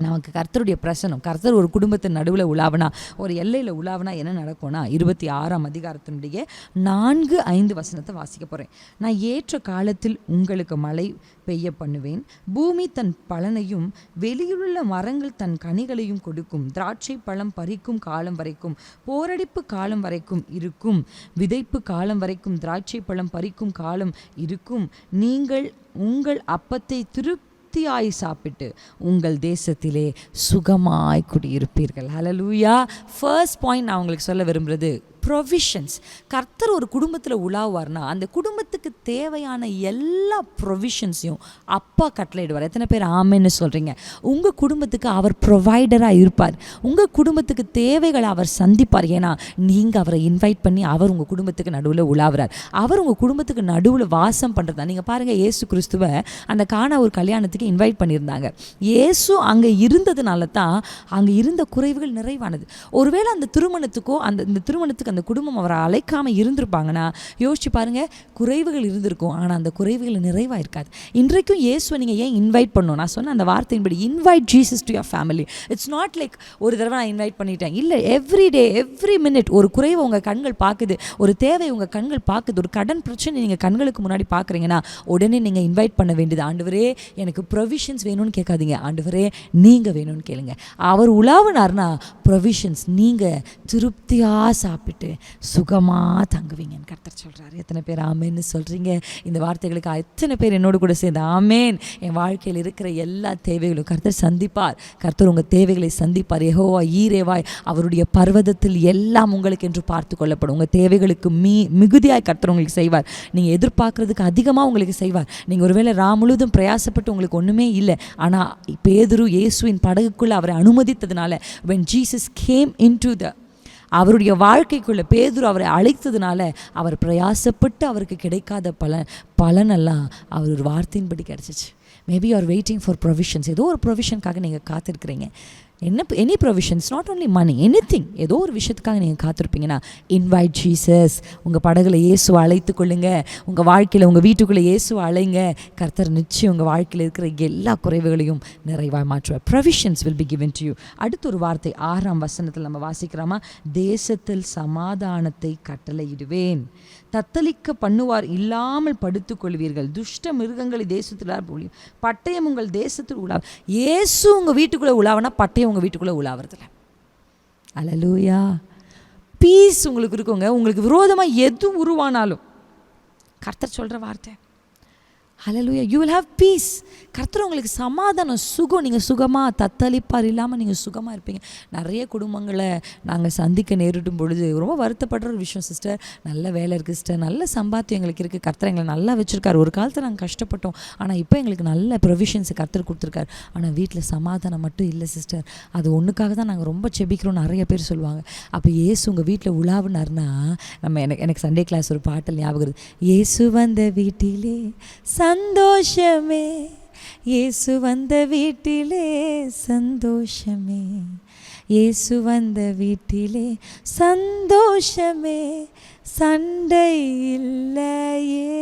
நமக்கு கர்த்தருடைய பிரசனம், கர்த்தர் ஒரு குடும்பத்தின் நடுவில் உலாவனா, ஒரு எல்லையில் உலாவனா என்ன நடக்கும்னா 26ஆம் அதிகாரத்தினுடைய 4-5 வசனத்தை வாசிக்க போகிறேன். நான் ஏற்ற காலத்தில் உங்களுக்கு மழை பெய்ய பண்ணுவேன், பூமி தன் பலனையும் வெளியிலுள்ள மரங்கள் தன் கனிகளையும் கொடுக்கும், திராட்சை பழம் பறிக்கும் காலம் வரைக்கும், போரடிப்பு காலம் வரைக்கும் இருக்கும், விதைப்பு காலம் வரைக்கும் திராட்சை பழம் பறிக்கும் காலம் இருக்கும். நீங்கள் உங்கள் அப்பத்தை திருப்தியாய் சாப்பிட்டு உங்கள் தேசத்திலே சுகமாய் குடியிருப்பீர்கள். ஹல்லேலூயா. ஃபர்ஸ்ட் பாயிண்ட் நான் உங்களுக்கு சொல்ல விரும்புகிறது ப்ரொவிஷன்ஸ். கர்த்தர் ஒரு குடும்பத்தில் உலாவார்னா அந்த குடும்பத்துக்கு தேவையான எல்லா ப்ரொவிஷன்ஸையும் அப்பா கட்டளையிடுவார். எத்தனை பேர் ஆமென்னு சொல்கிறீங்க? உங்கள் குடும்பத்துக்கு அவர் ப்ரொவைடராக இருப்பார். உங்கள் குடும்பத்துக்கு தேவைகளை அவர் சந்திப்பார். ஏன்னா நீங்கள் அவரை இன்வைட் பண்ணி அவர் உங்கள் குடும்பத்துக்கு நடுவில் உலாவுறார். அவர் உங்கள் குடும்பத்துக்கு நடுவில் வாசம் பண்ணுறதா. நீங்கள் பாருங்கள், இயேசு கிறிஸ்துவை அந்த கானா ஒரு கல்யாணத்துக்கு இன்வைட் பண்ணியிருந்தாங்க. இயேசு அங்கே இருந்ததுனால தான் அங்கே இருந்த குறைவுகள் நிறைவானது. ஒருவேளை அந்த திருமணத்துக்கோ இந்த திருமணத்துக்கு அந்த குடும்பம் அவரை அழைக்காமல் இருந்திருப்பாங்கன்னா யோசிச்சு பாருங்க, குறைவுகள் இருந்திருக்கும். ஆனால் அந்த குறைவுகள் நிறைவாக இருக்காது. இன்றைக்கும் இயேசுவை நீங்கள் ஏன் இன்வைட் பண்ணணும்? நான் சொன்ன அந்த வார்த்தையின்படி invite Jesus to your family. It's not like ஒரு தடவை நான் இன்வைட் பண்ணிட்டேன். இல்லை, எவ்ரி டே எவ்ரி மினிட் ஒரு குறைவை உங்கள் கண்கள் பார்க்குது, ஒரு தேவை உங்கள் கண்கள் பார்க்குது, ஒரு கடன் பிரச்சனை நீங்கள் கண்களுக்கு முன்னாடி பார்க்குறீங்கன்னா உடனே நீங்கள் இன்வைட் பண்ண வேண்டியது. ஆண்டவரே எனக்கு ப்ரொவிஷன்ஸ் வேணும்னு கேட்காதீங்க, ஆண்டவரே நீங்கள் வேணும்னு கேளுங்க. அவர் உலாவினார்னா ப்ரொவிஷன்ஸ் நீங்கள் திருப்தியாக சாப்பிட்டு சுகமாக தங்குவீங்கன்னு கர்த்தர் சொல்கிறார். எத்தனை பேர் ஆமேன்னு சொல்கிறீங்க? இந்த வார்த்தைகளுக்கு எத்தனை பேர் என்னோடு கூட சேர்ந்து ஆமேன்? என் வாழ்க்கையில் இருக்கிற எல்லா தேவைகளும் கர்த்தர் சந்திப்பார். கர்த்தர் உங்கள் தேவைகளை சந்திப்பார். யெகோவா ஈரேவாய் அவருடைய பர்வதத்தில் எல்லாம் உங்களுக்கு என்று பார்த்து கொள்ளப்படும். உங்கள் தேவைகளுக்கு மிகுதியாய் கர்த்தர் உங்களுக்கு செய்வார். நீங்கள் எதிர்பார்க்குறதுக்கு அதிகமாக உங்களுக்கு செய்வார். நீங்கள் ஒருவேளை முழுதும் பிரயாசப்பட்டு உங்களுக்கு ஒன்றுமே இல்லை, ஆனால் பேதுரு இயேசுவின் படகுக்குள்ளே அவரை அனுமதித்ததுனால when Jesus came into அவருடைய வாழ்க்கைக்குள்ளே பேதுரு அவரை அழைத்ததுனால அவர் பிரயாசப்பட்டு அவருக்கு கிடைக்காத பலனெல்லாம் அவர் ஒரு வார்த்தையின்படி கிடச்சிச்சு. Maybe you are waiting for provisions. ஏதோ ஒரு ப்ரொவிஷனுக்காக நீங்கள் காத்திருக்கிறீங்க. Any provisions, not only money, anything. ஏதோ ஒரு விஷயத்துக்காக நீங்கள் காத்திருப்பீங்கன்னா இன்வைட் ஜீசஸ். உங்கள் படகுல இயேசுவை அழைத்து கொள்ளுங்க. உங்கள் வாழ்க்கையில் உங்கள் வீட்டுக்குள்ளே இயேசுவை அழைங்க. கர்த்தர் நிச்சயம் உங்கள் வாழ்க்கையில் இருக்கிற எல்லா குறைவுகளையும் நிறைவாக மாற்றுவார். Provisions will be given to you. அடுத்த ஒரு வார்த்தை 6ஆம் வசனத்தில் நம்ம வாசிக்கிறோமா, தேசத்தில் சமாதானத்தை கட்டளையிடுவேன், தத்தளிக்க பண்ணுவார் இல்லாமல் படுத்துக் கொள்வீர்கள், துஷ்ட மிருகங்களை தேசத்தில் பட்டயம் உங்கள் தேசத்தில் உலா. இயேசு உங்கள் வீட்டுக்குள்ளே உலாவனா பட்டயம் உங்கள் வீட்டுக்குள்ளே உலாவறதில்ல. அல்லேலூயா. பீஸ் உங்களுக்கு இருக்குங்க. உங்களுக்கு விரோதமாக எது உருவானாலும் கர்த்தர் சொல்கிற வார்த்தை ஹல்லேலூயா, யூ வில் ஹேவ் பீஸ். கர்த்தர் உங்களுக்கு சமாதானம், சுகம். நீங்கள் சுகமாக தத்தளிப்பார் இல்லாமல் நீங்கள் சுகமாக இருப்பீங்க. நிறைய குடும்பங்களை நாங்கள் சந்திக்க நேரிடும் பொழுது ரொம்ப வருத்தப்படுற ஒரு விஷயம், சிஸ்டர் நல்ல வேலை இருக்குது சிஸ்டர், நல்ல சம்பாத்தியம் எங்களுக்கு இருக்குது, கர்த்தர் எங்களை நல்லா வச்சுருக்காரு. ஒரு காலத்தில் நாங்கள் கஷ்டப்பட்டோம், ஆனால் இப்போ எங்களுக்கு நல்ல ப்ரொவிஷன்ஸ் கர்த்தர் கொடுத்துருக்காரு. ஆனால் வீட்டில் சமாதானம் மட்டும் இல்லை சிஸ்டர். அது ஒன்றுக்காக தான் நாங்கள் ரொம்ப செபிக்கிறோம் நிறைய பேர் சொல்லுவாங்க. அப்போ இயேசு உங்கள் வீட்டில் உலாவுனார்னா எனக்கு சண்டே கிளாஸ் ஒரு பாட்டல் ஞாபகம் இருக்குது. இயேசு வந்த வீட்டிலே சந்தோஷமே, இயேசு வந்த வீட்டிலே சந்தோஷமே, இயேசு வந்த வீட்டிலே சந்தோஷமே, சண்டை இல்லையே.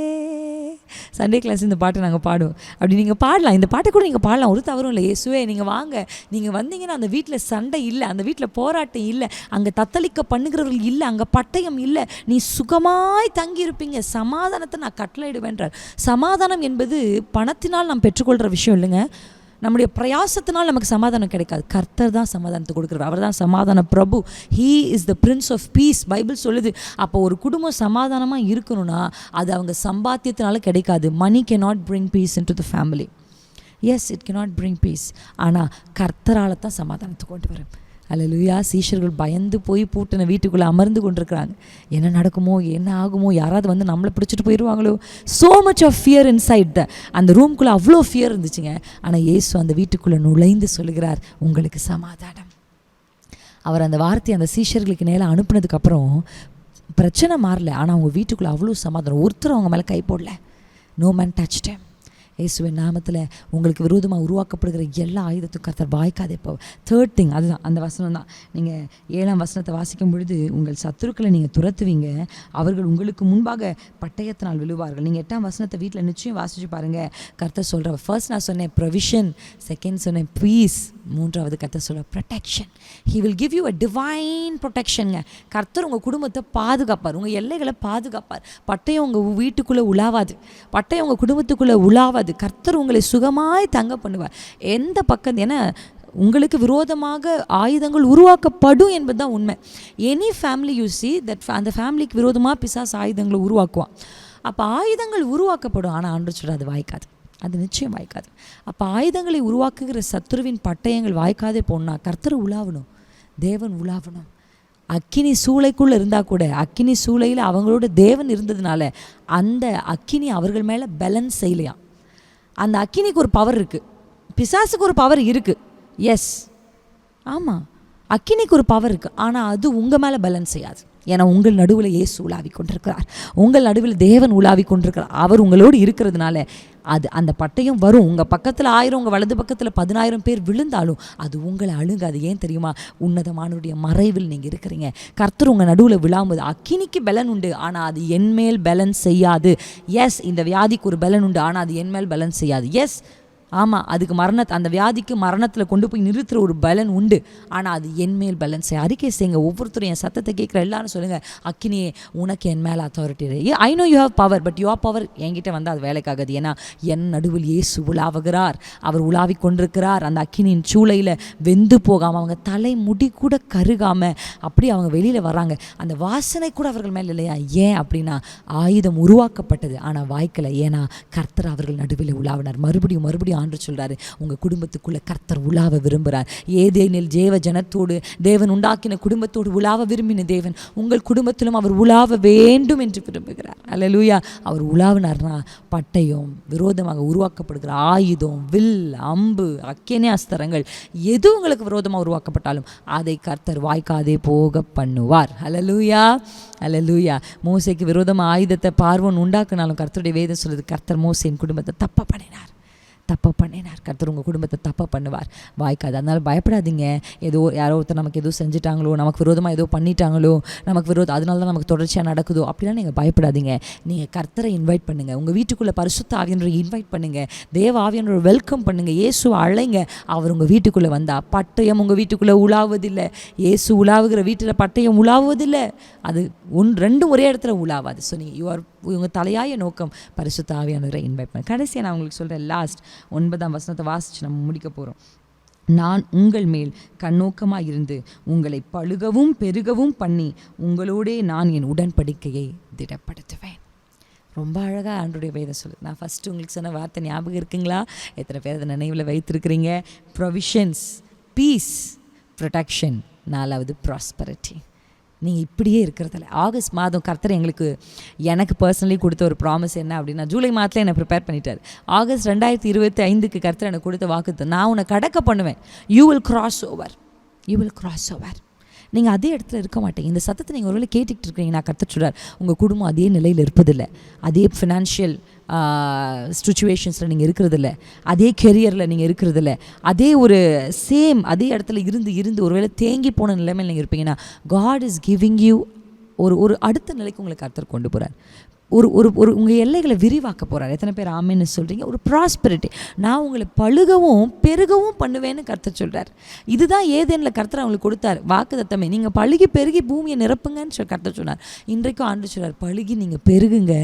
சண்டே கிளாஸ் இந்த பாட்டை நாங்கள் பாடுவோம். அப்படி நீங்கள் பாடலாம், இந்த பாட்டை கூட நீங்கள் பாடலாம், ஒரு தவறும் இல்லை. இயேசுவே நீங்கள் வாங்க, நீங்கள் வந்தீங்கன்னா அந்த வீட்டில் சண்டை இல்லை, அந்த வீட்டில் போராட்டம் இல்லை, அங்கே தத்தளிக்க பண்ணுகிறவர்கள் இல்லை, அங்கே பட்டயம் இல்லை, நீ சுகமாய் தங்கியிருப்பீங்க, சமாதானத்தை நான் கட்டளையிடுவேன்றார். சமாதானம் என்பது பணத்தினால் நாம் பெற்றுக்கொள்கிற விஷயம் இல்லைங்க. நம்முடைய பிரயாசத்தினால் நமக்கு சமாதானம் கிடைக்காது. கர்த்தர் தான் சமாதானத்தை கொடுக்குறார். அவர் தான் சமாதான பிரபு. He is the prince of peace. Bible சொல்லுது. அப்போ ஒரு குடும்பம் சமாதானமாக இருக்கணும்னா அது அவங்க சம்பாத்தியத்தினால கிடைக்காது. Money cannot bring peace into the family. Yes, it cannot bring peace. ஆனால் கர்த்தரால் தான் சமாதானத்தை கொண்டு வரும். அல்லேலூயா. சீஷர்கள் பயந்து போய் பூட்டின வீட்டுக்குள்ளே அமர்ந்து கொண்டிருக்கிறாங்க. என்ன நடக்குமோ, என்ன ஆகுமோ, யாராவது வந்து நம்மளை பிடிச்சிட்டு போயிடுவாங்களோ. So much of fear inside அந்த ரூம்குள்ளே அவ்வளோ ஃபியர் இருந்துச்சுங்க. ஆனால் இயேசு அந்த வீட்டுக்குள்ளே நுழைந்து சொல்லுகிறார், உங்களுக்கு சமாதானம். அவர் அந்த வார்த்தையை அந்த சீஷர்களுக்கு நேரம் அனுப்புனதுக்கப்புறம் பிரச்சனை மாறல, ஆனால் அவங்க வீட்டுக்குள்ளே அவ்வளோ சமாதானம். ஒருத்தர் அவங்க மேலே கை போடல. No man touch them. இயேசுவின் நாமத்தில் உங்களுக்கு விரோதமாக உருவாக்கப்படுகிற எல்லா ஆயுதத்துக்கும் கர்த்தர் வாய்க்காதே போவார். தேர்ட் திங் அதுதான், அந்த வசனம் தான். நீங்கள் 7ஆம் வசனத்தை வாசிக்கும் பொழுது, உங்கள் சத்துருக்களை நீங்கள் துரத்துவீங்க, அவர்கள் உங்களுக்கு முன்பாக பட்டயத்தினால் விழுவார்கள். நீங்கள் 8ஆம் வசனத்தை வீட்டில் நிச்சயம் வாசிச்சு பாருங்கள். கர்த்தர் சொல்கிற, ஃபர்ஸ்ட் நான் சொன்னேன் ப்ரொவிஷன், செகண்ட் சொன்னேன் பீஸ், மூன்றாவது கர்த்தர் சொல்கிற ப்ரொடெக்ஷன். He will give you a divine ப்ரொடெக்ஷனுங்க. கர்த்தர் உங்கள் குடும்பத்தை பாதுகாப்பார், உங்கள் எல்லைகளை பாதுகாப்பார். பட்டயம் உங்கள் வீட்டுக்குள்ளே உலாவாது, பட்டயம் உங்கள் குடும்பத்துக்குள்ளே உலாவாது. கர்த்தர் உங்களை சுகமாய் தங்க பண்ணுவார். எந்த பக்கம், ஏன்னா உங்களுக்கு விரோதமாக ஆயுதங்கள் உருவாக்கப்படும் என்பது தான் உண்மை. Any family you see that, அந்த ஃபேமிலிக்கு விரோதமாக பிசாசு ஆயுதங்களை உருவாக்குவான். அப்போ ஆயுதங்கள் உருவாக்கப்படும், ஆனால் ஆண்டவர் சொல்றார் அது வாய்க்காது, அது நிச்சயம் வாய்க்காது. அப்போ ஆயுதங்களை உருவாக்குகிற சத்துருவின் பட்டயங்கள் வாய்க்காதே போனால் கர்த்தர் உலாவணும், தேவன் உலாவணும். அக்கினி சூளைக்குள்ளே இருந்தால் கூட, அக்கினி சூளையில் அவங்களோட தேவன் இருந்ததுனால அந்த அக்கினி அவர்கள் மேலே பேலன்ஸ் செய்யலையாம். அந்த அக்கினிக்கு ஒரு பவர் இருக்குது, பிசாசுக்கு ஒரு பவர் இருக்குது. எஸ், ஆமாம், அக்கினிக்கு ஒரு பவர் இருக்குது, ஆனால் அது உங்கள் மேலே பேலன்ஸ் செய்யாது. ஏன்னா உங்கள் நடுவில் இயேசு உலாவி கொண்டிருக்கிறார், உங்கள் நடுவில் தேவன் உலாவி கொண்டிருக்கிறார். அவர் உங்களோடு இருக்கிறதுனால அது, அந்த பட்டயம் வரும். உங்கள் பக்கத்தில் 1000, உங்கள் வலது பக்கத்தில் 10,000 பேர் விழுந்தாலும் அது உங்களை அழுங்காது. ஏன் தெரியுமா? உன்னதமானுடைய மறைவில் நீங்கள் இருக்கிறீங்க. கர்த்தர் உங்கள் நடுவில் விழாம்போது அக்கினிக்கு பலன் உண்டு, ஆனால் அது என்மேல் பேலன்ஸ் செய்யாது. எஸ், இந்த வியாதிக்கு ஒரு பலன் உண்டு, ஆனால் அது என்மேல் பேலன்ஸ் செய்யாது. எஸ், ஆமாம், அதுக்கு அந்த வியாதிக்கு மரணத்தில் கொண்டு போய் நிறுத்துகிற ஒரு பலன் உண்டு, ஆனால் அது என்மேல் பேலன்ஸ் செய்ய. அறிக்கை செய்யுங்க. ஒவ்வொருத்தரும் என் சத்தத்தை கேட்குற எல்லாரும் சொல்லுங்கள், அக்கினியே உனக்கு என் மேலே authority. I know you have power, but your power என்கிட்ட வந்து அது வேலைக்காகாது. ஏன்னா என் நடுவில் இயேசு உலாவுகிறார், அவர் உலாவி கொண்டிருக்கிறார். அந்த அக்கினியின் சூளையில் வெந்து போகாமல், அவங்க தலை முடி கூட கருகாமல் அப்படி அவங்க வெளியில் வராங்க. அந்த வாசனை கூட அவர்கள் மேலே இல்லையா? ஏன் அப்படின்னா ஆயுதம் உருவாக்கப்பட்டது, ஆனால் வாய்க்கலை. ஏன்னா கர்த்தர் அவர்கள் நடுவில் உலாவினார். மறுபடியும் ஆண்டு சொல்றாரு, உங்க குடும்பத்துக்குள்ள கர்த்தர் உலாவ விரும்புகிறார். ஏதேனில் ஜேவ ஜனத்தோடு தேவன் உண்டாக்கின குடும்பத்தோடு உலாவ விரும்பின தேவன் உங்கள் குடும்பத்திலும் அவர் உலாவ வேண்டும் என்று விரும்புகிறார். அல்லேலூயா. அவர் உலாவினார்னா பட்டயம், விரோதமாக உருவாக்கப்படுகிற ஆயுதம், வில், அம்பு, அக்கினி அஸ்திரங்கள் எது உங்களுக்கு விரோதமாக உருவாக்கப்பட்டாலும் அதை கர்த்தர் வாய்க்காதே போக பண்ணுவார். அல்லேலூயா, அல்லேலூயா. மோசேக்கு விரோதமாக ஆயுதத்தை பார்வோன் உண்டாக்குனாலும் கர்த்தருடைய வேதம் சொல்லுது, கர்த்தர் மோசேயின் குடும்பத்தை தப்ப பண்ணினார். கர்த்தர் உங்கள் குடும்பத்தை தப்ப பண்ணுவார், வாய்க்காது. அதனால் பயப்படாதீங்க. ஏதோ யாரோ ஒருத்தர் நமக்கு எதுவும் செஞ்சுட்டாங்களோ, நமக்கு விரோதமாக ஏதோ பண்ணிட்டாங்களோ, நமக்கு விரோதம் அதனால தான் நமக்கு தொடர்ச்சியாக நடக்குதோ அப்படிலாம் நீங்கள் பயப்படாதீங்க. நீங்கள் கர்த்தரை இன்வைட் பண்ணுங்கள், உங்கள் வீட்டுக்குள்ளே பரிசுத்த ஆவியானவரை இன்வைட் பண்ணுங்கள், தேவ ஆவியானவரை வெல்கம் பண்ணுங்கள், இயேசுவை அழைங்க. அவர் உங்கள் வீட்டுக்குள்ளே வந்தால் பட்டயம் உங்கள் வீட்டுக்குள்ளே உலாவதில்லை. இயேசு உலாவுகிற வீட்டில் பட்டயம் உலாவதில்லை. அது ரெண்டும் ஒரே இடத்துல உலாவாது. ஸோ நீங்கள் உங்கள் தலையாய நோக்கம் பரிசுத்த ஆவியானவரை இன்வைட் பண்ண. கடைசியாக நான் உங்களுக்கு சொல்கிறேன், லாஸ்ட் 9ஆம் வசனத்தை வாசித்து நம்ம முடிக்க போகிறோம். நான் உங்கள் மேல் கண்ணோக்கமாக இருந்து உங்களை பழுகவும் பெருகவும் பண்ணி உங்களோடே நான் என் உடன்படிக்கையை திடப்படுத்துவேன். ரொம்ப அழகாக ஆண்டவருடைய வேதம் சொல்லுது. நான் ஃபஸ்ட்டு உங்களுக்கு சொன்ன வார்த்தை ஞாபகம் இருக்குங்களா? எத்தனை பேர் அதை நினைவில் வைத்திருக்கிறீங்க? ப்ரொவிஷன்ஸ், பீஸ், ப்ரொடெக்ஷன், 4வது ப்ராஸ்பரிட்டி. நீங்கள் இப்படியே இருக்கிறதில்ல. ஆகஸ்ட் மாதம் கர்த்தர் எனக்கு பர்சனலி கொடுத்த ஒரு ப்ராமிஸ் என்ன அப்படின்னா, ஜூலை மாதத்தில் என்னை ப்ரிப்பேர் பண்ணிட்டார். ஆகஸ்ட் 2025 கர்த்தர் எனக்கு கொடுத்த வாக்குறுதி, நான் உன்னை கடக்க பண்ணுவேன். You will cross over. நீங்கள் அதே இடத்துல இருக்க மாட்டீங்க. இந்த சத்தத்தை நீங்கள் ஒருவேளை கேட்டுக்கிட்டு இருக்கிறீங்க. நான் கர்த்தர் சொல்றார், உங்கள் குடும்பம் அதே நிலையில் இருப்பதில்லை, அதே ஃபினான்ஷியல் சிச்சுவேஷன்ஸில் நீங்கள் இருக்கிறதில்ல, அதே கெரியரில் நீங்கள் இருக்கிறதில்ல, அதே ஒரு அதே இடத்துல இருந்து ஒருவேளை தேங்கி போன நிலைமையில் நீங்கள் இருப்பீங்கன்னா, காட் இஸ் கிவிங் யூ ஒரு அடுத்த நிலைக்கு உங்களை கர்த்தர் கொண்டு போகிறார். ஒரு உங்கள் எல்லைகளை விரிவாக்க போகிறார். எத்தனை பேர் ஆமேன்னு சொல்கிறீங்க? ஒரு ப்ராஸ்பரிட்டி. நான் உங்களை பழுகவும் பெருகவும் பண்ணுவேன்னு கர்த்தர் சொல்கிறார். இதுதான் ஏதேனில் கர்த்தர் அவங்களுக்கு கொடுத்தார் வாக்குத்தத்தமே. நீங்கள் பழுகி பெருகி பூமியை நிரப்புங்கன்னு கர்த்தர் சொன்னார். இன்றைக்கும் ஆண்டு சொல்கிறார், பழுகி நீங்கள் பெருகுங்க.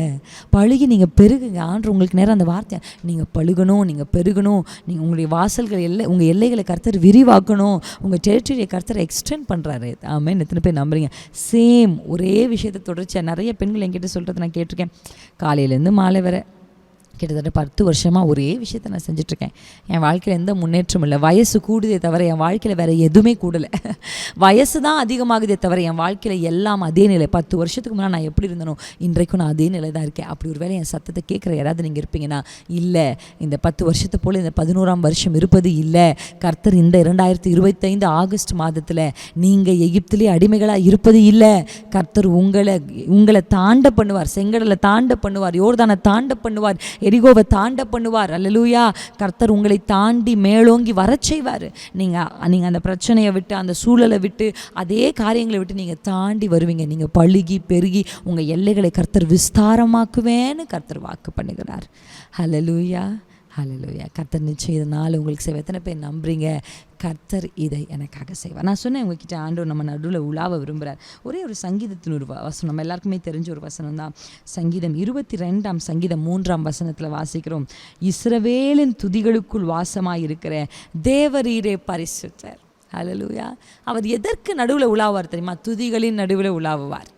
ஆண்டு உங்களுக்கு நேரம் அந்த வார்த்தை, நீங்கள் பழுகணும், நீங்கள் பெருகணும், நீங்கள் உங்களுடைய வாசல்கள் உங்கள் எல்லைகளை கர்த்தர் விரிவாக்கணும், உங்கள் டெரிட்டரியை கர்த்தர் எக்ஸ்டெண்ட் பண்ணுறாரு. ஆமேன். எத்தனை பேர் நம்புறீங்க? சேம் ஒரே விஷயத்தை தொடர்ச்சியாக நிறைய பெண்கள் என்கிட்ட சொல்கிறது நான் கேட்டிருக்கேன். காலையிலேருந்து மாலை வரை கிட்டத்தட்ட 10 வருஷமாக ஒரே விஷயத்தை நான் செஞ்சிட்ருக்கேன். என் வாழ்க்கையில் எந்த முன்னேற்றமும் இல்லை. வயசு கூடுதே தவிர என் வாழ்க்கையில் வேறு எதுவுமே கூடலை. வயசு தான் அதிகமாகுதே தவிர என் வாழ்க்கையில் எல்லாம் அதே நிலை. 10 வருஷத்துக்கு முன்னாடி நான் எப்படி இருந்தனோ இன்றைக்கும் நான் அதே நிலை தான் இருக்கேன். அப்படி ஒரு வேளை என் சத்தத்தை கேட்குற யாராவது நீங்கள் இருப்பீங்கன்னா, இல்லை இந்த 10 வருஷத்தை போல் இந்த 11ஆம் வருஷம் இருப்பது இல்லை. கர்த்தர் இந்த 2025 ஆகஸ்ட் மாதத்தில் நீங்கள் எகிப்திலே அடிமைகளாக இருப்பது இல்லை. கர்த்தர் உங்களை தாண்ட பண்ணுவார், செங்கடலை தாண்ட பண்ணுவார், யோர்தானை தாண்ட பண்ணுவார், எரிகோவை தாண்ட பண்ணுவார். அல்லேலூயா. கர்த்தர் உங்களை தாண்டி மேலோங்கி வரச் செய்வார். நீங்கள் அந்த பிரச்சனையை விட்டு, அந்த சூழலை விட்டு, அதே காரியங்களை விட்டு நீங்கள் தாண்டி வருவீங்க. நீங்கள் பழுகி பெருகி உங்கள் எல்லைகளை கர்த்தர் விஸ்தாரமாக்குவேன்னு கர்த்தர் வாக்கு பண்ணுகிறார். ஹல்லேலூயா, ஹல்லேலூயா. கர்த்தர் நிச்சயம் இதனால் உங்களுக்கு செய்வார். எத்தனை பேர் நம்புறீங்க கர்த்தர் இதை எனக்காக செய்வார்? நான் சொன்னேன் உங்ககிட்ட, ஆண்டவர் நம்ம நடுவில் உலாவ விரும்புகிறார். ஒரே ஒரு சங்கீதத்தின் ஒரு வசனம், நம்ம எல்லாருக்குமே தெரிஞ்ச ஒரு வசனம் தான். சங்கீதம் 22 சங்கீதம் 3 வாசிக்கிறோம். இஸ்ரவேலின் துதிகளுக்குள் வாசமாயிருக்கிற தேவரீரே பரிசுத்தர். ஹல்லேலூயா. அவர் எதற்கு நடுவில் உலாவார் தெரியுமா? துதிகளின் நடுவில் உலாவுவார்.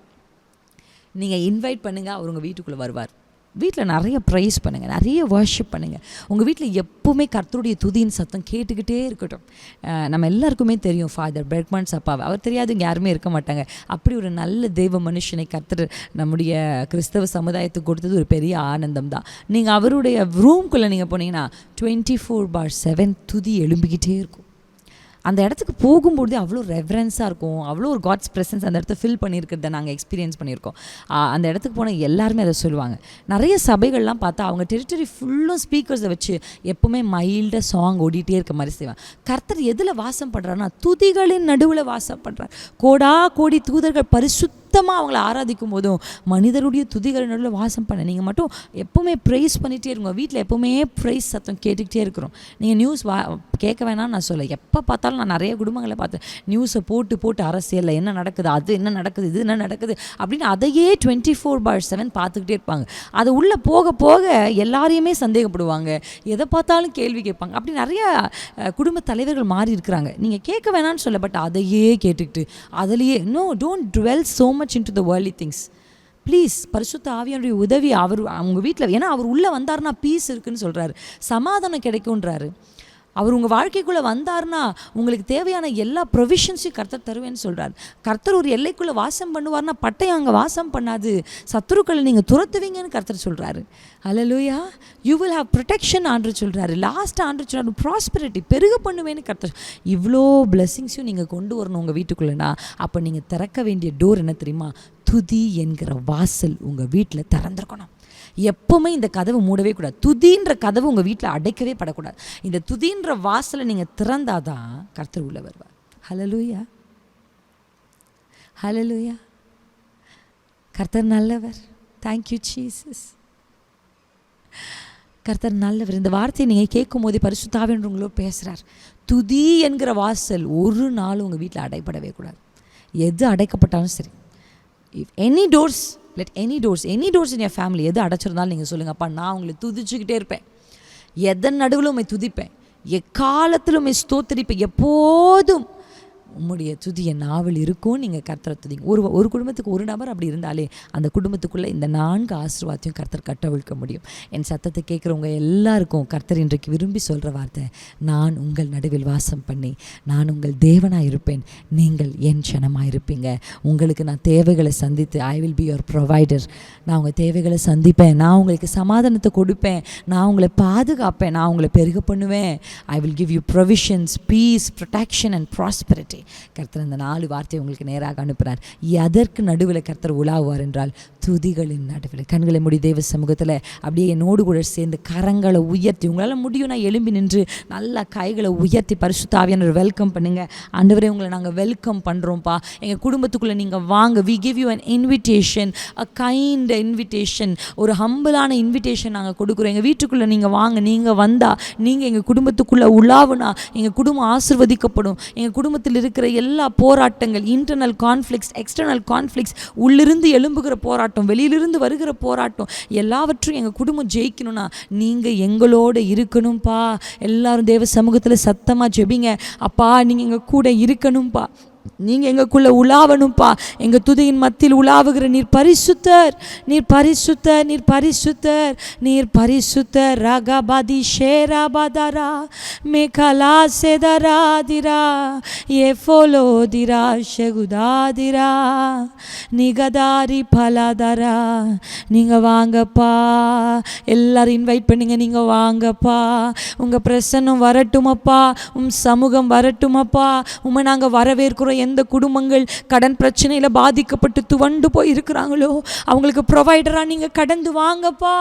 நீங்கள் இன்வைட் பண்ணுங்கள், அவர் உங்கள் வீட்டுக்குள்ளே வருவார். வீட்டில் நிறைய ப்ரைஸ் பண்ணுங்கள், நிறைய வர்ஷிப் பண்ணுங்கள். உங்கள் வீட்டில் எப்போவுமே கர்த்தருடைய துதியின் சத்தம் கேட்டுக்கிட்டே இருக்கட்டும். நம்ம எல்லாருக்குமே தெரியும் ஃபாதர் பெர்க்மன்ஸ் அப்பாவை. அவர் தெரியாது இங்கே யாருமே இருக்க மாட்டாங்க. அப்படி ஒரு நல்ல தெய்வ மனுஷனை கர்த்தர் நம்முடைய கிறிஸ்தவ சமுதாயத்துக்கு கொடுத்தது ஒரு பெரிய ஆனந்தம் தான். நீங்கள் அவருடைய ரூம்குள்ளே நீங்கள் போனீங்கன்னா 24/7 துதி எழும்பிக்கிட்டே இருக்கும். அந்த இடத்துக்கு போகும்போது அவ்வளோ ரெவரன்ஸாக இருக்கும், அவ்வளோ ஒரு காட்ஸ் ப்ரெசன்ஸ் அந்த இடத்த ஃபில் பண்ணியிருக்கிறத நாங்கள் எக்ஸ்பீரியன்ஸ் பண்ணியிருக்கோம். அந்த இடத்துக்கு போனால் எல்லாருமே அதை சொல்லுவாங்க. நிறைய சபைகள்லாம் பார்த்தா அவங்க டெரிட்டரி ஃபுல்லும் ஸ்பீக்கர்ஸை வச்சு எப்போவுமே மைல்டாக சாங் ஓடிட்டே இருக்க மாதிரி செய்வாங்க. கர்த்தர் எதில் வாசம் பண்ணுறாருன்னா துதிகளின் நடுவில் வாசம் பண்ணுறார். கோடா கோடி தூதர்கள் பரிசுத்தமாக அவங்கள ஆராதிக்கும் போதும் மனிதருடைய துதிகள் நடுவில் வாசம் பண்ண நீங்கள் மட்டும் எப்போவுமே ப்ரைஸ் பண்ணிகிட்டே இருங்க. வீட்டில் எப்போவுமே ப்ரைஸ் சத்தம் கேட்டுக்கிட்டே இருக்கிறோம். நீங்கள் நியூஸ் கேட்க வேணாம்னு நான் சொல்ல. எப்போ பார்த்தாலும் நான் நிறைய குடும்பங்களை பார்த்தேன், நியூஸை போட்டு அரசியலில் என்ன நடக்குது, அது என்ன நடக்குது, இது என்ன நடக்குது அப்படின்னு அதையே 24/7 பார்த்துக்கிட்டே இருப்பாங்க. அது உள்ளே போக போக எல்லாரையுமே சந்தேகப்படுவாங்க, எதை பார்த்தாலும் கேள்வி கேட்பாங்க. அப்படி நிறைய குடும்ப தலைவர்கள் மாறி இருக்கிறாங்க. நீங்கள் கேட்க வேணான்னு சொல்ல, பட் அதையே கேட்டுக்கிட்டு அதுலேயே don't twelve so much into the worldly things. Please, பரிசுத்த ஆவியானுடைய உதவி அவர் அவங்க வீட்டில், ஏன்னா அவர் உள்ளே வந்தார்னா பீஸ் இருக்குன்னு சொல்கிறாரு, சமாதானம் கிடைக்கும்ன்றாரு. அவர் உங்கள் வாழ்க்கைக்குள்ளே வந்தார்னா உங்களுக்கு தேவையான எல்லா ப்ரொவிஷன்ஸையும் கர்த்தர் தருவேன்னு சொல்கிறார். கர்த்தர் ஒரு எல்லைக்குள்ளே வாசம் பண்ணுவார்னா பட்டயம் அங்கே வாசம் பண்ணாது, சத்துருக்களை நீங்கள் துரத்துவீங்கன்னு கர்த்தர் சொல்கிறாரு. ஹல்லேலூயா. யூ வில் ஹாவ் ப்ரொடெக்ஷன் ஆண்டு சொல்கிறாரு. லாஸ்ட் ஆண்டு சொல்கிறாரு ப்ராஸ்பெரிட்டி பெருக பண்ணுவேன்னு கர்த்தர். இவ்வளோ பிளெஸிங்ஸையும் நீங்கள் கொண்டு வரணும் உங்கள் வீட்டுக்குள்ளேனா, அப்போ நீங்கள் திறக்க வேண்டிய டோர் என்ன தெரியுமா? துதி என்கிற வாசல் உங்கள் வீட்டில் திறந்திருக்கணும். எப்போவுமே இந்த கதவு மூடவே கூடாது. துதின்ற கதவு உங்கள் வீட்டில் அடைக்கவே படக்கூடாது. இந்த துதின்ற வாசலை நீங்கள் திறந்தாதான் கர்த்தர் உள்ள வருவார். ஹல்லேலூயா, ஹல்லேலூயா. கர்த்தர் நல்லவர். Thank you Jesus. கர்த்தர் நல்லவர். இந்த வார்த்தையை நீங்கள் கேட்கும் போதே பரிசுத்த ஆவியானவரோ பேசுகிறார். துதி என்கிற வாசல் ஒரு நாள் உங்கள் வீட்டில் அடைப்படவே கூடாது. எது அடைக்கப்பட்டாலும் சரி, if any doors, let any doors in your family எது அடைச்சிருந்தாலும் நீங்கள் சொல்லுங்கள், அப்பா நான் உங்களை துதிச்சுக்கிட்டே இருப்பேன், எதன் நடுவில் உண்மை துதிப்பேன், எக்காலத்திலும் உண்மை ஸ்தோத்தரிப்பேன், எப்போதும் உம்முடைய துதி என் நாவில் இருக்கும். நீங்கள் கர்த்தரை துதிங்க. ஒரு குடும்பத்துக்கு ஒரு நபர் அப்படி இருந்தாலே அந்த குடும்பத்துக்குள்ளே இந்த 4 ஆசீர்வாதத்தையும் கர்த்தர் கட்டவிழ்க்க முடியும். என் சத்தத்தை கேட்குறவங்க எல்லாருக்கும் கர்த்தர் இன்றைக்கு விரும்பி சொல்கிற வார்த்தை, நான் உங்கள் நடுவில் வாசம் பண்ணி நான் உங்கள் தேவனாக இருப்பேன், நீங்கள் என் ஜனமாக இருப்பீங்க. உங்களுக்கு நான் தேவைகளை சந்தித்து, I will be your provider. நான் உங்கள் தேவைகளை சந்திப்பேன், நான் உங்களுக்கு சமாதானத்தை கொடுப்பேன், நான் உங்களை பாதுகாப்பேன், நான் உங்களை பெருக பண்ணுவேன். I will give you provisions, peace, protection and prosperity. கர்த்தர் இந்த 4 வார்த்தையை உங்களுக்கு நேராக அனுப்புகிறார். எதற்கு நடுவில் கர்த்தர் உலாவுவார் என்றால் துதிகளின் நடுவில். கண்களை மூடி தேவ சமூகத்தில் அப்படியே என்னோடு கூட சேர்ந்து கரங்களை உயர்த்தி, உங்களால் முடியும்னா எழும்பி நின்று நல்லா கைகளை உயர்த்தி பரிசுத்த ஆவியானவரை வெல்கம் பண்ணுங்கள். ஆண்டவரே, உங்களை நாங்கள் வெல்கம் பண்ணுறோம்ப்பா, எங்கள் குடும்பத்துக்குள்ளே நீங்கள் வாங்க. We give you an invitation, a kind invitation, ஒரு ஹம்பிளான இன்விடேஷன் நாங்கள் கொடுக்குறோம். எங்கள் வீட்டுக்குள்ளே நீங்கள் வாங்க. நீங்கள் வந்தால், நீங்கள் எங்கள் குடும்பத்துக்குள்ளே உலாவுனா எங்கள் குடும்பம் ஆசீர்வதிக்கப்படும். எங்கள் குடும்பத்தில் இருக்கிற எல்லா போராட்டங்கள், இன்டர்னல் கான்ஃப்ளிக்ஸ், எக்ஸ்டர்னல் கான்ஃப்ளிக்ஸ், உள்ளிருந்து எழும்புகிற போராட்டம், வெளியிலிருந்து வருகிற போராட்டம், எல்லாவற்றும் எங்கள் குடும்பம் ஜெயிக்கணும்னா நீங்கள் எங்களோட இருக்கணும்ப்பா. எல்லாரும் தேவ சமூகத்தில் சத்தமாக ஜெபிங்க. அப்பா, நீங்கள் எங்கள் கூட இருக்கணும்ப்பா, நீங்கள் எங்களுக்குள்ளே உலாவணும்ப்பா. எங்கள் துதியின் மத்தியில் உலாவுகிற நீர் பரிசுத்தர், நீர் பரிசுத்தர், நீர் பரிசுத்தர், நீர் பரிசுத்தர். ரகபாதி ஷேராபாதாரா மேகலா செதராதிரா எஃபோலோதிரா ஷெகுதாதிரா நிகதாரி பலாதாரா. நீங்கள் வாங்கப்பா, எல்லாரும் இன்வைட் பண்ணுங்க. நீங்கள் வாங்கப்பா, உங்கள் பிரசன்னம் வரட்டுமப்பா, சமூகம் வரட்டுமப்பா. உண்மை நாங்கள் வரவேற்கிறோம். ஆண்டவரை எந்த குடும்பங்கள் கடன் பிரச்சனையில் பாதிக்கப்பட்டு துவண்டு போய் இருக்கிறாங்களோ அவங்களுக்கு ப்ரொவைடராக நீங்கள் கடந்து வாங்கப்பா,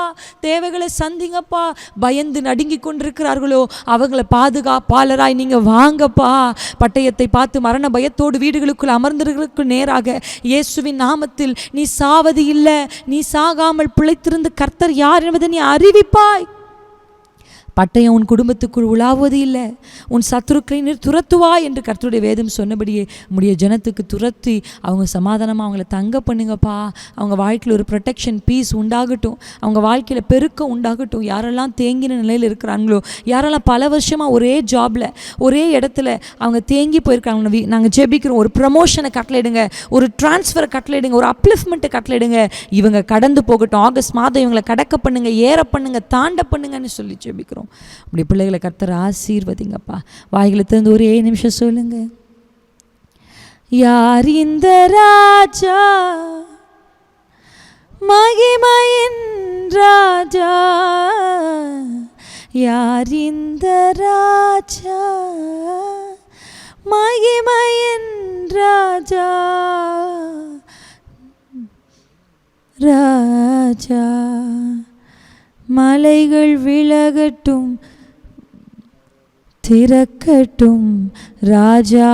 தேவைகளை சந்திங்கப்பா. பயந்து நடுங்கி கொண்டிருக்கிறார்களோ அவங்களை பாதுகாப்பாளராய் நீங்கள் வாங்கப்பா. பட்டயத்தை பார்த்து மரண பயத்தோடு வீடுகளுக்குள் அமர்ந்தவர்களுக்கு நேராக இயேசுவின் நாமத்தில் நீ சாவது இல்லை, நீ சாகாமல் பிழைத்திருந்து கர்த்தர் யார் என்பதை நீ அறிவிப்பாய். பட்டயம் உன் குடும்பத்துக்குள் உலாவது இல்லை, உன் சத்துருக்களை நீர் துரத்துவா என்று கர்த்தருடைய வேதம் சொன்னபடியே உம்முடைய ஜனத்துக்கு துரத்தி அவங்க சமாதானமாக அவங்கள தங்க பண்ணுங்கப்பா. அவங்க வாழ்க்கையில் ஒரு ப்ரொடெக்ஷன் பீஸ் உண்டாகட்டும், அவங்க வாழ்க்கையில் பெருக்கம் உண்டாகட்டும். யாரெல்லாம் தேங்கின நிலையில் இருக்கிறாங்களோ, யாரெல்லாம் பல வருஷமாக ஒரே ஜாபில் ஒரே இடத்துல அவங்க தேங்கி போயிருக்காங்க, நாங்கள் ஜெபிக்கிறோம். ஒரு ப்ரமோஷனை கட்டளையிடுங்க, ஒரு டிரான்ஸ்ஃபரை கட்டளையிடுங்க, ஒரு அப்லிஃப்ட்மெண்ட்டை கட்டளையிடுங்க. இவங்க கடந்து போகட்டும், ஆகஸ்ட் மாதம் இவங்களை கடக்க பண்ணுங்க, ஏற பண்ணுங்க, தாண்ட பண்ணுங்கன்னு சொல்லி ஜெபிக்கிறோம். அப்படி பிள்ளைகளை கர்த்தர் ஆசீர்வதிங்கப்பா. வாய்களை திறந்து ஒரே நிமிஷம் சொல்லுங்க. யார் இந்த ராஜா, மகிமையின் ராஜா, யார் இந்த ராஜா, மகிமையின் ராஜா, ராஜா. மலைகள் விலகட்டும், திறக்கட்டும், ராஜா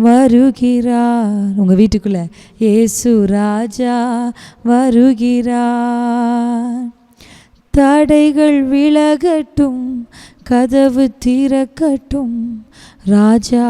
வருகிறார். உங்கள் வீட்டுக்குள்ளே இயேசு ராஜா வருகிறார். தடைகள் விலகட்டும், கதவு திறக்கட்டும், ராஜா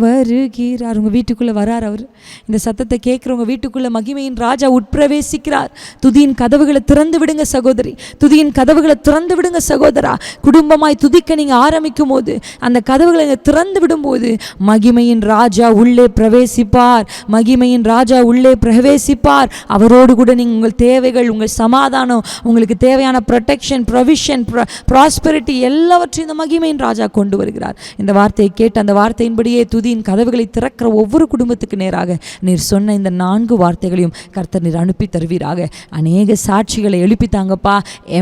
வருகிறார். உங்கள் வீட்டுக்குள்ளே வரார் அவர். இந்த சத்தத்தை கேட்குறவங்க வீட்டுக்குள்ளே மகிமையின் ராஜா உட்பிரவேசிக்கிறார். துதியின் கதவுகளை திறந்து விடுங்க சகோதரி, துதியின் கதவுகளை திறந்து விடுங்க சகோதரா. குடும்பமாய் துதிக்க நீங்கள் ஆரம்பிக்கும் போது, அந்த கதவுகளை திறந்து விடும்போது மகிமையின் ராஜா உள்ளே பிரவேசிப்பார், மகிமையின் ராஜா உள்ளே பிரவேசிப்பார். அவரோடு கூட நீங்கள் உங்கள் தேவைகள், உங்கள் சமாதானம், உங்களுக்கு தேவையான ப்ரொடெக்ஷன், ப்ரொவிஷன், ப்ராஸ்பெரிட்டி எல்லாவற்றையும் இந்த மகிமையின் ராஜா கொண்டு வருகிறார். இந்த வார்த்தையை கேட்டு அந்த வார்த்தையின்படியே துதியின் கதவுகளை திறக்கிற ஒவ்வொரு குடும்பத்துக்கு நேராக நீர் சொன்ன இந்த 4 வார்த்தைகளையும் கர்த்தர் நீர் அனுப்பி தருவீராக. அநேக சாட்சிகளை எழுப்பித்தாங்கப்பா.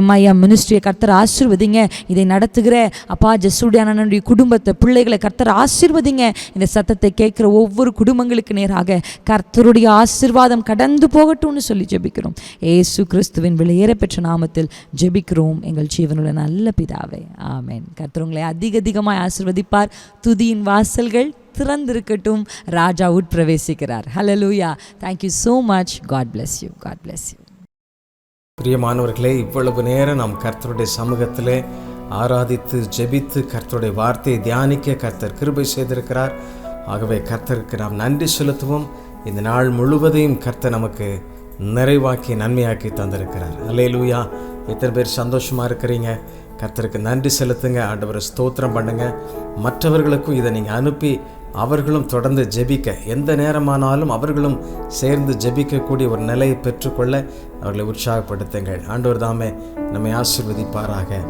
MIM மினிஸ்ட்ரியை கர்த்தர் ஆசீர்வதிங்க. இதை நடத்துகிற அப்பா ஜெசுடியானுடைய குடும்பத்தை, பிள்ளைகளை கர்த்தர் ஆசீர்வதிங்க. இந்த சத்தத்தை கேட்குற ஒவ்வொரு குடும்பங்களுக்கு நேராக கர்த்தருடைய ஆசீர்வாதம் கடந்து போகட்டும்னு சொல்லி ஜெபிக்கிறோம். ஏசு கிறிஸ்துவின் விலையேற பெற்ற நாமத்தில் ஜெபிக்கிறோம் எங்கள் ஜீவனுள்ள நல்ல பிதாவே, ஆமென். கர்த்தர் உங்களை அதிகமாய் ஆசீர்வதிப்பார். துதியின் வாசல்கள் திறந்திருக்கட்டும், ராஜா உட்பிரவேசிக்கிறார். ஹல்லேலூயா. Thank you so much. God bless you. God bless you. பிரியமானவர்களே, இவ்வளவு நேரம் நாம் கர்த்தருடைய சமூகத்திலே ஆராதித்து ஜெபித்து கர்த்தருடைய வார்த்தையை தியானிக்க கர்த்தர் கிருபை செய்திருக்கிறார். ஆகவே கர்த்தருக்கு நாம் நன்றி செலுத்துவோம். இந்த நாள் முழுவதையும் கர்த்தர் நமக்கு நிறைவாக்கி நன்மையாக்கி தந்திருக்கிறார். அல்லேலூயா. எத்தனை பேர் சந்தோஷமாக இருக்கிறீங்க? கர்த்தருக்கு நன்றி செலுத்துங்க, ஆண்டவரை ஸ்தோத்திரம் பண்ணுங்க. மற்றவர்களுக்கும் இதை நீங்கள் அனுப்பி அவர்களும் தொடர்ந்து ஜெபிக்க, எந்த நேரமானாலும் அவர்களும் சேர்ந்து ஜெபிக்கக்கூடிய ஒரு நிலையை பெற்றுக்கொள்ள அவர்களை உற்சாகப்படுத்துங்கள். ஆண்டவர் தாமே நம்மை ஆசீர்வதிப்பாராக.